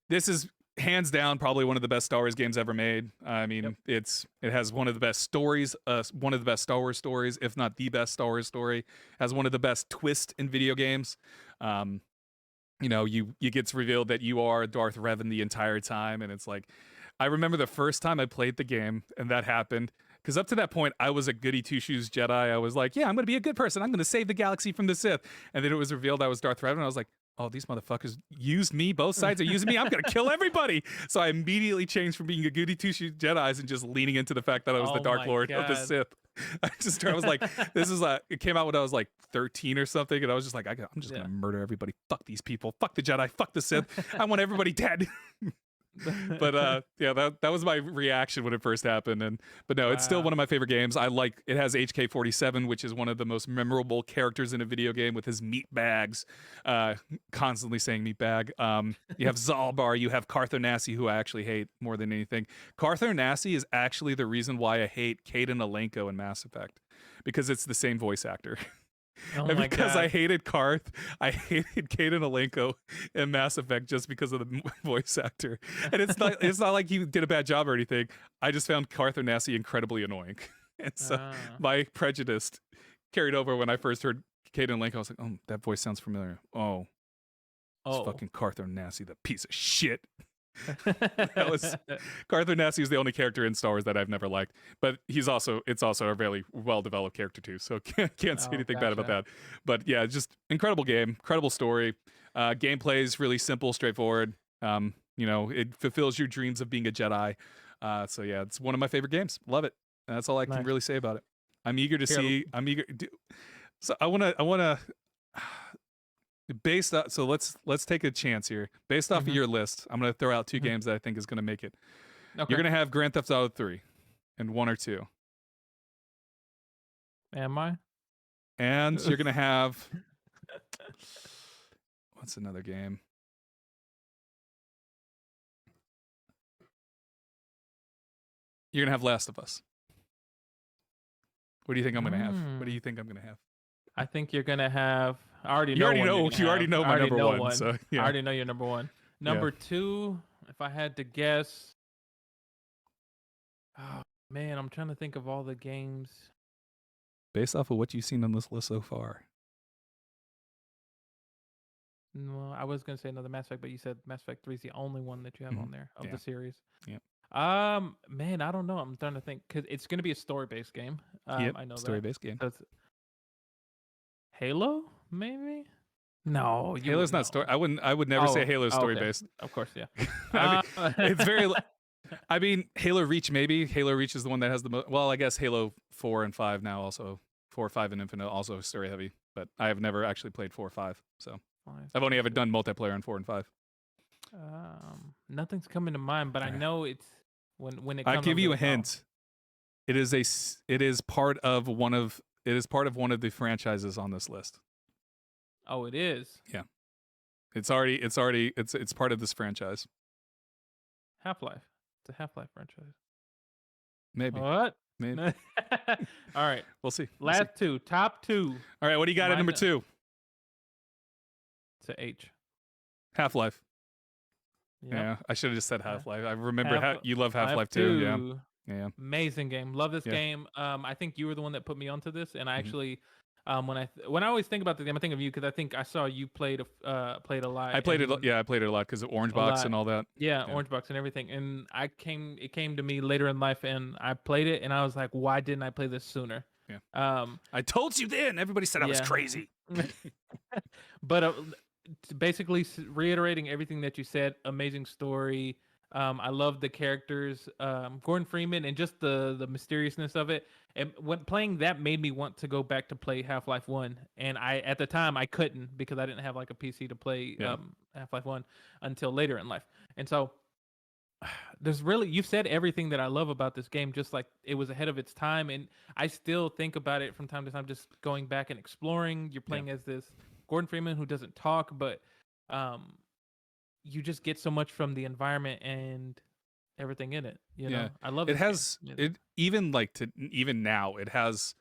This is hands down probably one of the best Star Wars games ever made. I mean, it has one of the best stories, one of the best Star Wars stories, if not the best Star Wars story. Has one of the best twists in video games. You gets revealed that you are Darth Revan the entire time, and it's like, I remember the first time I played the game and that happened. Because up to that point, I was a goody two-shoes Jedi. I was like, yeah, I'm going to be a good person. I'm going to save the galaxy from the Sith. And then it was revealed I was Darth Revan. And I was like, oh, these motherfuckers used me. Both sides are using me. I'm going to kill everybody. So I immediately changed from being a goody two-shoes Jedi and just leaning into the fact that I was the Dark Lord of the Sith. I was like, it came out when I was like 13 or something. And I was just like, I'm just going to murder everybody. Fuck these people. Fuck the Jedi. Fuck the Sith. I want everybody dead. But yeah, that was my reaction when it first happened. But no, it's still one of my favorite games. It has HK-47, which is one of the most memorable characters in a video game, with his meat bags, constantly saying meat bag. You have Zalbar, you have Cartho Nassi, who I actually hate more than anything. Cartho Nassi is actually the reason why I hate Kaden Alenko in Mass Effect, because it's the same voice actor. Oh and my because God. I hated Karth, I hated Kaden Alenko in Mass Effect just because of the voice actor. And it's not like he did a bad job or anything. I just found Karth Nassi incredibly annoying. And so my prejudice carried over when I first heard Kaden Alenko. I was like, oh, that voice sounds familiar. Oh, it's fucking Karth Nassi, the piece of shit. That was Carther Nasty is the only character in Star Wars that I've never liked, but it's also a very well developed character too, so can't say Oh, anything bad about gotcha. that. But yeah, just incredible game, incredible story. Gameplay is really simple, straightforward. It fulfills your dreams of being a Jedi. So yeah, it's one of my favorite games. Love it. And that's all I can Nice. really say about it. I'm eager to Here, see. I'm eager. So I wanna. Based on, so let's take a chance here. Based off of Mhm. your list, I'm gonna throw out 2 Mhm. games that I think is gonna make it. Okay. You're gonna have Grand Theft Auto 3 and 1 or 2, Am I? and you're gonna have what's another game? You're gonna have Last of Us. What do you think I'm gonna have? What do you think I'm gonna have? I think you're gonna have. I already You know. already one know. you're gonna You already have. know I my already number know one. So I yeah. already know your number one. Number two, if I had to guess. Oh man, I'm trying to think of all the games. Based off of what you've seen on this list so far. No, I was gonna say another Mass Effect, but you said Mass Effect 3 is the only one that you have on there of Yeah. the series. Yep. Man, I don't know. I'm trying to think because it's gonna be a story-based game. Yep. I know Story-based game. So it's Halo, maybe. No, you Halo's wouldn't not know. story. I would never say Halo's okay. story-based. Of course, yeah. I mean, it's very. I mean, Halo Reach maybe. Halo Reach is the one that has the most. Well, I guess Halo 4 and 5 now also 4, 5, and Infinite also story heavy. But I have never actually played 4 or 5, so I've only ever done multiplayer on 4 and 5. Nothing's coming to mind, but I know it's when it. I'll give you a hint. It is part of one of the franchises on this list. Oh, it is. Yeah, it's part of this franchise. Half-Life. It's a Half-Life franchise. Maybe. What? Maybe. All right. We'll see. Last two. Top two. All right. What do you got at number 2? It's a H. Half-Life. Yep. Yeah, I should have just said Half-Life. I remember how you love Half-Life too. Yeah. Amazing game. Love this game. I think you were the one that put me onto this, and I actually, when I always think about the game, I think of you because I think I saw you played a lot. I played it. Yeah, I played it a lot because of Orange Box and all that. Yeah, Orange Box and everything. And it came to me later in life, and I played it, and I was like, why didn't I play this sooner? Yeah. I told you then. Everybody said I was crazy. But basically reiterating everything that you said, amazing story. I love the characters, Gordon Freeman, and just the mysteriousness of it. And when playing that made me want to go back to play Half-Life 1. And at the time I couldn't because I didn't have like a PC to play Half-Life 1 until later in life. And so you've said everything that I love about this game, just like it was ahead of its time. And I still think about it from time to time, just going back and exploring. You're playing as this Gordon Freeman who doesn't talk, but you just get so much from the environment and everything in it. You know, I love it. Even now, it has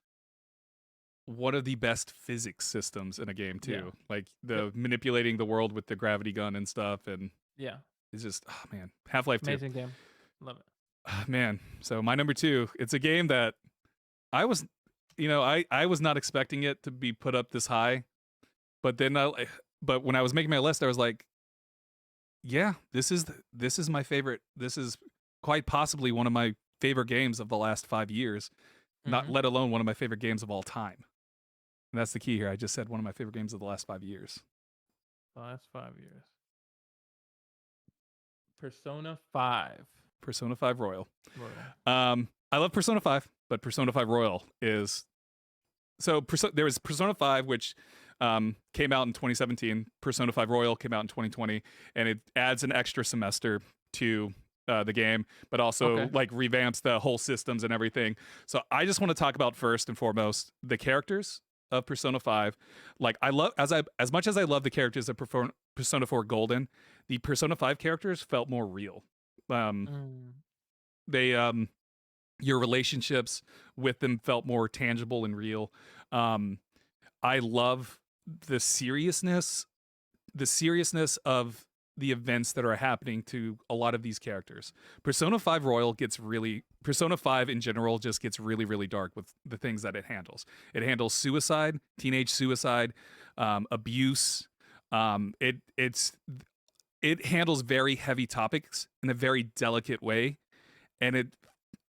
one of the best physics systems in a game too. Yeah. Like the manipulating the world with the gravity gun and stuff, and it's just Half-Life 2. Amazing game, love it. Man, so my number 2, it's a game that I was not expecting it to be put up this high, but then but when I was making my list, I was like, yeah, this is my favorite. This is quite possibly one of my favorite games of the last 5 years, not let alone one of my favorite games of all time. And that's the key here. I just said one of my favorite games of the last 5 years. The last 5 years. Persona 5. Persona 5 Royal. I love Persona 5, but Persona 5 Royal is there was Persona 5, which came out in 2017. Persona 5 Royal came out in 2020, and it adds an extra semester to the game, but also like revamps the whole systems and everything. So I just want to talk about first and foremost the characters of Persona 5. Like I love as much as I love the characters of Persona 4 Golden, the Persona 5 characters felt more real. They your relationships with them felt more tangible and real. I love the seriousness of the events that are happening to a lot of these characters. Persona 5 Royal Persona 5 in general just gets really, really dark with the things that it handles. It handles suicide, teenage suicide, abuse. It's it handles very heavy topics in a very delicate way, and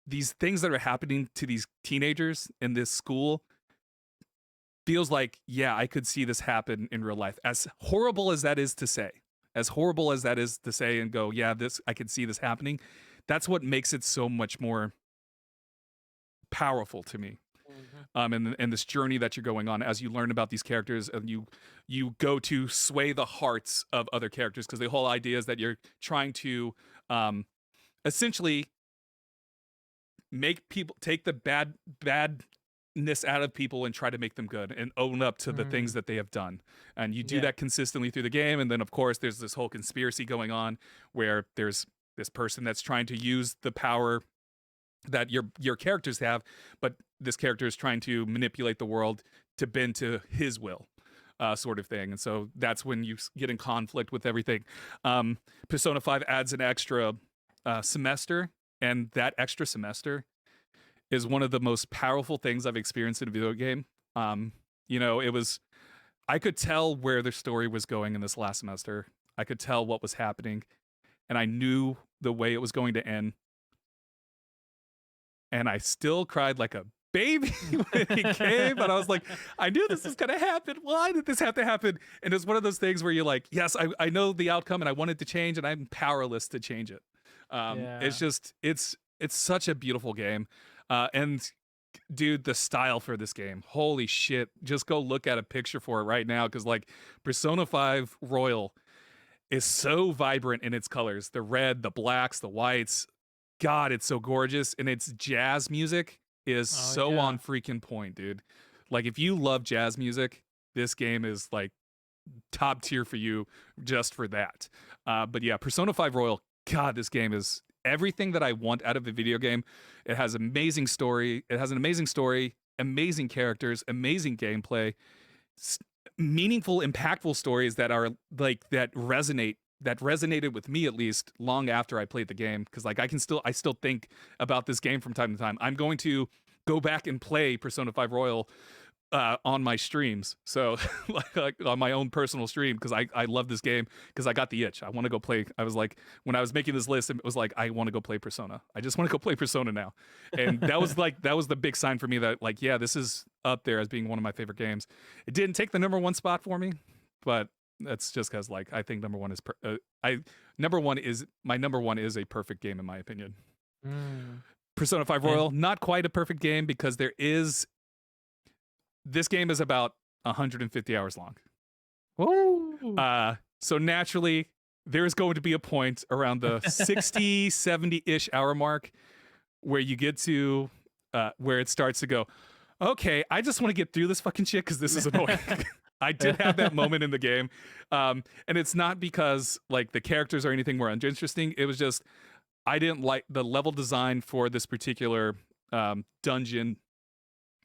these things that are happening to these teenagers in this school feels like, yeah, I could see this happen in real life. As horrible as that is to say, and go, yeah, I could see this happening. That's what makes it so much more powerful to me. And this journey that you're going on as you learn about these characters, and you go to sway the hearts of other characters, because the whole idea is that you're trying to essentially make people take the badness out of people and try to make them good and own up to the things that they have done. And you do that consistently through the game. And then of course there's this whole conspiracy going on where there's this person that's trying to use the power that your characters have, but this character is trying to manipulate the world to bend to his will, sort of thing. And so that's when you get in conflict with everything. Persona 5 adds an extra semester, and that extra semester is one of the most powerful things I've experienced in a video game. I could tell where the story was going in this last semester. I could tell what was happening, and I knew the way it was going to end. And I still cried like a baby when it came, but I was like, I knew this was gonna happen. Why did this have to happen? And it's one of those things where you're like, yes, I know the outcome and I want it to change, and I'm powerless to change it. It's just, it's such a beautiful game. And dude, the style for this game, holy shit, just go look at a picture for it right now, because like Persona 5 Royal is so vibrant in its colors, the red, the blacks, the whites. God, it's so gorgeous, and its jazz music is on freaking point, dude. Like, if you love jazz music, this game is like top tier for you just for that. But yeah, Persona 5 Royal, God, this game is everything that I want out of a video game. It has amazing story. It has an amazing story, amazing characters, amazing gameplay, meaningful, impactful stories that are like that resonated with me, at least long after I played the game, because like I still think about this game from time to time. I'm going to go back and play Persona 5 Royal on my streams, so like on my own personal stream, because I love this game, because I got the itch. I want to go play. I was like, when I was making this list, it was like, I want to go play Persona. I just want to go play Persona now. And that was the big sign for me that like, yeah, this is up there as being one of my favorite games. It didn't take the number one spot for me, but that's just because like I think my number one is a perfect game in my opinion. Persona 5 Royal, not quite a perfect game, because this game is about 150 hours long. So naturally there's going to be a point around the 60, 70-ish hour mark where you get to where it starts to go, okay, I just want to get through this fucking shit because this is annoying. I did have that moment in the game. And it's not because like the characters or anything were uninteresting. It was just, I didn't like the level design for this particular dungeon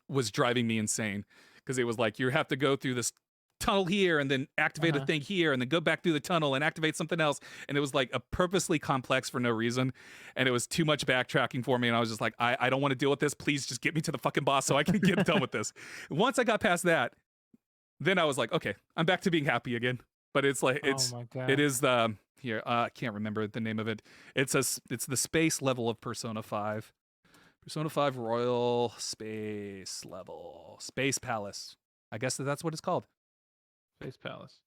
was driving me insane, because it was like, you have to go through this tunnel here and then activate a thing here and then go back through the tunnel and activate something else. And it was like a purposely complex for no reason. And it was too much backtracking for me. And I was just like, I don't want to deal with this. Please just get me to the fucking boss so I can get done with this. Once I got past that, then I was like, okay, I'm back to being happy again. But it's like, it is the, here, I can't remember the name of it. It's the space level of Persona 5. Persona 5 Royal Space Level. Space Palace. I guess that's what it's called. Space Palace.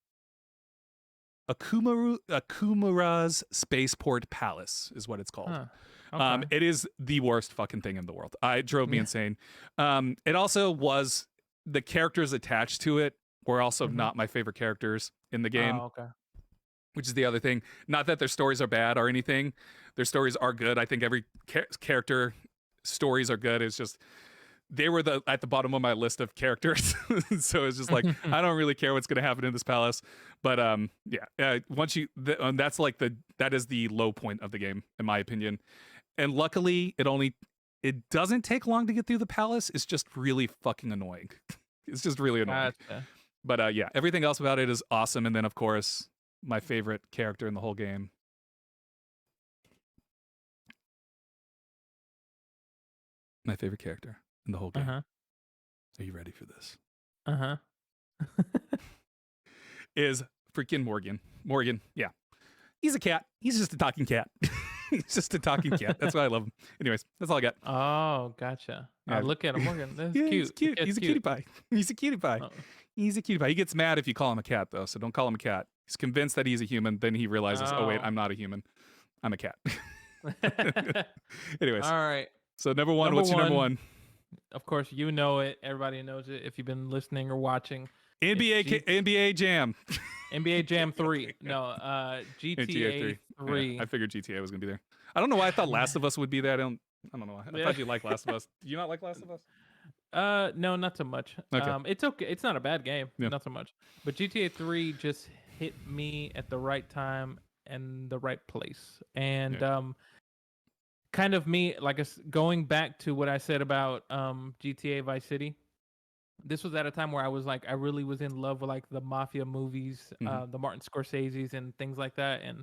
Akumura's Spaceport Palace is what it's called. Okay. It is the worst fucking thing in the world. It drove me insane. It also was, the characters attached to it were also not my favorite characters in the game. Oh, okay. Which is the other thing. Not that their stories are bad or anything. Their stories are good. I think every character stories are good. It's just they were at the bottom of my list of characters. So it's just like, I don't really care what's going to happen in this palace. But once that's like that is the low point of the game in my opinion. And luckily it doesn't take long to get through the palace. It's just really fucking annoying. It's just really annoying. Gotcha. But everything else about it is awesome. And then of course, my favorite character in the whole game. My favorite character in the whole game. Are you ready for this? Is freaking Morgan. Morgan, yeah. He's a cat. He's just a talking cat. He's just a talking cat. That's why I love him. Anyways, that's all I got. Oh, gotcha. Yeah. Look at him, Morgan. That's Yeah, cute. he's cute. He's a cutie pie. He's a cutie pie. Oh. He's a cutie pie. He gets mad if you call him a cat, though, so don't call him a cat. He's convinced that he's a human. Then he realizes, oh wait, I'm not a human. I'm a cat. Anyways. All right. So number one, what's your number one? Of course, you know it. Everybody knows it if you've been listening or watching. NBA Jam. NBA Jam 3. No, GTA 3. Yeah, I figured GTA was gonna be there. I don't know why I thought Last of Us would be there. I don't know why. I thought you liked Last of Us. Do you not like Last of Us? No, not so much. Okay. It's okay. It's not a bad game. Yeah. Not so much. But GTA 3 just hit me at the right time and the right place. And kind of me, like going back to what I said about GTA Vice City. This was at a time where I was like, I really was in love with like the mafia movies, the Martin Scorsese's and things like that. And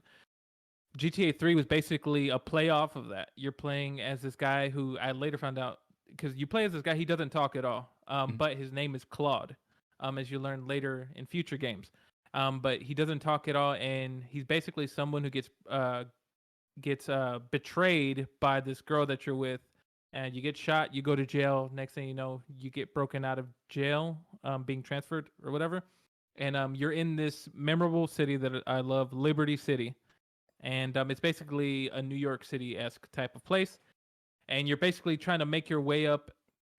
GTA 3 was basically a play off of that. You're playing as this guy who I later found out, because you play as this guy, he doesn't talk at all, but his name is Claude, as you learn later in future games. But he doesn't talk at all, and he's basically someone who gets betrayed by this girl that you're with, and you get shot, you go to jail. Next thing you know, you get broken out of jail, being transferred or whatever, and you're in this memorable city that I love, Liberty City, and it's basically a New York City-esque type of place. And you're basically trying to make your way up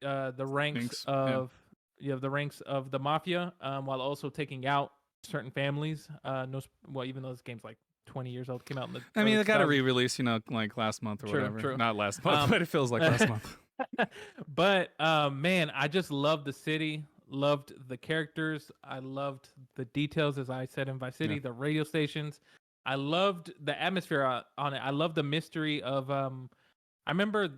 the ranks of the ranks of the mafia, while also taking out certain families. Even though this game's like 20 years old, came out in the. I mean, they got a re-release, like last month or whatever. True. Not last month, but it feels like last month. But man, I just loved the city. Loved the characters. I loved the details, as I said in Vice City. The radio stations. I loved the atmosphere on it. I loved the mystery of. I remember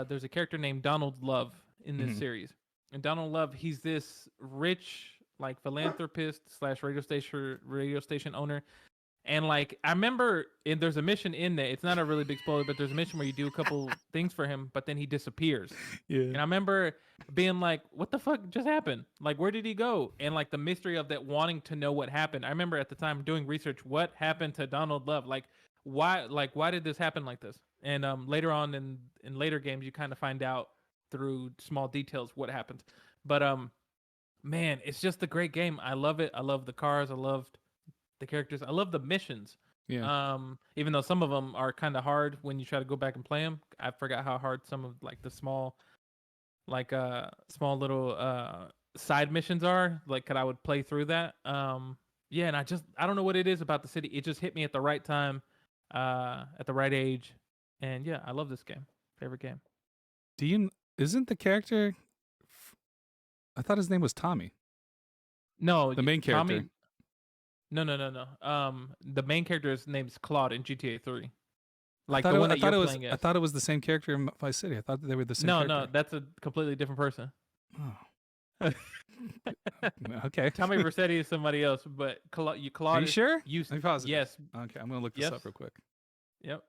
there's a character named Donald Love in this series. And Donald Love, he's this rich, like, philanthropist / radio station owner. And, like, I remember there's a mission in there. It's not a really big spoiler, but there's a mission where you do a couple things for him, but then he disappears. Yeah. And I remember being like, what the fuck just happened? Like, where did he go? And, like, the mystery of that, wanting to know what happened. I remember at the time doing research, what happened to Donald Love? Like, why did this happen like this? And later on in later games, you kind of find out through small details what happened. But man, it's just a great game. I love it. I love the cars. I loved the characters. I love the missions. Yeah. Even though some of them are kind of hard when you try to go back and play them. I forgot how hard some of like the small little side missions are. Like, I would play through that. Yeah, and I don't know what it is about the city. It just hit me at the right time, at the right age. And yeah, I love this game. Favorite game. Isn't the character? I thought his name was Tommy. No, the main character. Tommy, no. The main character's name's Claude in GTA 3. Like the one that you're playing as. I thought it was the same character in Vice City. I thought they were the same. No, that's a completely different person. Oh. Okay. Tommy Vercetti is somebody else, but Claude. Are you sure? Let me pause it. Yes. Okay, I'm gonna look this up real quick. Yep.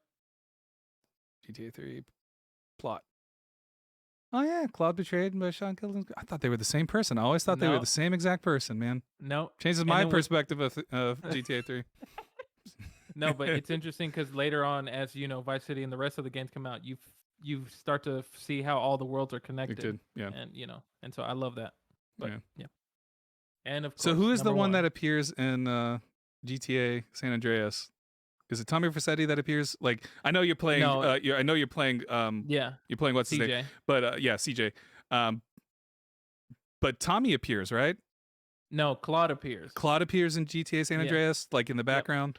GTA 3 plot. Oh yeah, Claude betrayed by Sean killed. I thought they were the same person. I always thought they were the same exact person, man. No. Changes my perspective of GTA 3. No, but it's interesting because later on, as you know, Vice City and the rest of the games come out, you start to see how all the worlds are connected. Yeah. And so I love that. But yeah. And of course, so who is the one that appears in GTA San Andreas? Is it Tommy Vercetti that appears? Like, I know you're playing. No, I know you're playing. You're playing what's his name? But CJ. But Tommy appears, right? No, Claude appears. Claude appears in GTA San Andreas, like in the background.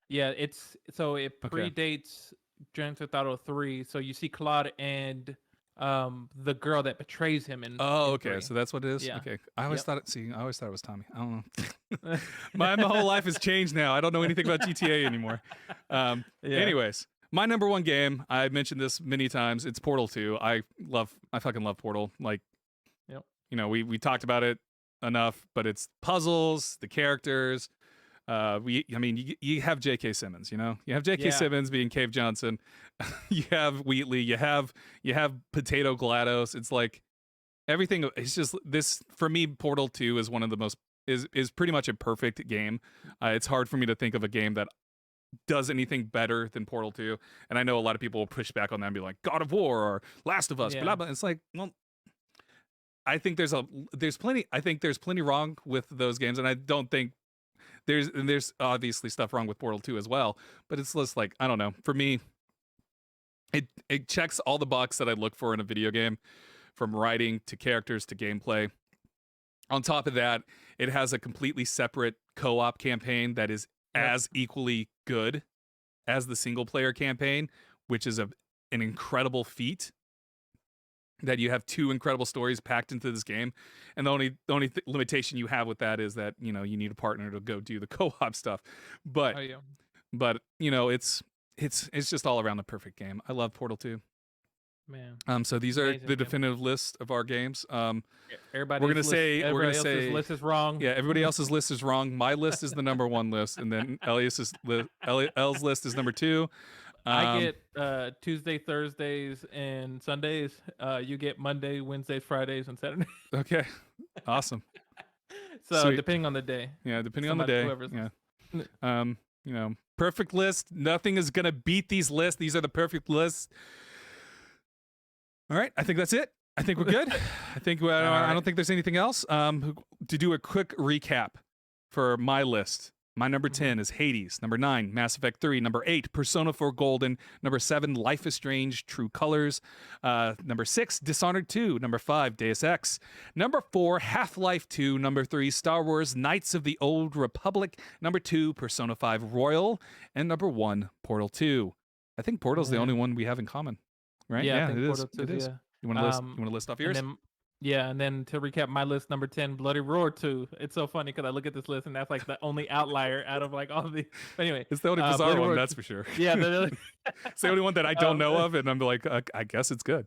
Yeah, it predates Grand Theft Auto 3. So you see Claude and the girl that betrays him in. Oh, in okay. 3. So that's what it is. Yeah. Okay. I always thought it was Tommy. I don't know. My whole life has changed now. I don't know anything about GTA anymore. Anyways, my number one game. I've mentioned this many times. It's Portal 2. I fucking love Portal. Like, we talked about it enough, but it's puzzles, the characters. You have J.K. Simmons, you have J.K. Simmons being Cave Johnson. You have Wheatley. You have Potato GLaDOS. It's like everything. It's just this for me. Portal 2 is one of the most is pretty much a perfect game. It's hard for me to think of a game that does anything better than Portal 2. And I know a lot of people will push back on that and be like, God of War or Last of Us, Yeah. blah blah. It's like, well, I think there's plenty wrong with those games, and I don't think there's obviously stuff wrong with Portal 2 as well. But it's just like, I don't know. For me, it checks all the boxes that I look for in a video game, from writing to characters to gameplay. On top of that, it has a completely separate co-op campaign that is as equally good as the single player campaign, which is an incredible feat. That you have two incredible stories packed into this game, and the only limitation you have with that is that, you know, you need a partner to go do the co-op stuff. But you know, it's just all around the perfect game. I love Portal 2. Man. So these are Amazing the game. definitive list of our games. Everybody Everybody else's list is wrong. Yeah, everybody else's list is wrong. My list is the number one list, and then Elias's L's list is number 2. I get Tuesday, Thursdays, and Sundays. You get Monday, Wednesdays, Fridays, and Saturdays. Okay, awesome. So Sweet. depending on the day. Yeah, depending on the day. Yeah. You know, perfect list. Nothing is gonna beat these lists. These are the perfect lists. All right, I think that's it. I think we're good. I don't think there's anything else. To do a quick recap for my list. My number 10 is Hades. Number 9, Mass Effect 3. Number 8, Persona 4 Golden. Number 7, Life is Strange, True Colors. Number 6, Dishonored 2. Number 5, Deus Ex. Number 4, Half-Life 2. Number 3, Star Wars, Knights of the Old Republic. Number 2, Persona 5 Royal. And number 1, Portal 2. I think Portal's the only one we have in common, right? Yeah, I think it Portal 2, is. yeah. You want to list off yours? And then to recap my list, number 10, Bloody Roar 2. It's so funny because I look at this list and that's like the only outlier out of like all the. But anyway, it's the only bizarre Bloody one, Roar that's for sure. Yeah, it's the only one that I don't know of, and I'm like, I guess it's good.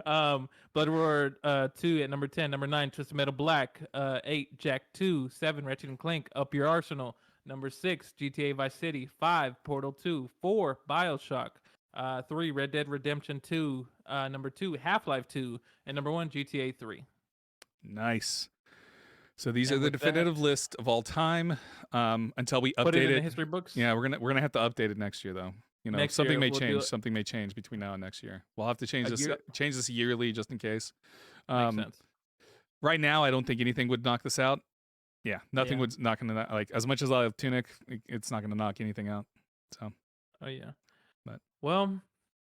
Bloody Roar 2 at number 10. Number 9, Twisted Metal Black. 8, Jack 2. 7, Ratchet and Clank, Up Your Arsenal. Number 6, GTA Vice City. 5, Portal 2. 4, Bioshock. 3, Red Dead Redemption 2. Number 2, Half-Life 2. And number 1, GTA 3. Nice. So these are the definitive list of all time. Until we update it in the history books. Yeah, we're gonna have to update it next year, though. You know, Next something year, may we'll change. Something may change between now and next year. We'll have to change this yearly just in case. Makes sense. Right now, I don't think anything would knock this out. Yeah, nothing would knock into that. Like, as much as I love Tunic, it's not gonna knock anything out. So. Oh yeah. But well,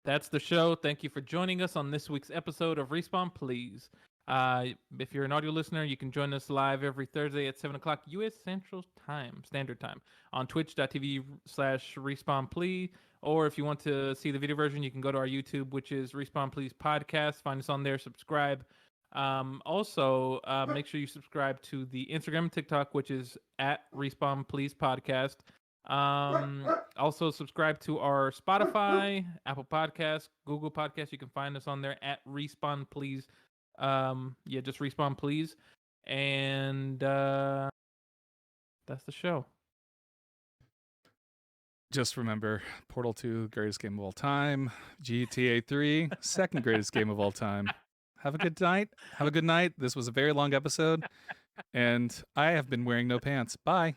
that's the show. Thank you for joining us on this week's episode of Respawn Please. If you're an audio listener, you can join us live every Thursday at 7 o'clock U.S. Standard Time on twitch.tv/Respawn Please. Or if you want to see the video version, you can go to our YouTube, which is Respawn Please Podcast. Find us on there, subscribe. Also, make sure you subscribe to the Instagram and TikTok, which is at Respawn Please Podcast. Also subscribe to our Spotify, Apple Podcasts, Google Podcasts. You can find us on there at Respawn Please. Just Respawn Please. And that's the show. Just remember, Portal 2, greatest game of all time. GTA 3, second greatest game of all time. Have a good night. Have a good night. This was a very long episode, and I have been wearing no pants. Bye.